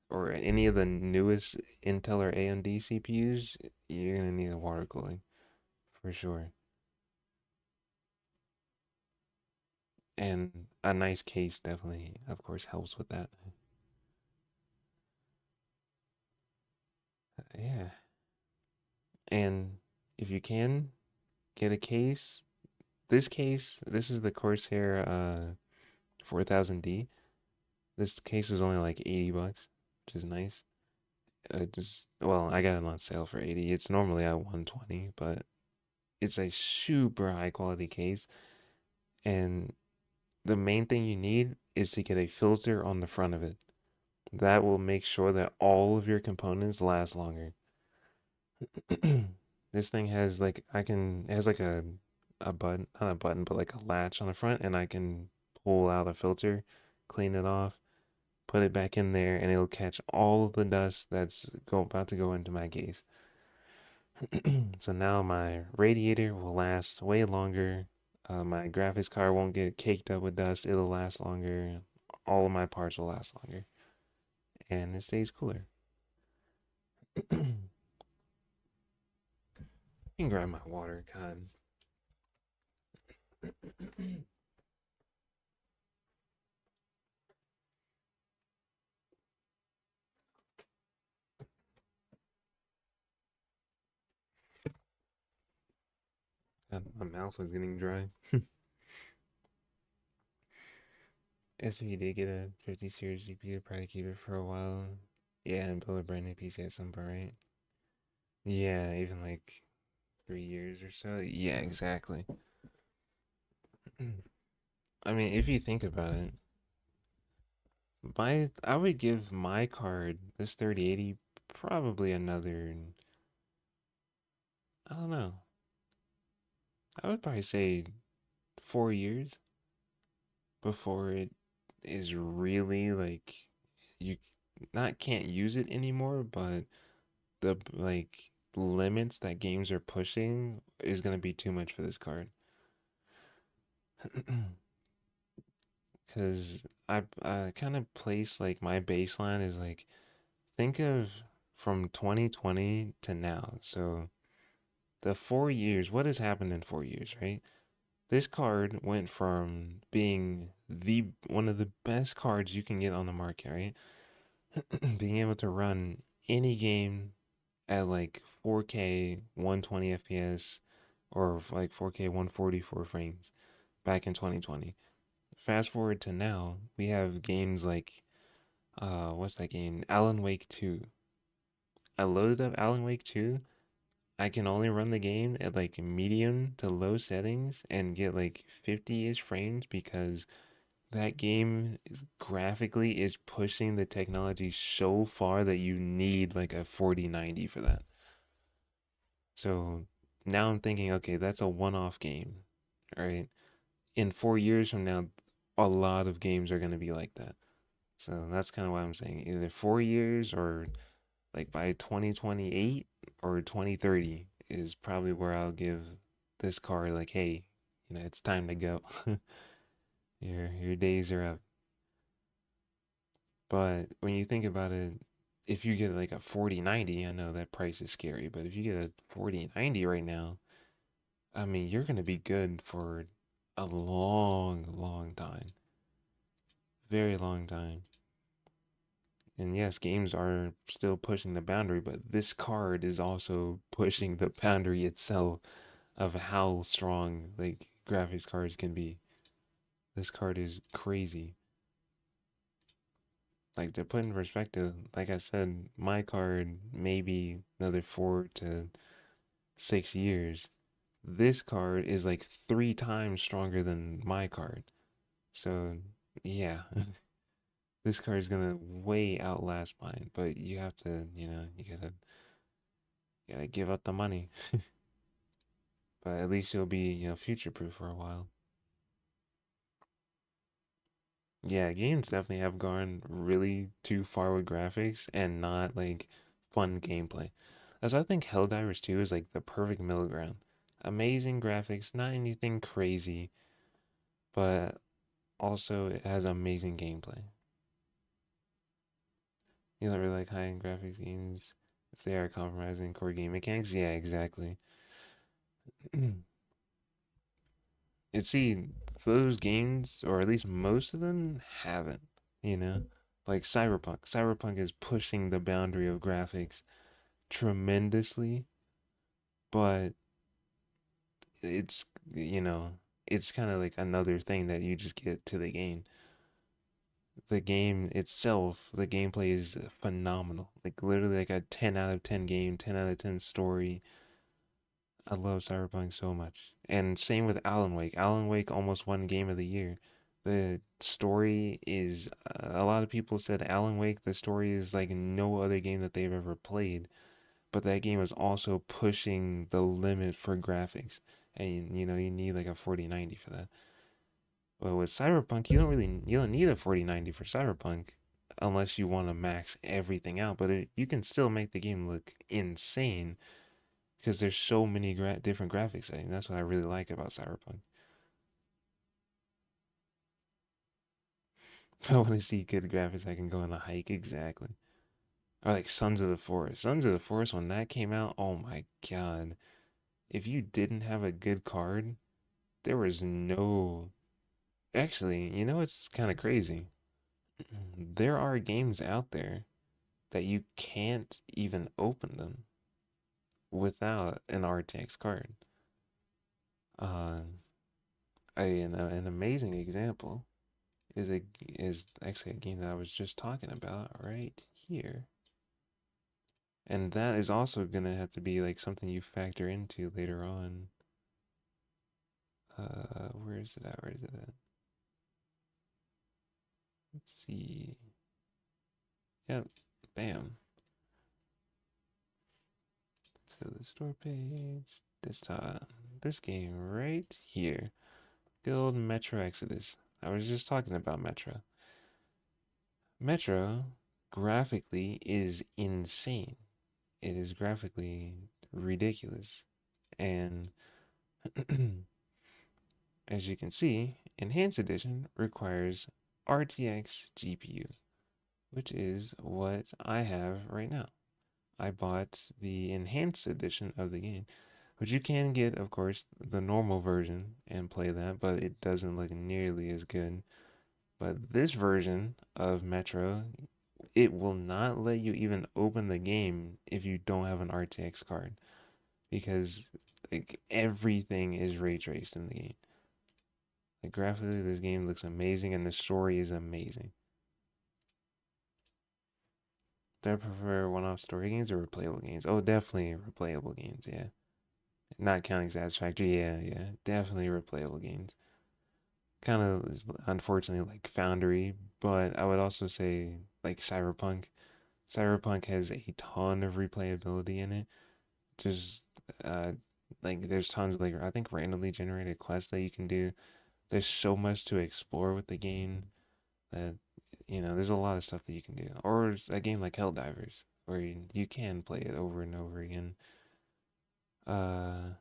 or any of the newest Intel or AMD CPUs, you're gonna need a water cooling for sure. And a nice case definitely, of course, helps with that. Yeah. And if you can, get a case. This case, this is the Corsair 4000D. This case is only like 80 bucks, which is nice. Well, I got it on sale for 80. It's normally at 120, but it's a super high quality case. And the main thing you need is to get a filter on the front of it. That will make sure that all of your components last longer. This thing has like it has like a button, not a button, but like a latch on the front, and I can pull out a filter, clean it off, put it back in there, and it'll catch all of the dust that's about to go into my case. So now my radiator will last way longer. My graphics card won't get caked up with dust. It'll last longer. All of my parts will last longer, and it stays cooler. You can grab my water, God. My mouth was getting dry. As if you did get a 50 series GPU, probably keep it for a while. Yeah, and build a brand new PC at some point, right? Yeah, even like 3 years or so. Yeah, exactly. I mean, if you think about it, I would give my card, this 3080, probably another, I don't know. I would probably say 4 years before it is really like you not can't use it anymore, but the like limits that games are pushing is gonna be too much for this card. Because I kind of place like my baseline is like think of from 2020 to now. So the 4 years, what has happened in 4 years, right? This card went from being the one of the best cards you can get on the market, right? Being able to run any game at like 4K 120 FPS or like 4K 144 frames back in 2020. Fast forward to now, we have games like what's that game? Alan Wake 2. I loaded up Alan Wake 2. I can only run the game at like medium to low settings and get like 50-ish frames because that game graphically is pushing the technology so far that you need like a 4090 for that. So now I'm thinking, okay, that's a one-off game, right? In 4 years from now, a lot of games are going to be like that. So that's kind of why I'm saying either 4 years or like by 2028 or 2030 is probably where I'll give this card like, hey, it's time to go. Your days are up. But when you think about it, if you get like a 4090, I know that price is scary, but if you get a 4090 right now, I mean, you're gonna be good for a long, long time. Very long time. And yes, games are still pushing the boundary, but this card is also pushing the boundary itself of how strong like graphics cards can be. This card is crazy. Like to put in perspective, like I said, my card maybe another 4 to 6 years. This card is like 3 times stronger than my card. So yeah, this card is gonna way outlast mine. But you have to, you gotta give up the money. But at least you'll be, future proof for a while. Yeah, games definitely have gone really too far with graphics and not like fun gameplay. That's why I think Helldivers 2 is like the perfect middle ground. Amazing graphics, not anything crazy, but also it has amazing gameplay. You don't really like high-end graphics games if they are compromising core game mechanics. Yeah, exactly. See, those games, or at least most of them, haven't, you know? Like Cyberpunk. Cyberpunk is pushing the boundary of graphics tremendously, but it's, it's kind of like another thing that you just get to the game. The game itself, the gameplay is phenomenal. Like literally like a 10 out of 10 game, 10 out of 10 story. I love Cyberpunk so much. And same with Alan Wake. Alan Wake almost won Game of the Year. The story is, a lot of people said Alan Wake, the story is like no other game that they've ever played. But that game is also pushing the limit for graphics. And you need like a 4090 for that. Well, with Cyberpunk, you don't need a 4090 for Cyberpunk unless you want to max everything out. But you can still make the game look insane because there's so many different graphics settings. That's what I really like about Cyberpunk. If I want to see good graphics, I can go on a hike. Exactly. Or like Sons of the Forest. Sons of the Forest, when that came out, oh my god. If you didn't have a good card, there was no. Actually, it's kind of crazy. There are games out there that you can't even open them without an RTX card. Uh, an amazing example is actually a game that I was just talking about right here. And that is also gonna have to be like something you factor into later on. Where is it at? Where is it at? Let's see. Yep, bam. So the store page, this game right here. Good old Metro Exodus. I was just talking about Metro. Metro graphically is insane. It is graphically ridiculous. And as you can see, Enhanced Edition requires RTX GPU, which is what I have right now. I bought the Enhanced Edition of the game, which you can get, of course, the normal version and play that, but it doesn't look nearly as good. But this version of Metro, it will not let you even open the game if you don't have an RTX card, because like everything is ray traced in the game. Like graphically, this game looks amazing and the story is amazing. Do I prefer one-off story games or replayable games? Oh, definitely replayable games, yeah. Not counting Satisfactory, yeah, definitely replayable games. Kind of, unfortunately, like Foundry, but I would also say like Cyberpunk. Cyberpunk has a ton of replayability in it. Just like there's tons of like I think randomly generated quests that you can do. There's so much to explore with the game that there's a lot of stuff that you can do. Or it's a game like Helldivers where you can play it over and over again. Uh,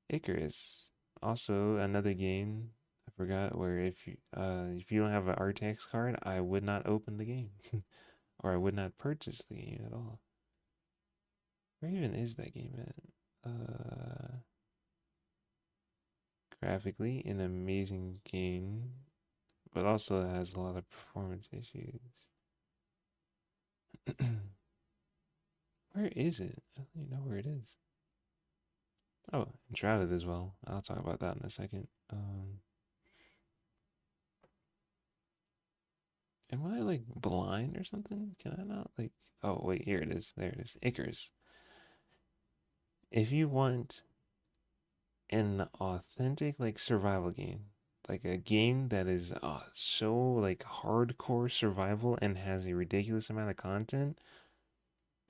Icarus, also another game I forgot where if you don't have an RTX card, I would not open the game, or I would not purchase the game at all. Where even is that game at? graphically an amazing game, but also has a lot of performance issues. Where is it? I don't even know where it is. Oh, Enshrouded as well. I'll talk about that in a second. Am I like blind or something? Can I not like? Oh wait, here it is. There it is. Icarus. If you want an authentic like survival game, like a game that is so like hardcore survival and has a ridiculous amount of content,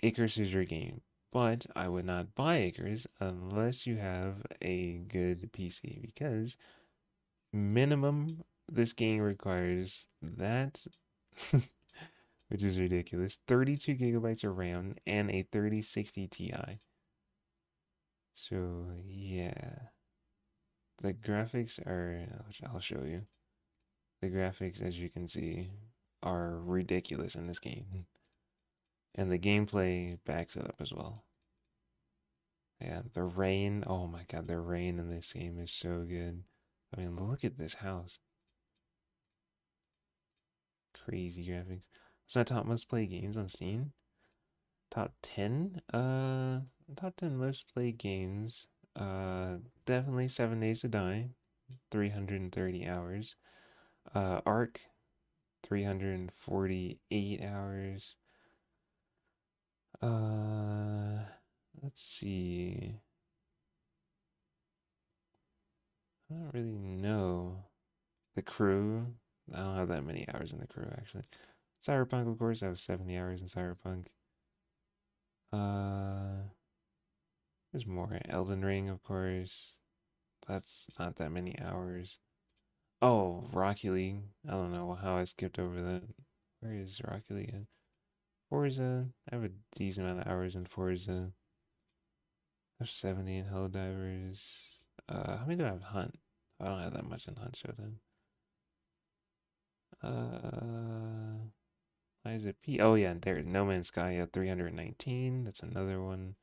Icarus is your game. But I would not buy Icarus unless you have a good PC because minimum this game requires that which is ridiculous, 32 gigabytes of RAM and a 3060 Ti. So yeah, the graphics are, I'll show you. The graphics, as you can see, are ridiculous in this game. And the gameplay backs it up as well. Yeah, the rain, oh my god, the rain in this game is so good. I mean, look at this house. Crazy graphics. So top most played games on Steam. Top 10? Top 10 most played games. Definitely 7 Days to Die, 330 hours. Ark, 348 hours. Let's see. I don't really know. The Crew, I don't have that many hours in The Crew, actually. Cyberpunk, of course, I have 70 hours in Cyberpunk. There's more. Elden Ring, of course. That's not that many hours. Oh, Rocket League. I don't know how I skipped over that. Where is Rocket League at? Forza. I have a decent amount of hours in Forza. I have 70 in Helldivers. How many do I have in Hunt? I don't have that much in Hunt Showdown. Why is it P? Oh yeah, there. No Man's Sky at 319. That's another one.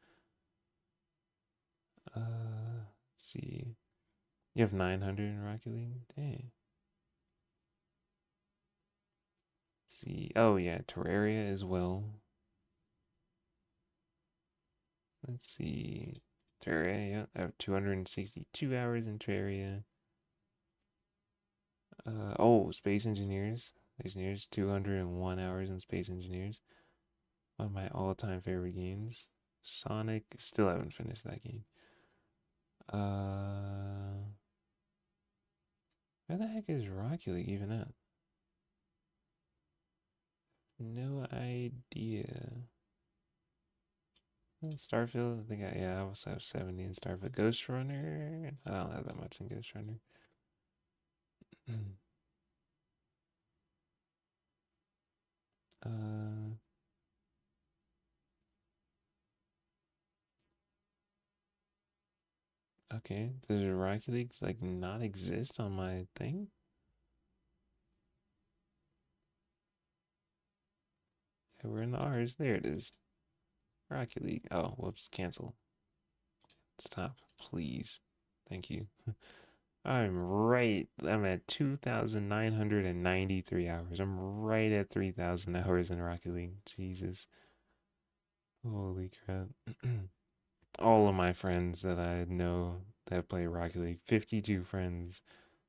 Let's see. You have 900 in Rocket League? Dang. See. Oh yeah, Terraria as well. Let's see. Terraria, yeah, I have 262 hours in Terraria. Oh, Space Engineers. Space Engineers, 201 hours in Space Engineers. One of my all-time favorite games. Sonic, still haven't finished that game. Where the heck is Rocket League even at? No idea. Starfield, I think I also have 70 in Starfield. Ghost Runner, I don't have that much in Ghost Runner. Okay, does Rocket League like not exist on my thing? Yeah, we're in the R's. There it is. Rocket League. Oh, whoops, cancel. Stop, please. Thank you. I'm at 2,993 hours. I'm right at 3,000 hours in Rocket League. Jesus. Holy crap. All of my friends that I know that play Rocket League, 52 friends.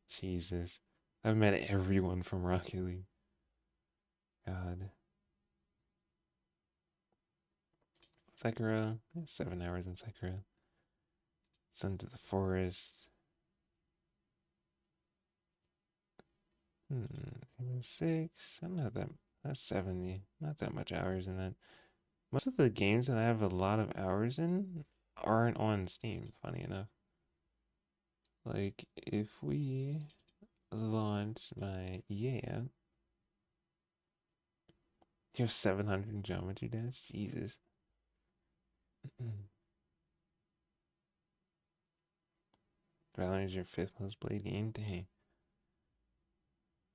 Jesus. I've met everyone from Rocket League. God. Sakura, 7 hours in Sakura. Sons of the Forest. Rainbow Six. I don't know that. That's 70. Not that much hours in that. Most of the games that I have a lot of hours in aren't on Steam, funny enough. Like, if we launch my EA app, you have 700 Geometry Dash? Jesus. Valorant is your fifth most played game? Dang.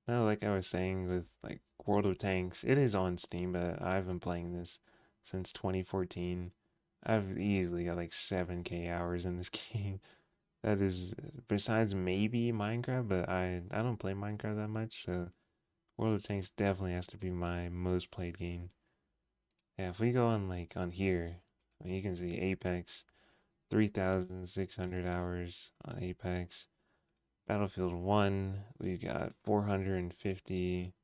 No, like I was saying with like World of Tanks, it is on Steam, but I've been playing this since 2014. I've easily got like 7K hours in this game. That is besides maybe Minecraft, but I don't play Minecraft that much, so World of Tanks definitely has to be my most played game. Yeah, if we go on like on here, I mean, you can see Apex, 3,600 hours on Apex. Battlefield 1, we got 450,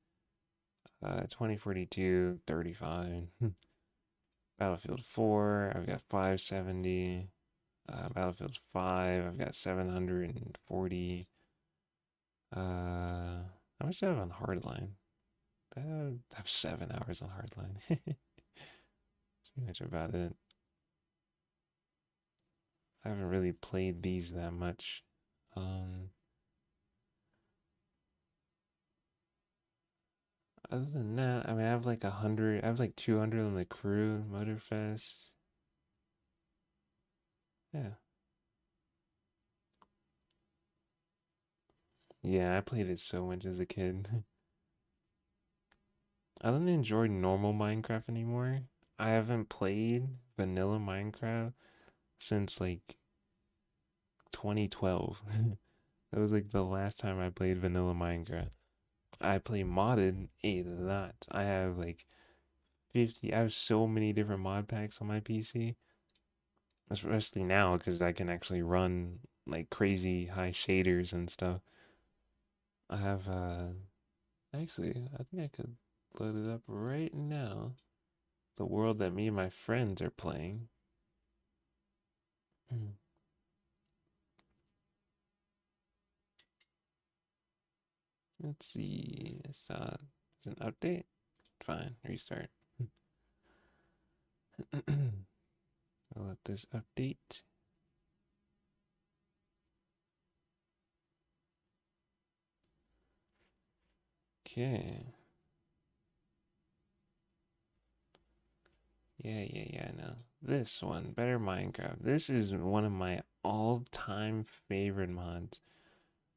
2042, 35. Battlefield 4, I've got 570. Battlefield 5, I've got 740. How much do I have on Hardline? I have 7 hours on Hardline. That's pretty much about it. I haven't really played these that much. Other than that, I mean, I have like 100, I have like 200 on the crew, Motorfest. Yeah. Yeah, I played it so much as a kid. I don't enjoy normal Minecraft anymore. I haven't played vanilla Minecraft since like 2012. That was like the last time I played vanilla Minecraft. I play modded a lot. I have like 50, I have so many different mod packs on my PC. Especially now because I can actually run like crazy high shaders and stuff. I have actually I think I could load it up right now. The world that me and my friends are playing. Let's see. I saw an update. Fine, restart. I'll let this update. Okay. Yeah, I know. This one, Better Minecraft. This is one of my all-time favorite mods.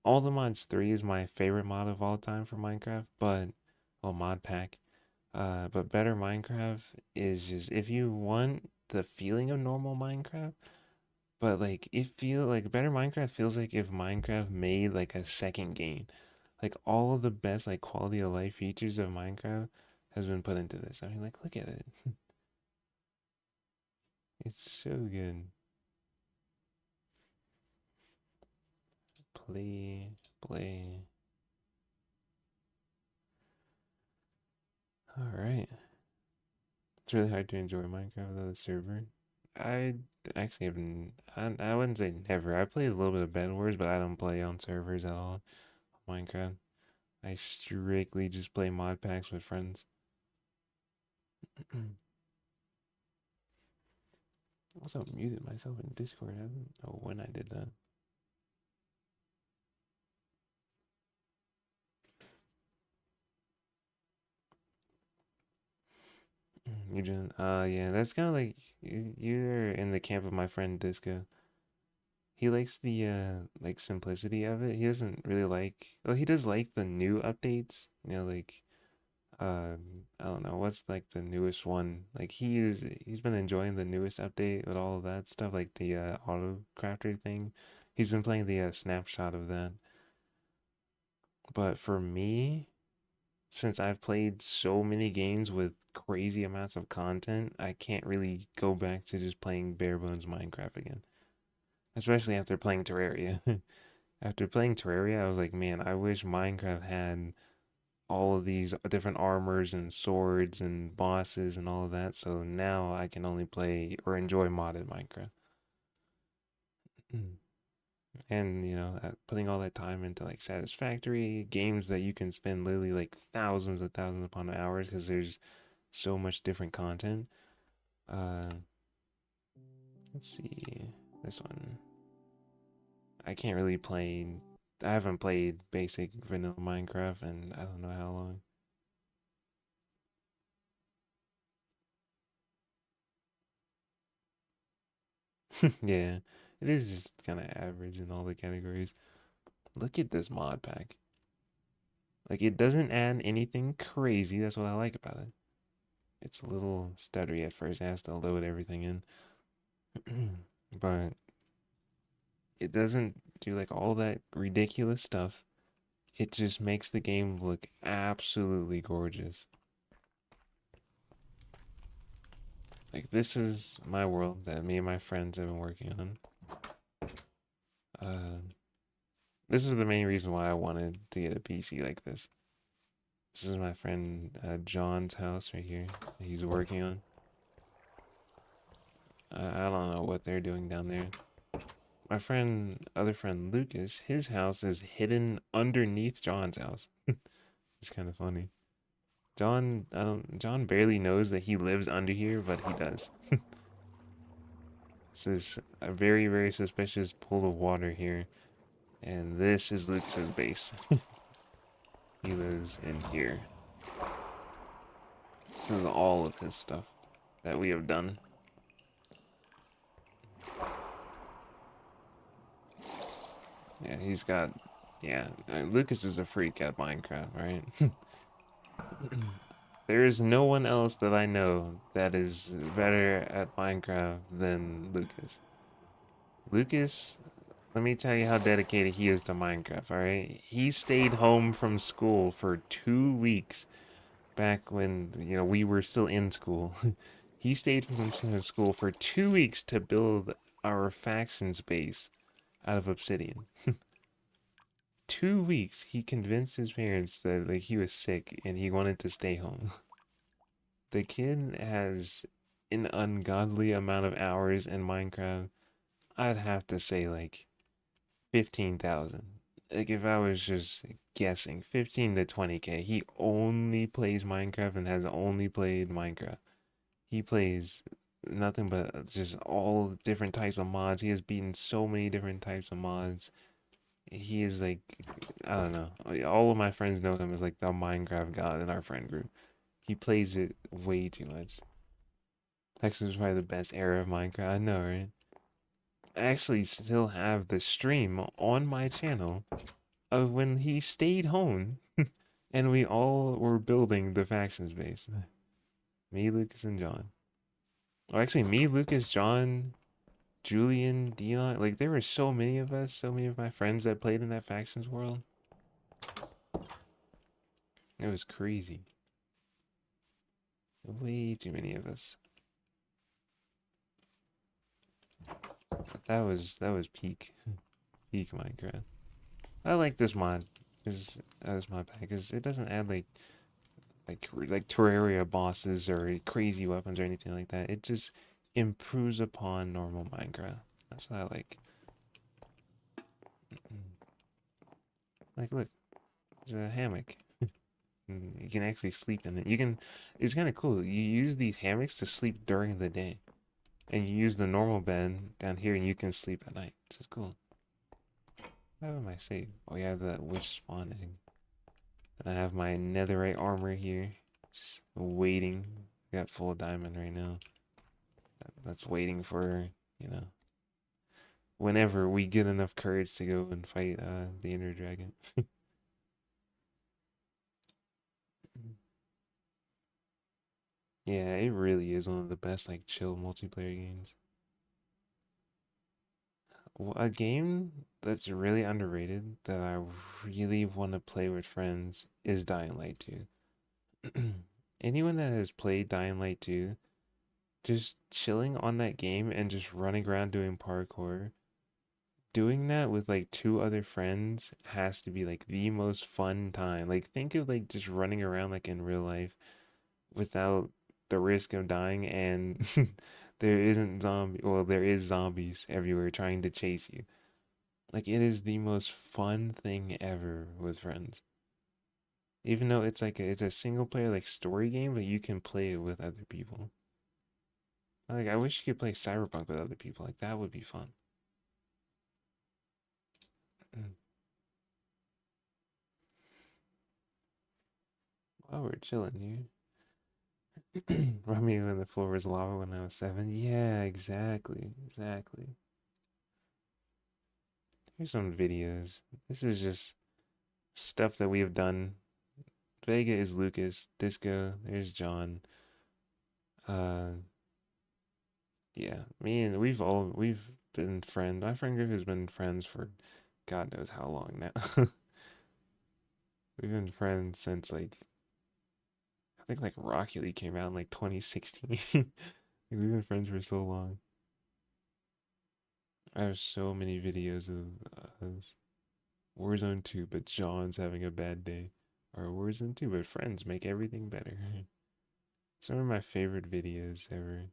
All the Mods 3 is my favorite mod of all time for Minecraft, but, well, mod pack. But Better Minecraft is just, if you want the feeling of normal Minecraft, but like, Better Minecraft feels like if Minecraft made like a second game. Like, all of the best, like, quality of life features of Minecraft has been put into this. I mean, like, look at it. It's so good. Play. Alright. It's really hard to enjoy Minecraft without a server. I actually haven't. I wouldn't say never. I played a little bit of Bed Wars, but I don't play on servers at all. Minecraft. I strictly just play mod packs with friends. Also muted myself in Discord. I don't know when I did that. Eugene, yeah, that's kind of like you're in the camp of my friend Disco. He likes the like simplicity of it. He doesn't really like, well, he does like the new updates. You know, like I don't know what's like the newest one. Like he's been enjoying the newest update with all of that stuff, like the auto crafter thing. He's been playing the snapshot of that. But for me, since I've played so many games with crazy amounts of content, I can't really go back to just playing bare bones Minecraft again. Especially after playing Terraria. After playing Terraria, I was like, man, I wish Minecraft had all of these different armors and swords and bosses and all of that. So now I can only play or enjoy modded Minecraft. And, you know, putting all that time into like Satisfactory games that you can spend literally like thousands and thousands upon hours because there's so much different content. Uh, let's see this one. I can't really play. I haven't played basic vanilla Minecraft and I don't know how long. Yeah, it is just kind of average in all the categories. Look at this mod pack. Like, it doesn't add anything crazy. That's what I like about it. It's a little stuttery at first. It has to load everything in. But it doesn't do like all that ridiculous stuff. It just makes the game look absolutely gorgeous. Like, this is my world that me and my friends have been working on. This is the main reason why I wanted to get a PC like this. This is my friend John's house right here that he's working on. I don't know what they're doing down there. My other friend Lucas, his house is hidden underneath John's house. It's kind of funny. John barely knows that he lives under here, but he does. This is a very, very suspicious pool of water here. And this is Lucas's base. He lives in here. This is all of his stuff that we have done. Yeah, he's got... Yeah, Lucas is a freak at Minecraft, right? There is no one else that I know that is better at Minecraft than Lucas. Lucas, let me tell you how dedicated he is to Minecraft, alright? He stayed home from school for 2 weeks back when, you know, we were still in school. He stayed from school for 2 weeks to build our factions base out of obsidian. 2 weeks, he convinced his parents that like he was sick and he wanted to stay home. The kid has an ungodly amount of hours in Minecraft. I'd have to say like 15,000. Like if I was just guessing, 15 to 20k. He only plays Minecraft and has only played Minecraft. He plays nothing but just all different types of mods. He has beaten so many different types of mods. He is like, I don't know. All of my friends know him as like the Minecraft god in our friend group. He plays it way too much. Texas is probably the best era of Minecraft. I know, right? I actually still have the stream on my channel of when he stayed home and we all were building the factions base. Me, Lucas, and John. Oh, actually, me, Lucas, John, Julian, Dion. Like, there were so many of us, so many of my friends that played in that factions world. It was crazy. Way too many of us. But that was peak Minecraft. I like this mod. As my pack, because it doesn't add like Terraria bosses or crazy weapons or anything like that. It just improves upon normal Minecraft. That's what I like. Like, look, there's a hammock. You can actually sleep in it. It's kind of cool. You use these hammocks to sleep during the day. And you use the normal bed down here and you can sleep at night, which is cool. What am I saved? Oh, yeah, I have that witch spawn egg. And I have my netherite armor here. Just waiting. I got full diamond right now. That's waiting for, you know, whenever we get enough courage to go and fight the Ender Dragon. Yeah, it really is one of the best, like, chill multiplayer games. A game that's really underrated that I really want to play with friends is Dying Light 2. Anyone that has played Dying Light 2, just chilling on that game and just running around doing parkour, doing that with like 2 other friends has to be like the most fun time. Like, think of like just running around like in real life without the risk of dying, and there is zombies everywhere trying to chase you. Like, it is the most fun thing ever with friends. Even though it's like it's a single player like story game, but you can play it with other people. Like, I wish you could play Cyberpunk with other people. Like, that would be fun. While we're chilling here. Run me when the floor was lava when I was 7. Yeah, exactly. Exactly. Here's some videos. This is just stuff that we have done. Vega is Lucas. Disco, there's John. Yeah, me and we've been friends. My friend group has been friends for God knows how long now. We've been friends since like I think like Rocket League came out in like 2016. We've been friends for so long. I have so many videos of us. Warzone 2, but John's having a bad day. Or Warzone 2, but friends make everything better. Some of my favorite videos ever.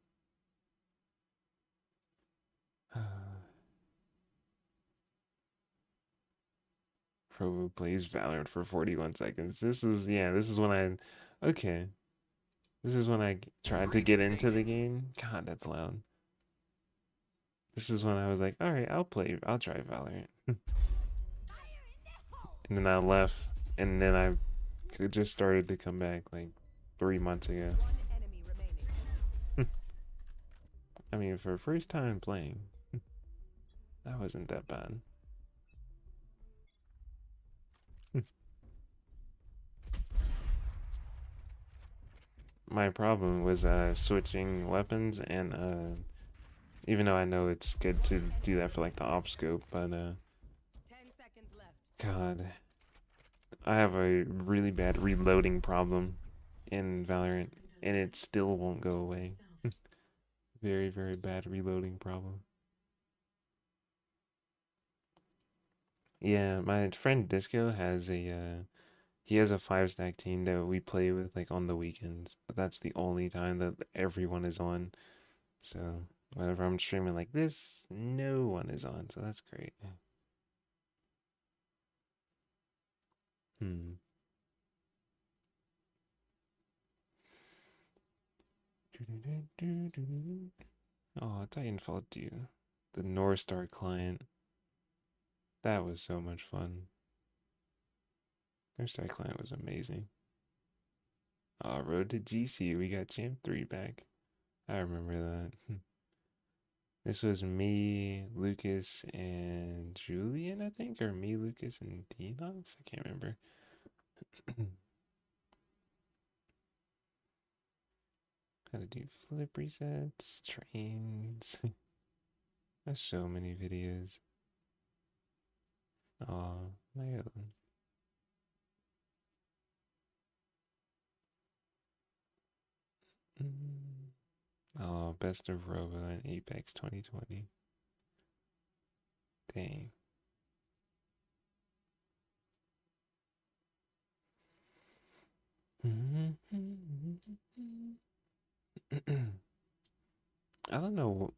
Provo plays Valorant for 41 seconds. This is when okay. This is when I tried to get into the game. God, that's loud. This is when I was like, all right, I'll try Valorant. And then I left, and then I just started to come back like 3 months ago. I mean, for first time playing, that wasn't that bad. My problem was switching weapons, and even though I know it's good to do that for like the op scope, but 10 seconds left. God, I have a really bad reloading problem in Valorant, and it still won't go away. Very, very bad reloading problem. Yeah, my friend Disco has he has a 5-stack team that we play with like on the weekends. But that's the only time that everyone is on. So whenever I'm streaming like this, no one is on. So that's great. Hmm. Oh, Titanfall 2. The North Star client. That was so much fun. North Star client was amazing. Road to GC. We got Champ 3 back. I remember that. This was me, Lucas, and Julian, I think, or me, Lucas, and Denox. I can't remember. How to do flip resets, trains. There's so many videos. Oh, my God. Oh, best of Robo and Apex 2020. Dang. I don't know.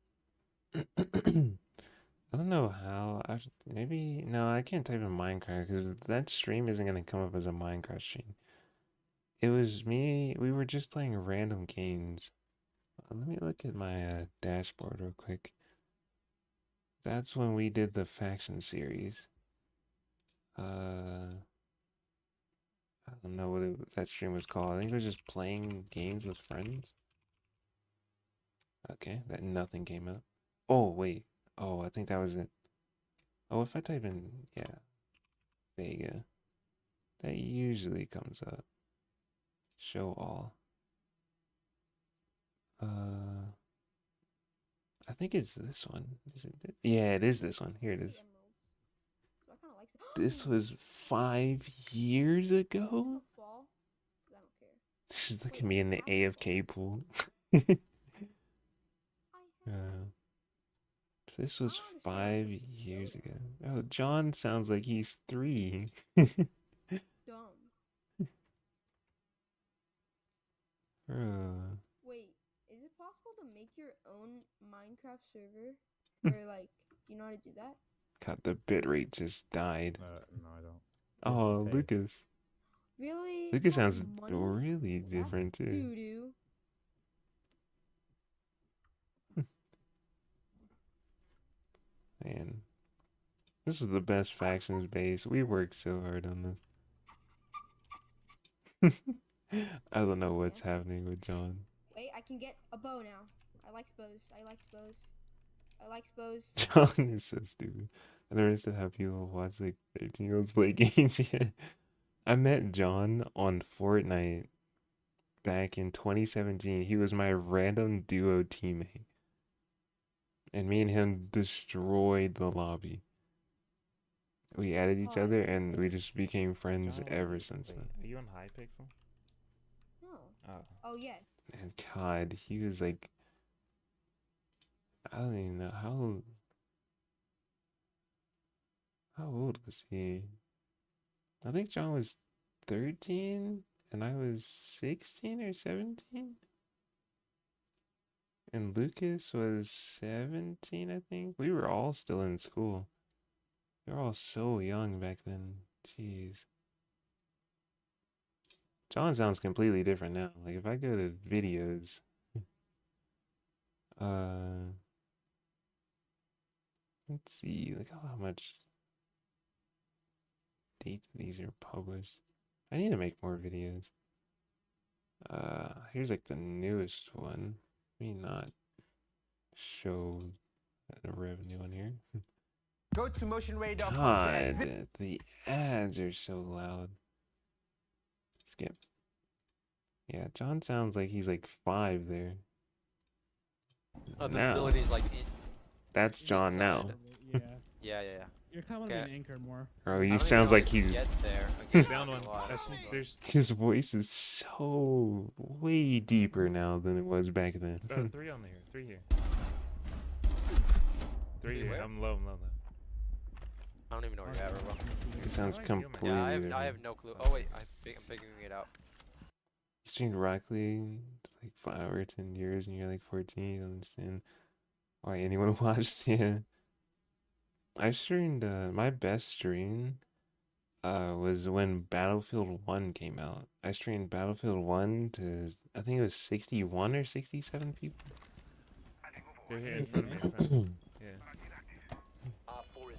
I don't know how. Maybe no, I can't type in Minecraft because that stream isn't gonna come up as a Minecraft stream. It was me. We were just playing random games. Let me look at my dashboard real quick. That's when we did the faction series. I don't know what that stream was called. I think it was just playing games with friends. Okay, that nothing came up. Oh wait. Oh, I think that was it. Oh, if I type in Vega, that usually comes up. Show all. I think it's this one. Is it? Yeah, it is this one. Here it is. This was 5 years ago? This is looking at me in the AFK pool. This was 5 years ago. Oh, John sounds like he's 3. Dumb. Wait, is it possible to make your own Minecraft server? Or like, do you know how to do that? God, the bitrate just died. No, I don't. Oh, Lucas. Really? Lucas sounds really different too. Doo-doo. Man, this is the best factions base. We worked so hard on this. I don't know what's happening with John. Wait, I can get a bow now. I like bows. I like bows. I like bows. John is so stupid. I never used to have people watch like 13-year-olds play games yet. I met John on Fortnite back in 2017. He was my random duo teammate. And me and him destroyed the lobby. We added each other and we just became friends ever since then. Are you on Hypixel? No. Oh. Oh yeah. And God, he was like, I don't even know how old was he? I think John was 13 and I was 16 or 17. And Lucas was 17, I think. We were all still in school. We were all so young back then. Jeez. John sounds completely different now. Like if I go to videos, let's see, like how much date these are published. I need to make more videos. Here's like the newest one. Let me not show the revenue on here. Go to motionray.com. God, the ads are so loud. Skip. Yeah, John sounds like he's like 5 there. The Now, ability's like that's John now. Yeah. yeah. You're kind of Okay. an anchor more. Bro, I he don't even sounds know like if you he's get there. He's Again, down one. a lot. There's his voice is so way deeper now than it was back then. 3 on here. 3 here. 3 here. Where? I'm low. I don't even know where you're at, bro. It sounds How do I feel, man? completely Yeah, I different. have no clue. Oh wait, I'm figuring it out. You streamed Rocket League like 5 or 10 years and you're like 14. I don't understand why anyone watched it. I streamed my best stream was when Battlefield 1 came out. I streamed Battlefield 1 to I think it was 61 or 67 people. They're here in front of me. In front of me. Yeah.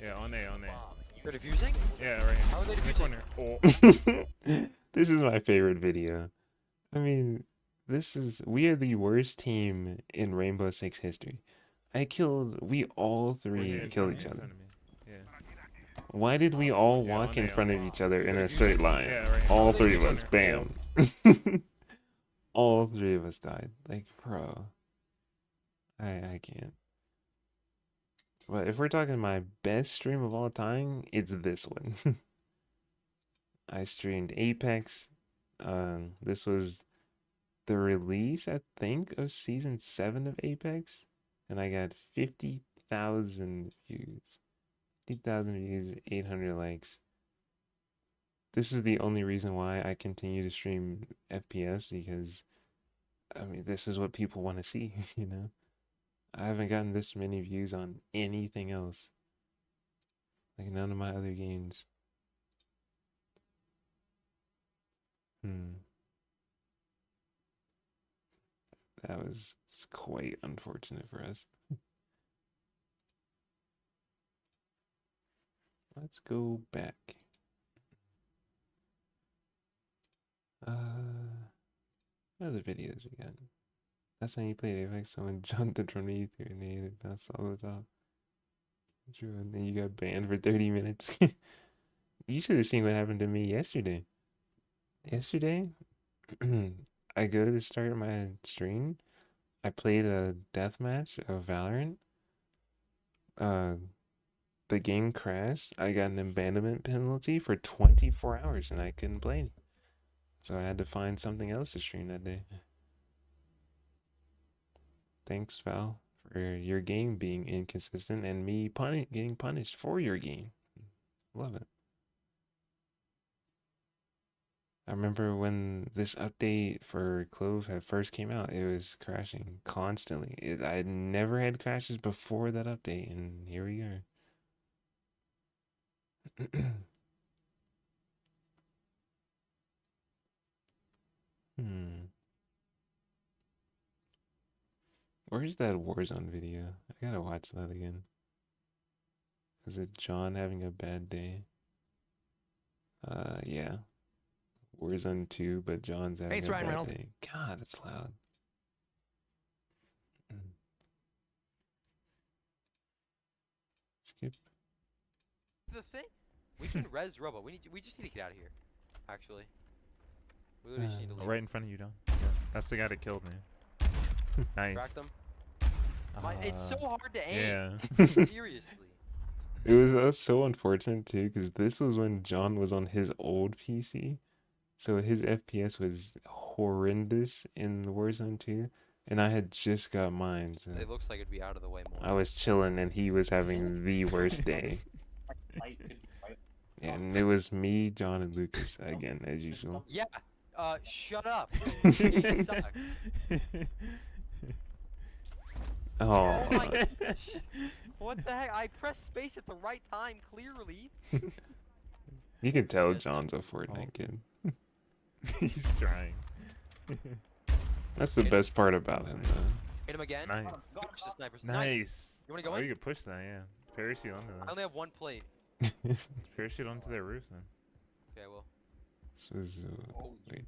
Yeah, on A. You're defusing? Yeah, right here. How are they In the defusing? corner. Oh. This is my favorite video. I mean, we are the worst team in Rainbow Six history. We all We're 3 here in killed front each of me, other. in front of me. Yeah. Why did we all Yeah, walk on in A, front on of A. each other in They're a straight using- line? Yeah, right here. All They're 3 of using us, corner. bam. All 3 of us died. Like, bro. I can't. But if we're talking my best stream of all time, it's this one. I streamed Apex. This was the release, I think, of season 7 of Apex, and I got 50,000 views. 50,000 views, 800 likes. This is the only reason why I continue to stream FPS, because I mean, this is what people want to see, you know? I haven't gotten this many views on anything else. Like none of my other games. That was quite unfortunate for us. Let's go back. What other videos we got? That's how you played Apex. Someone jumped underneath you and they bounced all the top. True, and then you got banned for 30 minutes. You should have seen what happened to me yesterday. Yesterday, I go to start my stream. I played a deathmatch of Valorant. The game crashed. I got an abandonment penalty for 24 hours and I couldn't play. So I had to find something else to stream that day. Thanks, Val, for your game being inconsistent and me getting punished for your game. Love it. I remember when this update for Clove had first came out, it was crashing constantly. I had never had crashes before that update, and here we are. Where's that Warzone video? I gotta watch that again. Was it John having a bad day? Yeah. Warzone 2, but John's having It's a Ryan bad Reynolds. day. God, it's loud. Skip. The thing, we can res Robo. We just need to get out of here. Actually, we literally just need to leave. Right in front of you, Don. Yeah. That's the guy that killed me. Nice. Crack them. It's so hard to aim. Yeah. Seriously. It was so unfortunate too, because this was when John was on his old PC, so his FPS was horrendous in Warzone 2, and I had just got mine, so It looks like it'd be out of the way more. I was chilling, and he was having the worst day. Yeah, and it was me, John, and Lucas again, as usual. Yeah. Shut up. It sucks. Oh. Oh my gosh. What the heck? I pressed space at the right time, clearly. You can tell John's a Fortnite kid. He's trying. That's the best part about him, though. Hit him again. Nice. Push the snipers. Nice. You wanna go Oh, in? you could push that, yeah. Parachute onto I that. only have one plate. Parachute onto their roof then. Okay, well. This was, wait,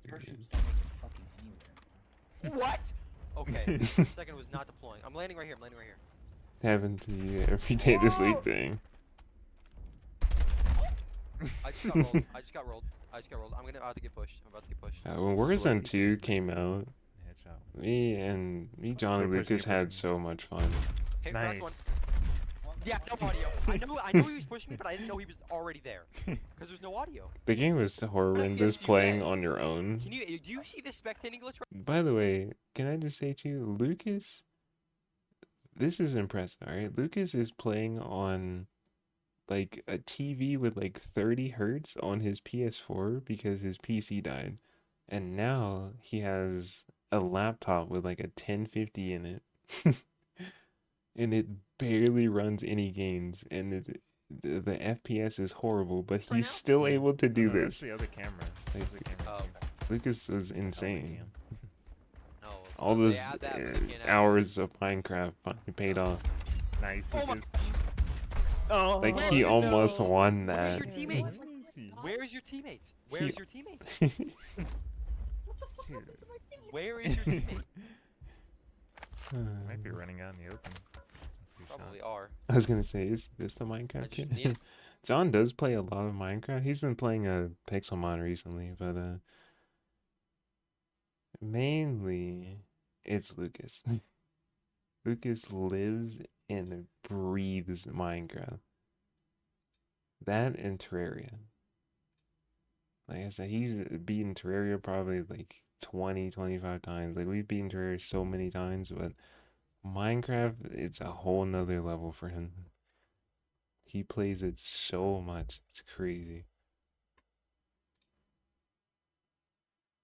What? Okay. Second was not deploying. I'm landing right here. I'm landing right here. happened to you every day this week thing. I just got rolled. I just got rolled. I just got rolled. I'm about to get pushed. I'm about to get pushed. When Warzone 2 came out, Headshot. me, John, and Keep pushing, Lucas keep had pushing. so much fun. Okay, cracked one. Nice. Yeah, no audio. I knew he was pushing me, but I didn't know he was already there. Because there's no audio. The game was horrendous playing on your own. Do you see this spectating glitch right? By the way, can I just say to you, Lucas, this is impressive, alright? Lucas is playing on like a TV with like 30 hertz on his PS4 because his PC died. And now he has a laptop with like a 1050 in it. And it barely runs any games, and the FPS is horrible, but he's still able to do No, that's this. the other camera. Like, That's the camera. Oh. Lucas was insane. No. All they those add that, but you can't add- hours of Minecraft finally paid off. Nice. Oh my Lucas. Oh, Like he almost won that. Where's your teammate? Where's your teammate? Where's your teammate? Where is your teammate? Might be running out in the open. Some free Probably shots. are. I was gonna say, is this the I Minecraft just kid? need it. John does play a lot of Minecraft. He's been playing Pixelmon recently, but mainly it's Lucas. Lucas lives and breathes Minecraft. That and Terraria. Like I said, he's beaten Terraria probably like 20, 25 times. Like we've beaten Terraria so many times, but Minecraft, it's a whole nother level for him. He plays it so much. It's crazy.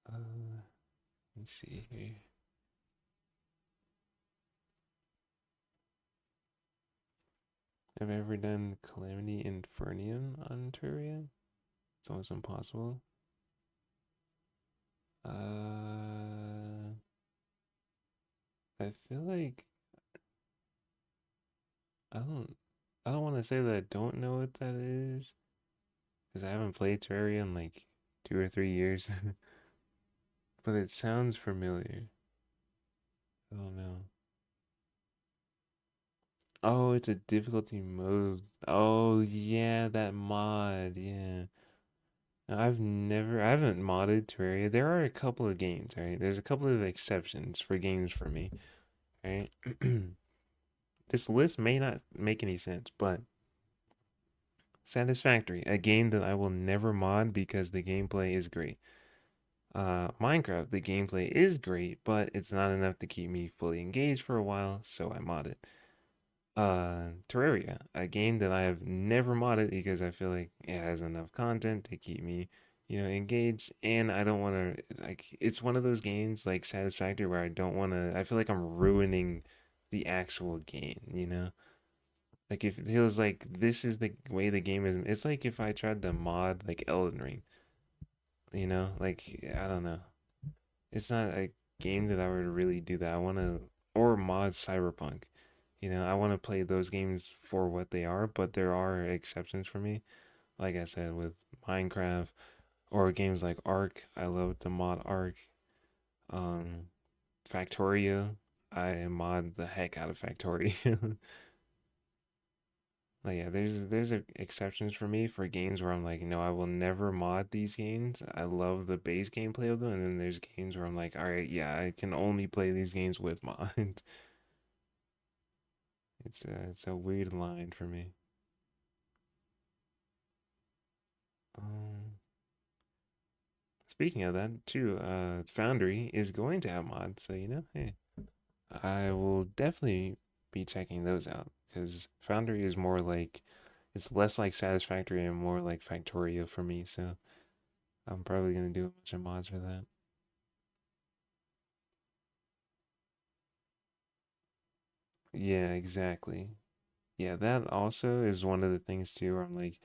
Let me see here. Have I ever done Calamity Infernium on Terraria? It's almost impossible. I feel like I don't want to say that I don't know what that is, because I haven't played Terraria in like 2 or 3 years. But it sounds familiar. I don't know. Oh, it's a difficulty mode. Oh, yeah, that mod. Yeah. Now, I haven't modded Terraria. There are a couple of games, right? There's a couple of exceptions for games for me, right? This list may not make any sense, but Satisfactory, a game that I will never mod because the gameplay is great. Minecraft, the gameplay is great, but it's not enough to keep me fully engaged for a while, so I mod it. Terraria, a game that I have never modded because I feel like it has enough content to keep me, engaged, and I don't want to, like, it's one of those games like Satisfactory where I feel like I'm ruining the actual game, Like, if it feels like this is the way the game is, it's like if I tried to mod, like, Elden Ring, Like, I don't know. It's not a game that I would really do that. Or mod Cyberpunk. I want to play those games for what they are, but there are exceptions for me. Like I said, with Minecraft or games like Ark, I love to mod Ark. Factorio, I mod the heck out of Factorio. Like, yeah, there's exceptions for me for games where I'm like, no, I will never mod these games. I love the base gameplay of them, and then there's games where I'm like, all right, yeah, I can only play these games with mods. It's a weird line for me. Um, Speaking of that, too, Foundry is going to have mods, so hey, I will definitely be checking those out because Foundry is more like it's less like Satisfactory and more like Factorio for me, so I'm probably gonna do a bunch of mods for that. Yeah, exactly. Yeah, that also is one of the things too where I'm like,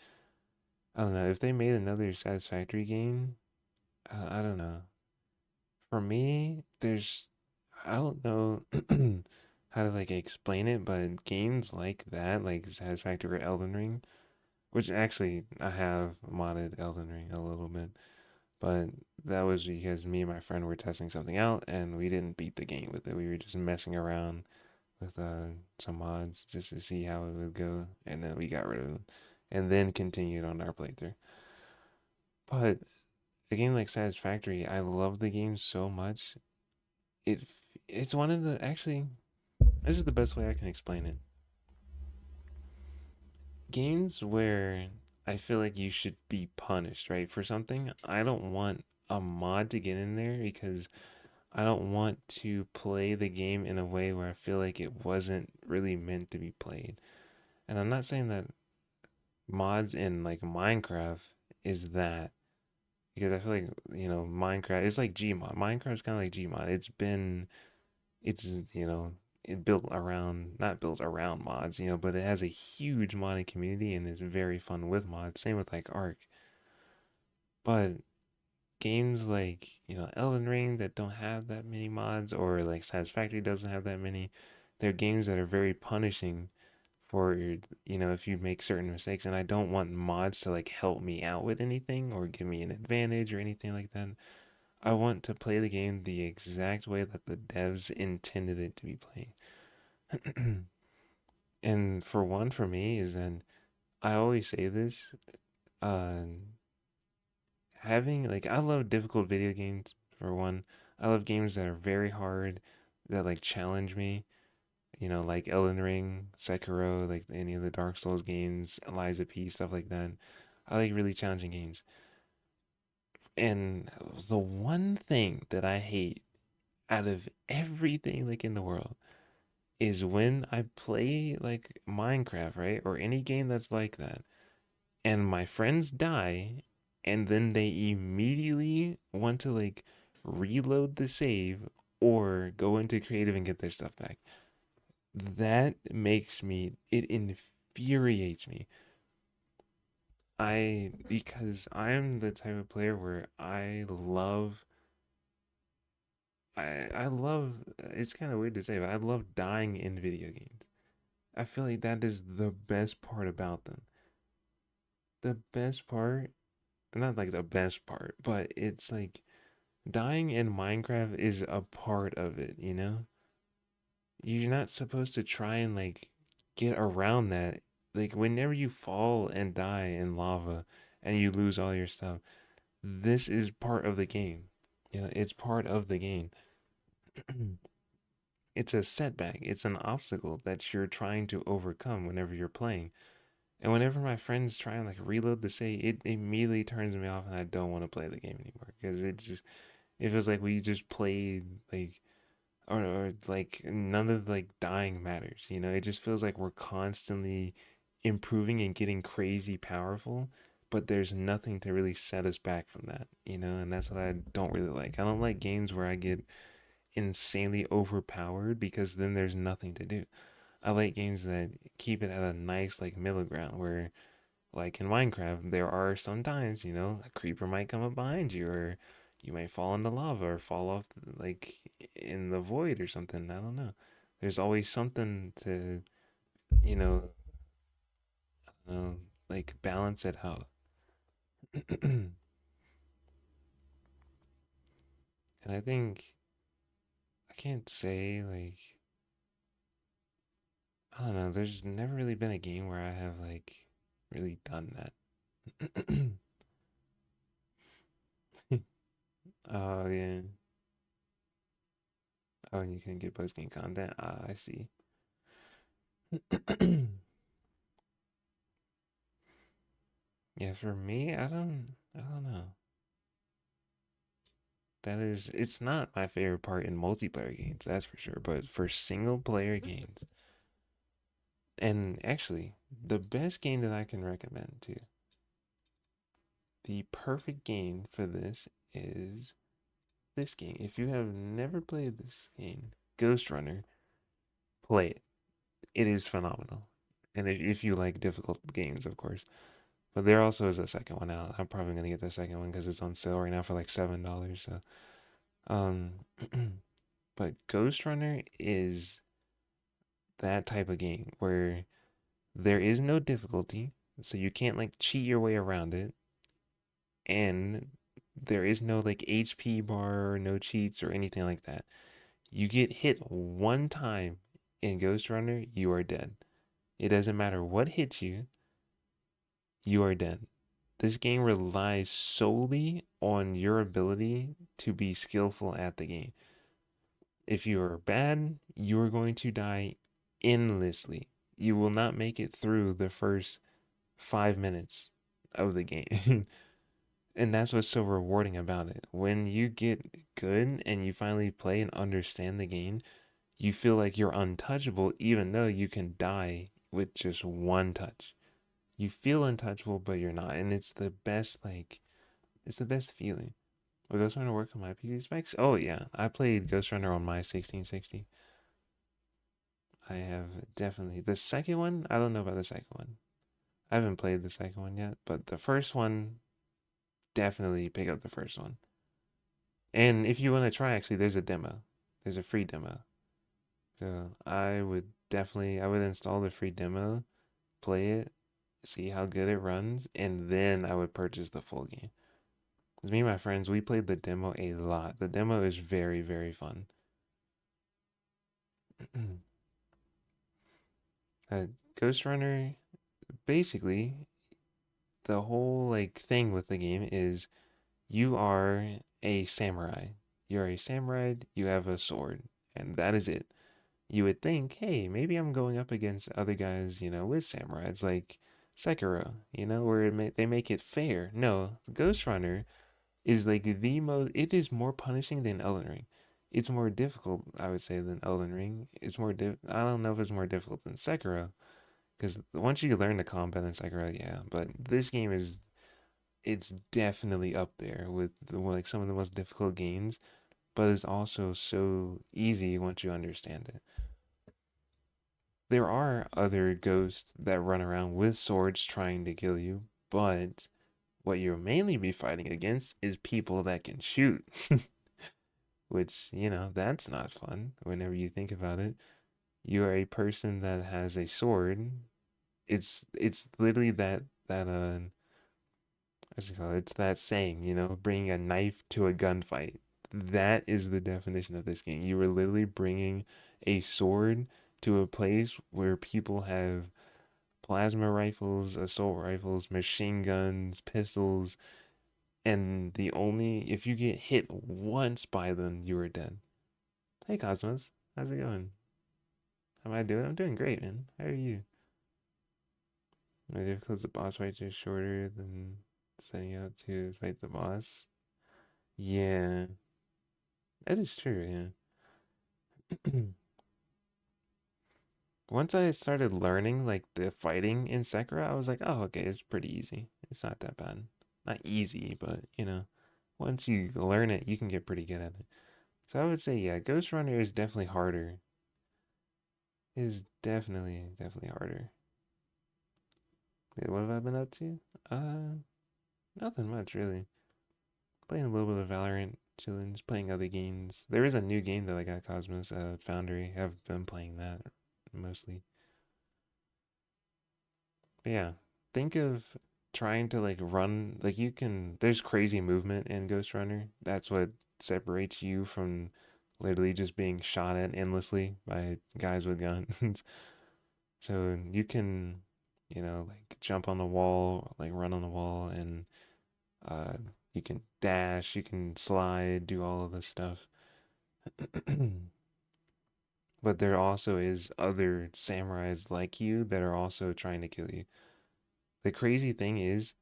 I don't know, if they made another Satisfactory game, I don't know. For me, I don't know how to like explain it, but games like that, like Satisfactory or Elden Ring, which actually I have modded Elden Ring a little bit, but that was because me and my friend were testing something out and we didn't beat the game with it. We were just messing around with some mods just to see how it would go, and then we got rid of it, and then continued on our playthrough. But a game like Satisfactory, I love the game so much. It's one of the actually this is the best way I can explain it. Games where I feel like you should be punished, right, for something. I don't want a mod to get in there because I don't want to play the game in a way where I feel like it wasn't really meant to be played. And I'm not saying that mods in like Minecraft is that because I feel like, Minecraft is like Gmod. Minecraft's kind of like Gmod. It's, it built around, not built around mods, but it has a huge modding community and is very fun with mods. Same with like Ark. But games like, Elden Ring that don't have that many mods or like Satisfactory doesn't have that many, they're games that are very punishing for your, if you make certain mistakes. And I don't want mods to like help me out with anything or give me an advantage or anything like that. I want to play the game the exact way that the devs intended it to be played. And for me, is that I always say this, uh, having like I love difficult video games for one. I love games that are very hard, that like challenge me. Like Elden Ring, Sekiro, like any of the Dark Souls games, Lies of P, stuff like that. I like really challenging games. And the one thing that I hate out of everything like in the world is when I play like Minecraft, right? Or any game that's like that, and my friends die, and then they immediately want to like reload the save or go into creative and get their stuff back. That makes me, it infuriates me. Because I'm the type of player where I love, it's kind of weird to say, but I love dying in video games. I feel like that is the best part about them. The best part, not like the best part, but it's like dying in Minecraft is a part of it, you know? You're not supposed to try and like get around that. Like whenever you fall and die in lava and you lose all your stuff, this is part of the game. It's part of the game. It's a setback. It's an obstacle that you're trying to overcome whenever you're playing. And whenever my friends try and like reload the save, it immediately turns me off and I don't want to play the game anymore because it feels like we just played like or like none of like dying matters, it just feels like we're constantly improving and getting crazy powerful, but there's nothing to really set us back from that, and that's what I don't really like. I don't like games where I get insanely overpowered because then there's nothing to do. I like games that keep it at a nice like middle ground where like in Minecraft, there are sometimes, a creeper might come up behind you, or you might fall in the lava or fall off like in the void or something. I don't know. There's always something to, you know, I don't know, like balance it out. And I think I can't say like I don't know. There's never really been a game where I have like really done that. Oh yeah. Oh, and you can get post game content. Ah, I see. Yeah, for me, I don't know. It's not my favorite part in multiplayer games, that's for sure. But for single player games, and actually, the best game that I can recommend to you, the perfect game for this is this game. If you have never played this game, Ghost Runner, play it. It is phenomenal. And if you like difficult games, of course. But there also is a second one out. I'm probably gonna get the second one because it's on sale right now for like $7. So, um, but Ghost Runner is that type of game where there is no difficulty, so you can't like cheat your way around it, and there is no like HP bar or no cheats or anything like that. You get hit one time in Ghost Runner, you are dead. It doesn't matter what hits you, you are dead. This game relies solely on your ability to be skillful at the game. If you are bad, you are going to die endlessly. You will not make it through the first 5 minutes of the game. And that's what's so rewarding about it. When you get good and you finally play and understand the game, you feel like you're untouchable, even though you can die with just one touch. You feel untouchable, but you're not. And it's the best, like, it's the best feeling. Will Ghost Runner work on my PC specs? Oh, yeah. I played Ghost Runner on my 1660. I have definitely. The second one, I don't know about the second one. I haven't played the second one yet, but the first one, definitely pick up the first one. And if you want to try, actually, there's a demo. There's a free demo. So I would install the free demo, play it, see how good it runs, and then I would purchase the full game. Because me and my friends, we played the demo a lot. The demo is very, very fun. uh, Ghost Runner, basically, the whole like thing with the game is you are a samurai. You're a samurai, you have a sword, and that is it. You would think, hey, maybe I'm going up against other guys, with samurais like Sekiro, where they make it fair. No, Ghost Runner is like the most, it is more punishing than Elden Ring. It's more difficult, I would say, than Elden Ring. I don't know if it's more difficult than Sekiro, because once you learn the combat in Sekiro, yeah, but this game it's definitely up there with like some of the most difficult games, but it's also so easy once you understand it. There are other ghosts that run around with swords trying to kill you, but what you'll mainly be fighting against is people that can shoot. Which, that's not fun whenever you think about it. You are a person that has a sword. It's literally that what's it called? It's that saying, bringing a knife to a gunfight. That is the definition of this game. You were literally bringing a sword to a place where people have plasma rifles, assault rifles, machine guns, pistols, and if you get hit once by them, you are dead. Hey Cosmos, how's it going? How am I doing? I'm doing great, man. How are you? Maybe because the boss fights are shorter than setting out to fight the boss. Yeah, that is true, yeah. Once I started learning like the fighting in Sekiro, I was like, oh, okay, it's pretty easy. It's not that bad. Not easy, but once you learn it, you can get pretty good at it. So I would say, yeah, Ghost Runner is definitely harder. Is definitely harder. Yeah, what have I been up to? Nothing much really. Playing a little bit of Valorant, chilling, just playing other games. There is a new game that I got, Cosmos, Foundry. I've been playing that mostly. But yeah, think of trying to like run, like there's crazy movement in Ghost Runner. That's what separates you from literally just being shot at endlessly by guys with guns. So you can, like jump on the wall, like run on the wall, and uh, you can dash, you can slide, do all of this stuff. but there also is other samurais like you that are also trying to kill you. The crazy thing is,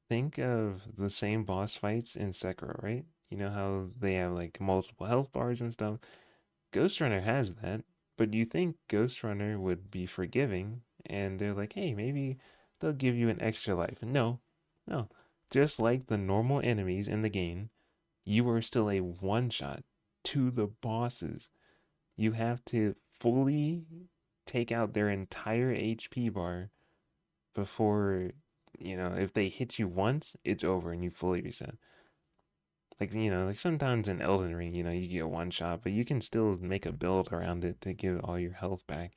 think of the same boss fights in Sekiro, right? You know how they have like multiple health bars and stuff? Ghost Runner has that, but you think Ghost Runner would be forgiving, and they're like, hey, maybe they'll give you an extra life. No, no. Just like the normal enemies in the game, you are still a one shot to the bosses. You have to fully take out their entire HP bar before, if they hit you once, it's over and you fully reset. Like, like sometimes in Elden Ring, you get one shot, but you can still make a build around it to give all your health back.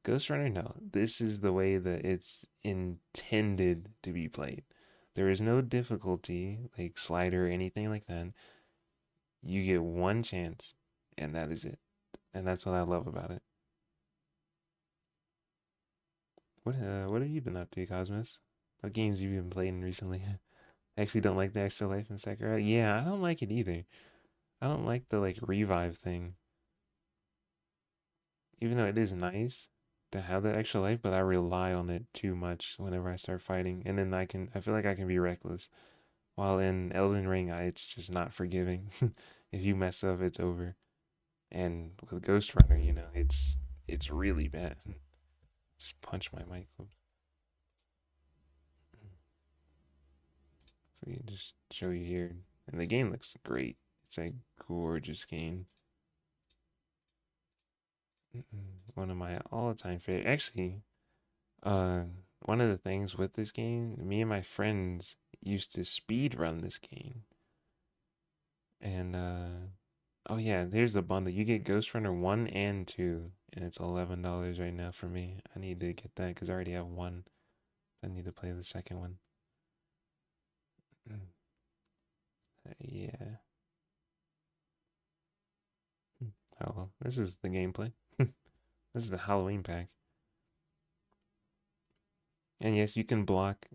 Ghost Runner, no. This is the way that it's intended to be played. There is no difficulty, like slider or anything like that. You get one chance, and that is it. And that's what I love about it. What have you been up to, Cosmos? What games have you been playing recently? I actually don't like the extra life in Sekiro. Yeah, I don't like it either. I don't like the like revive thing. Even though it is nice to have that extra life, but I rely on it too much whenever I start fighting. And then I feel like I can be reckless. While in Elden Ring, it's just not forgiving. If you mess up, it's over. And with Ghost Runner, it's really bad. Just punch my mic. So you just show you here. And the game looks great. It's a gorgeous game. One of my all-time favorite. Actually, uh, one of the things with this game, me and my friends used to speed run this game. And oh yeah, there's a bundle. You get Ghost Runner 1 and 2, and it's $11 right now for me. I need to get that because I already have one. I need to play the second one. Yeah. Oh well, this is the gameplay. This is the Halloween pack. And yes, you can block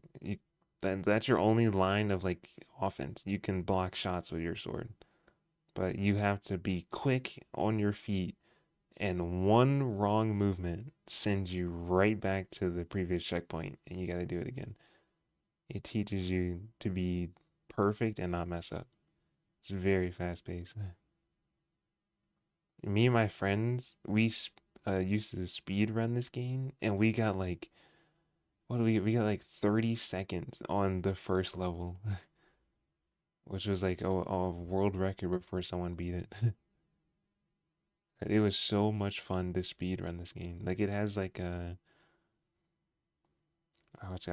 that's your only line of like offense. You can block shots with your sword. But you have to be quick on your feet, and one wrong movement sends you right back to the previous checkpoint, and you got to do it again. It teaches you to be perfect and not mess up. It's very fast paced. Me and my friends, we used to speed run this game, and we got like, what do we got like 30 seconds on the first level, which was like a world record before someone beat it. It was so much fun to speed run this game. Like it has like I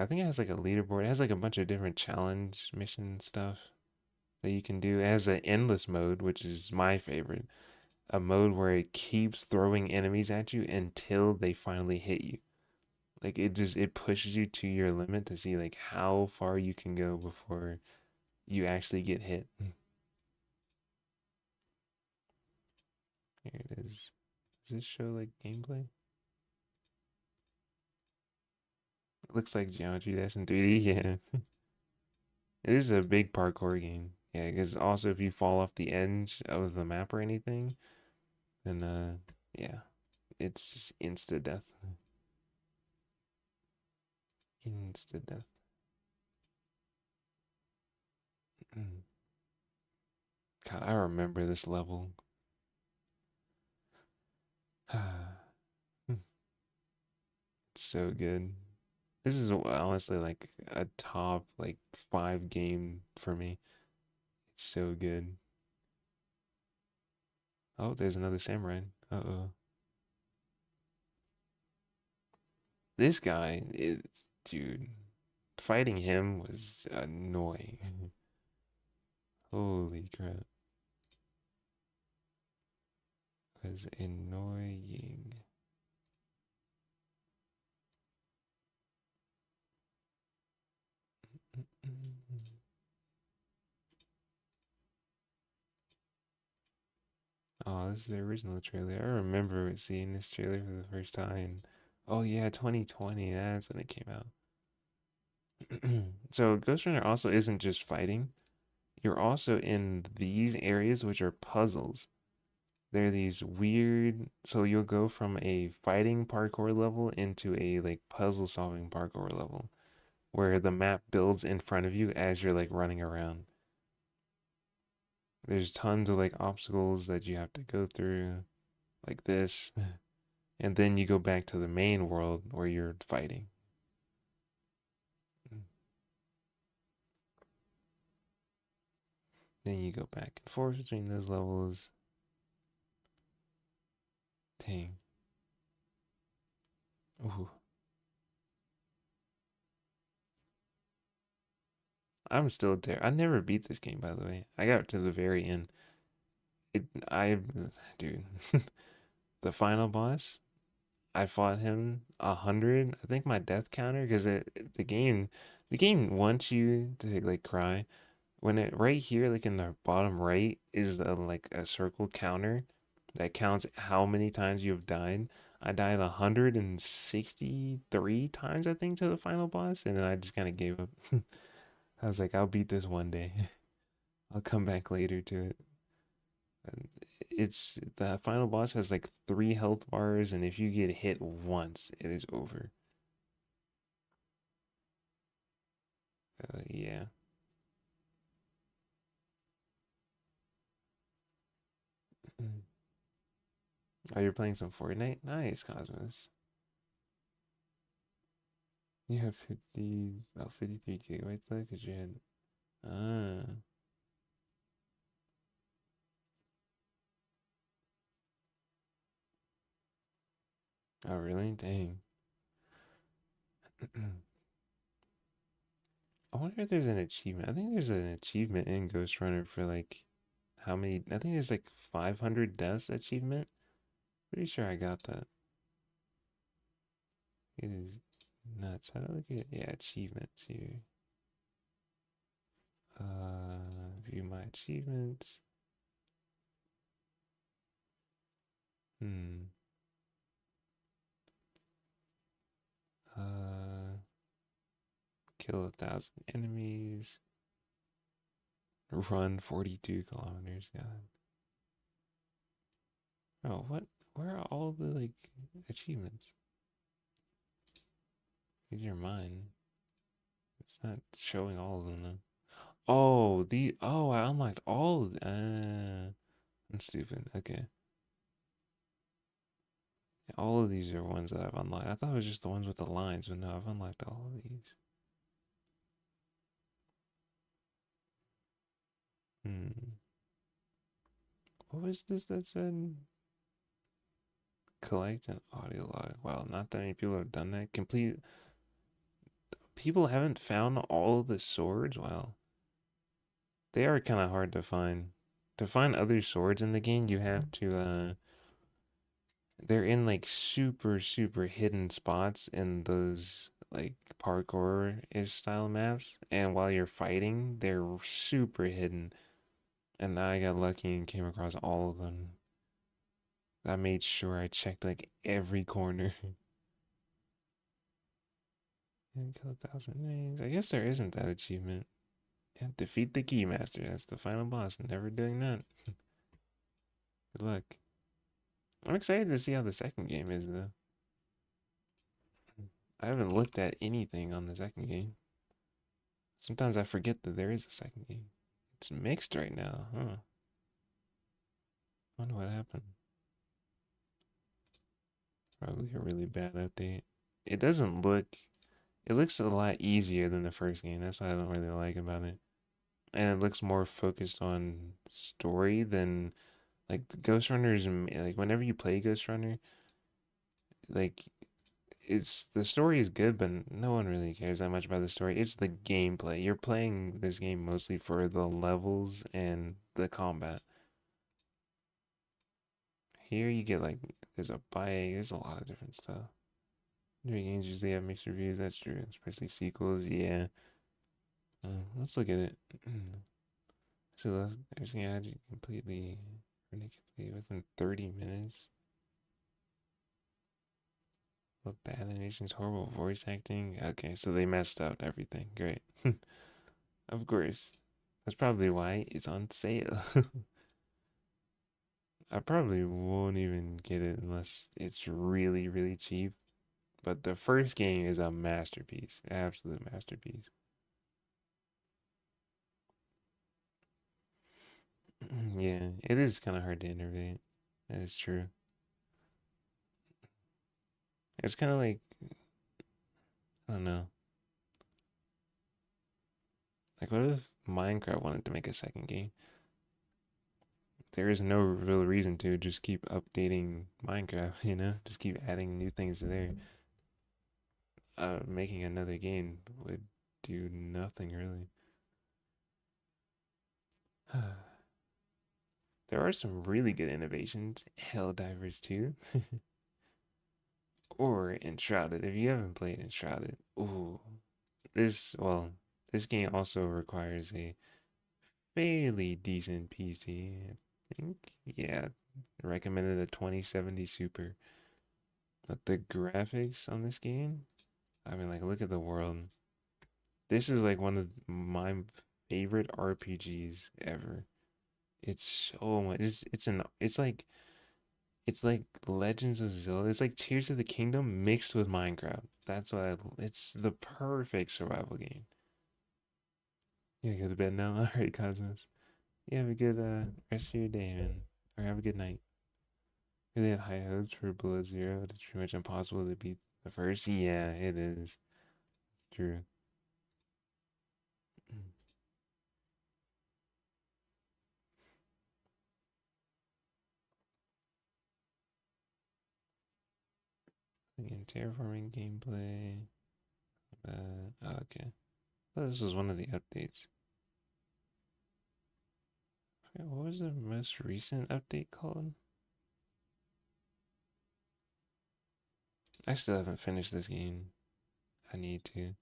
think it has like a leaderboard. It has like a bunch of different challenge mission stuff that you can do. It has an endless mode, which is my favorite. A mode where it keeps throwing enemies at you until they finally hit you. Like it pushes you to your limit to see like how far you can go before you actually get hit. Here it is. Does this show like gameplay? It looks like Geometry Dash in 3D, yeah. It is a big parkour game. Yeah, because also if you fall off the edge of the map or anything, then yeah, it's just insta death. Insta death. God, I remember this level. It's so good. This is honestly like a top like 5 game for me. It's so good. Oh, there's another samurai. Uh-oh. This guy is, dude, fighting him was annoying. Holy crap. Was annoying. Oh, this is the original trailer. I remember seeing this trailer for the first time. Oh yeah, 2020, that's when it came out. So Ghost Runner also isn't just fighting. You're also in these areas which are puzzles. They're these weird, so you'll go from a fighting parkour level into a like puzzle solving parkour level where the map builds in front of you as you're like running around. There's tons of like obstacles that you have to go through like this. And then you go back to the main world where you're fighting. Then you go back and forth between those levels. Dang. Ooh. I'm still there. I never beat this game, by the way. I got to the very end. Dude, the final boss, I fought him 100. I think my death counter, because the game wants you to like cry. When it right here, like in the bottom right, is like a circle counter that counts how many times you've died. I died 163 times, I think, to the final boss, and then I just kind of gave up. I was like, I'll beat this one day. I'll come back later to it. And it's the final boss has like 3 health bars, and if you get hit once, it is over. Yeah. Oh, you're playing some Fortnite? Nice, Cosmos. You have 53 gigabytes left because you had. Ah. Oh, really? Dang. I wonder if there's an achievement. I think there's an achievement in Ghost Runner for like how many. I think there's like 500 deaths achievement. Pretty sure I got that. It is nuts. How do I look at yeah, achievements here? View my achievements. Hmm. Kill 1,000 enemies. Run 42 kilometers. God. Oh, what? Where are all the like achievements? These are mine. It's not showing all of them though. Oh, I unlocked all of I'm stupid. Okay. All of these are ones that I've unlocked. I thought it was just the ones with the lines, but no, I've unlocked all of these. Hmm. What was this that said? Collect an audio log. Wow, not that many people have done that. Complete. People haven't found all of the swords? Wow. They are kind of hard to find. To find other swords in the game, you have to, they're in like super, super hidden spots in those like parkour-ish style maps. And while you're fighting, they're super hidden. And I got lucky and came across all of them. I made sure I checked like every corner. And kill 1,000 names. I guess there isn't that achievement. Yeah, defeat the Keymaster. That's the final boss. Never doing that. Good luck. I'm excited to see how the second game is, though. I haven't looked at anything on the second game. Sometimes I forget that there is a second game. It's mixed right now, huh? Wonder what happened. Probably a really bad update. It doesn't look. It looks a lot easier than the first game. That's what I don't really like about it. And it looks more focused on story than like the Ghost Runners. Like whenever you play Ghost Runner, like it's the story is good, but no one really cares that much about the story. It's the gameplay. You're playing this game mostly for the levels and the combat. Here you get like there's a bike, there's a lot of different stuff. New games usually have mixed reviews. That's true, especially sequels. Yeah. Let's look at it. So there's yeah, completely within 30 minutes. What bad animations, horrible voice acting. Okay, so they messed up everything. Great. Of course. That's probably why it's on sale. I probably won't even get it unless it's really, really cheap. But the first game is a masterpiece. Absolute masterpiece. Yeah, it is kind of hard to innovate. That is true. It's kind of like, I don't know. Like, what if Minecraft wanted to make a second game? There is no real reason to just keep updating Minecraft, you know? Just keep adding new things to there. Making another game would do nothing really. There are some really good innovations. Helldivers 2. Or Enshrouded. If you haven't played Enshrouded, ooh. This game also requires a fairly decent PC. I think, yeah, recommended a 2070 Super. But the graphics on this game, I mean, like, look at the world. This is like one of my favorite RPGs ever. It's so much. It's like Legends of Zelda. It's like Tears of the Kingdom mixed with Minecraft. That's why it's the perfect survival game. Yeah, go to bed now. All right, Cosmos. You have a good rest of your day, man. Or have a good night. Really had high hopes for Blood Zero. It's pretty much impossible to beat the first. Yeah, it is. True. Again, terraforming gameplay. Oh, okay. Oh, this was one of the updates. What was the most recent update called? I still haven't finished this game. I need to.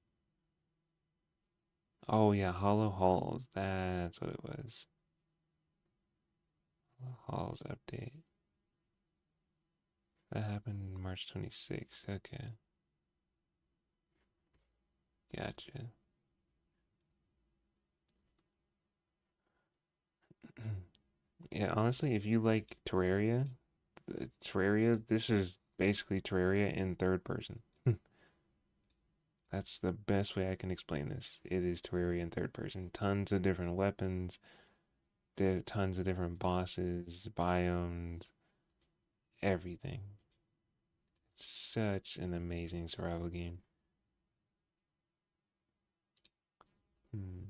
Oh yeah, Hollow Halls. That's what it was. Hollow Halls update. That happened March 26th. Okay. Gotcha. Yeah, honestly, if you like Terraria, this is basically Terraria in third person. That's the best way I can explain this. It is Terraria in third person. Tons of different weapons, tons of different bosses, biomes, everything. It's such an amazing survival game. Hmm.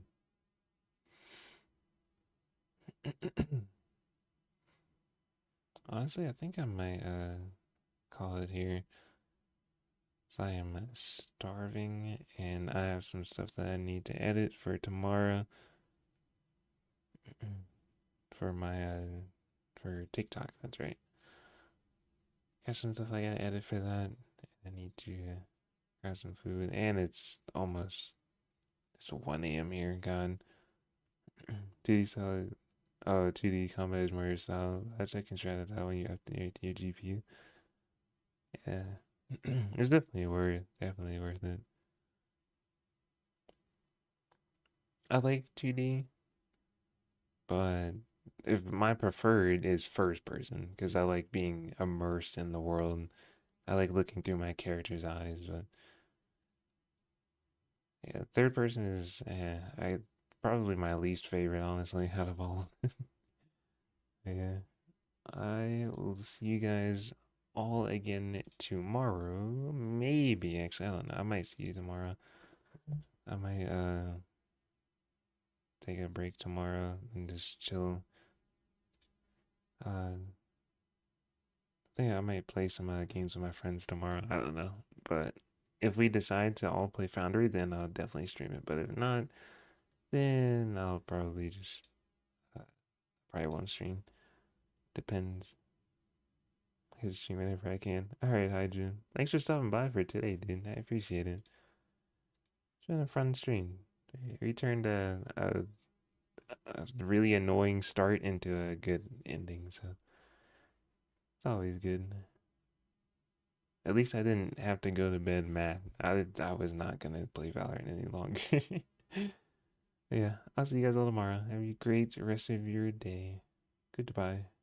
Honestly, I think I might call it here. So I am starving and I have some stuff that I need to edit for tomorrow for my for TikTok, that's right. Got some stuff I gotta edit for that. I need to grab some food and it's 1 a.m. here, God. 2D solid. Oh, 2D combat is more style. I can try that out when you update your GPU. Yeah. It's definitely worth it. I like 2D, but if my preferred is first person because I like being immersed in the world. I like looking through my character's eyes, but yeah, third person is I probably my least favorite, honestly, out of all. Yeah, I will see you guys all again tomorrow. Maybe actually, I don't know. I might see you tomorrow. I might take a break tomorrow and just chill. I think I might play some games with my friends tomorrow. I don't know, but if we decide to all play Foundry, then I'll definitely stream it. But if not, then I'll probably just probably won't stream. Depends. His stream whenever I can. All right, Hydra. Thanks for stopping by for today, dude. I appreciate it. It's been a fun stream. We turned a really annoying start into a good ending, so it's always good. At least I didn't have to go to bed mad. I was not gonna play Valorant any longer. Yeah, I'll see you guys all tomorrow. Have a great rest of your day. Goodbye.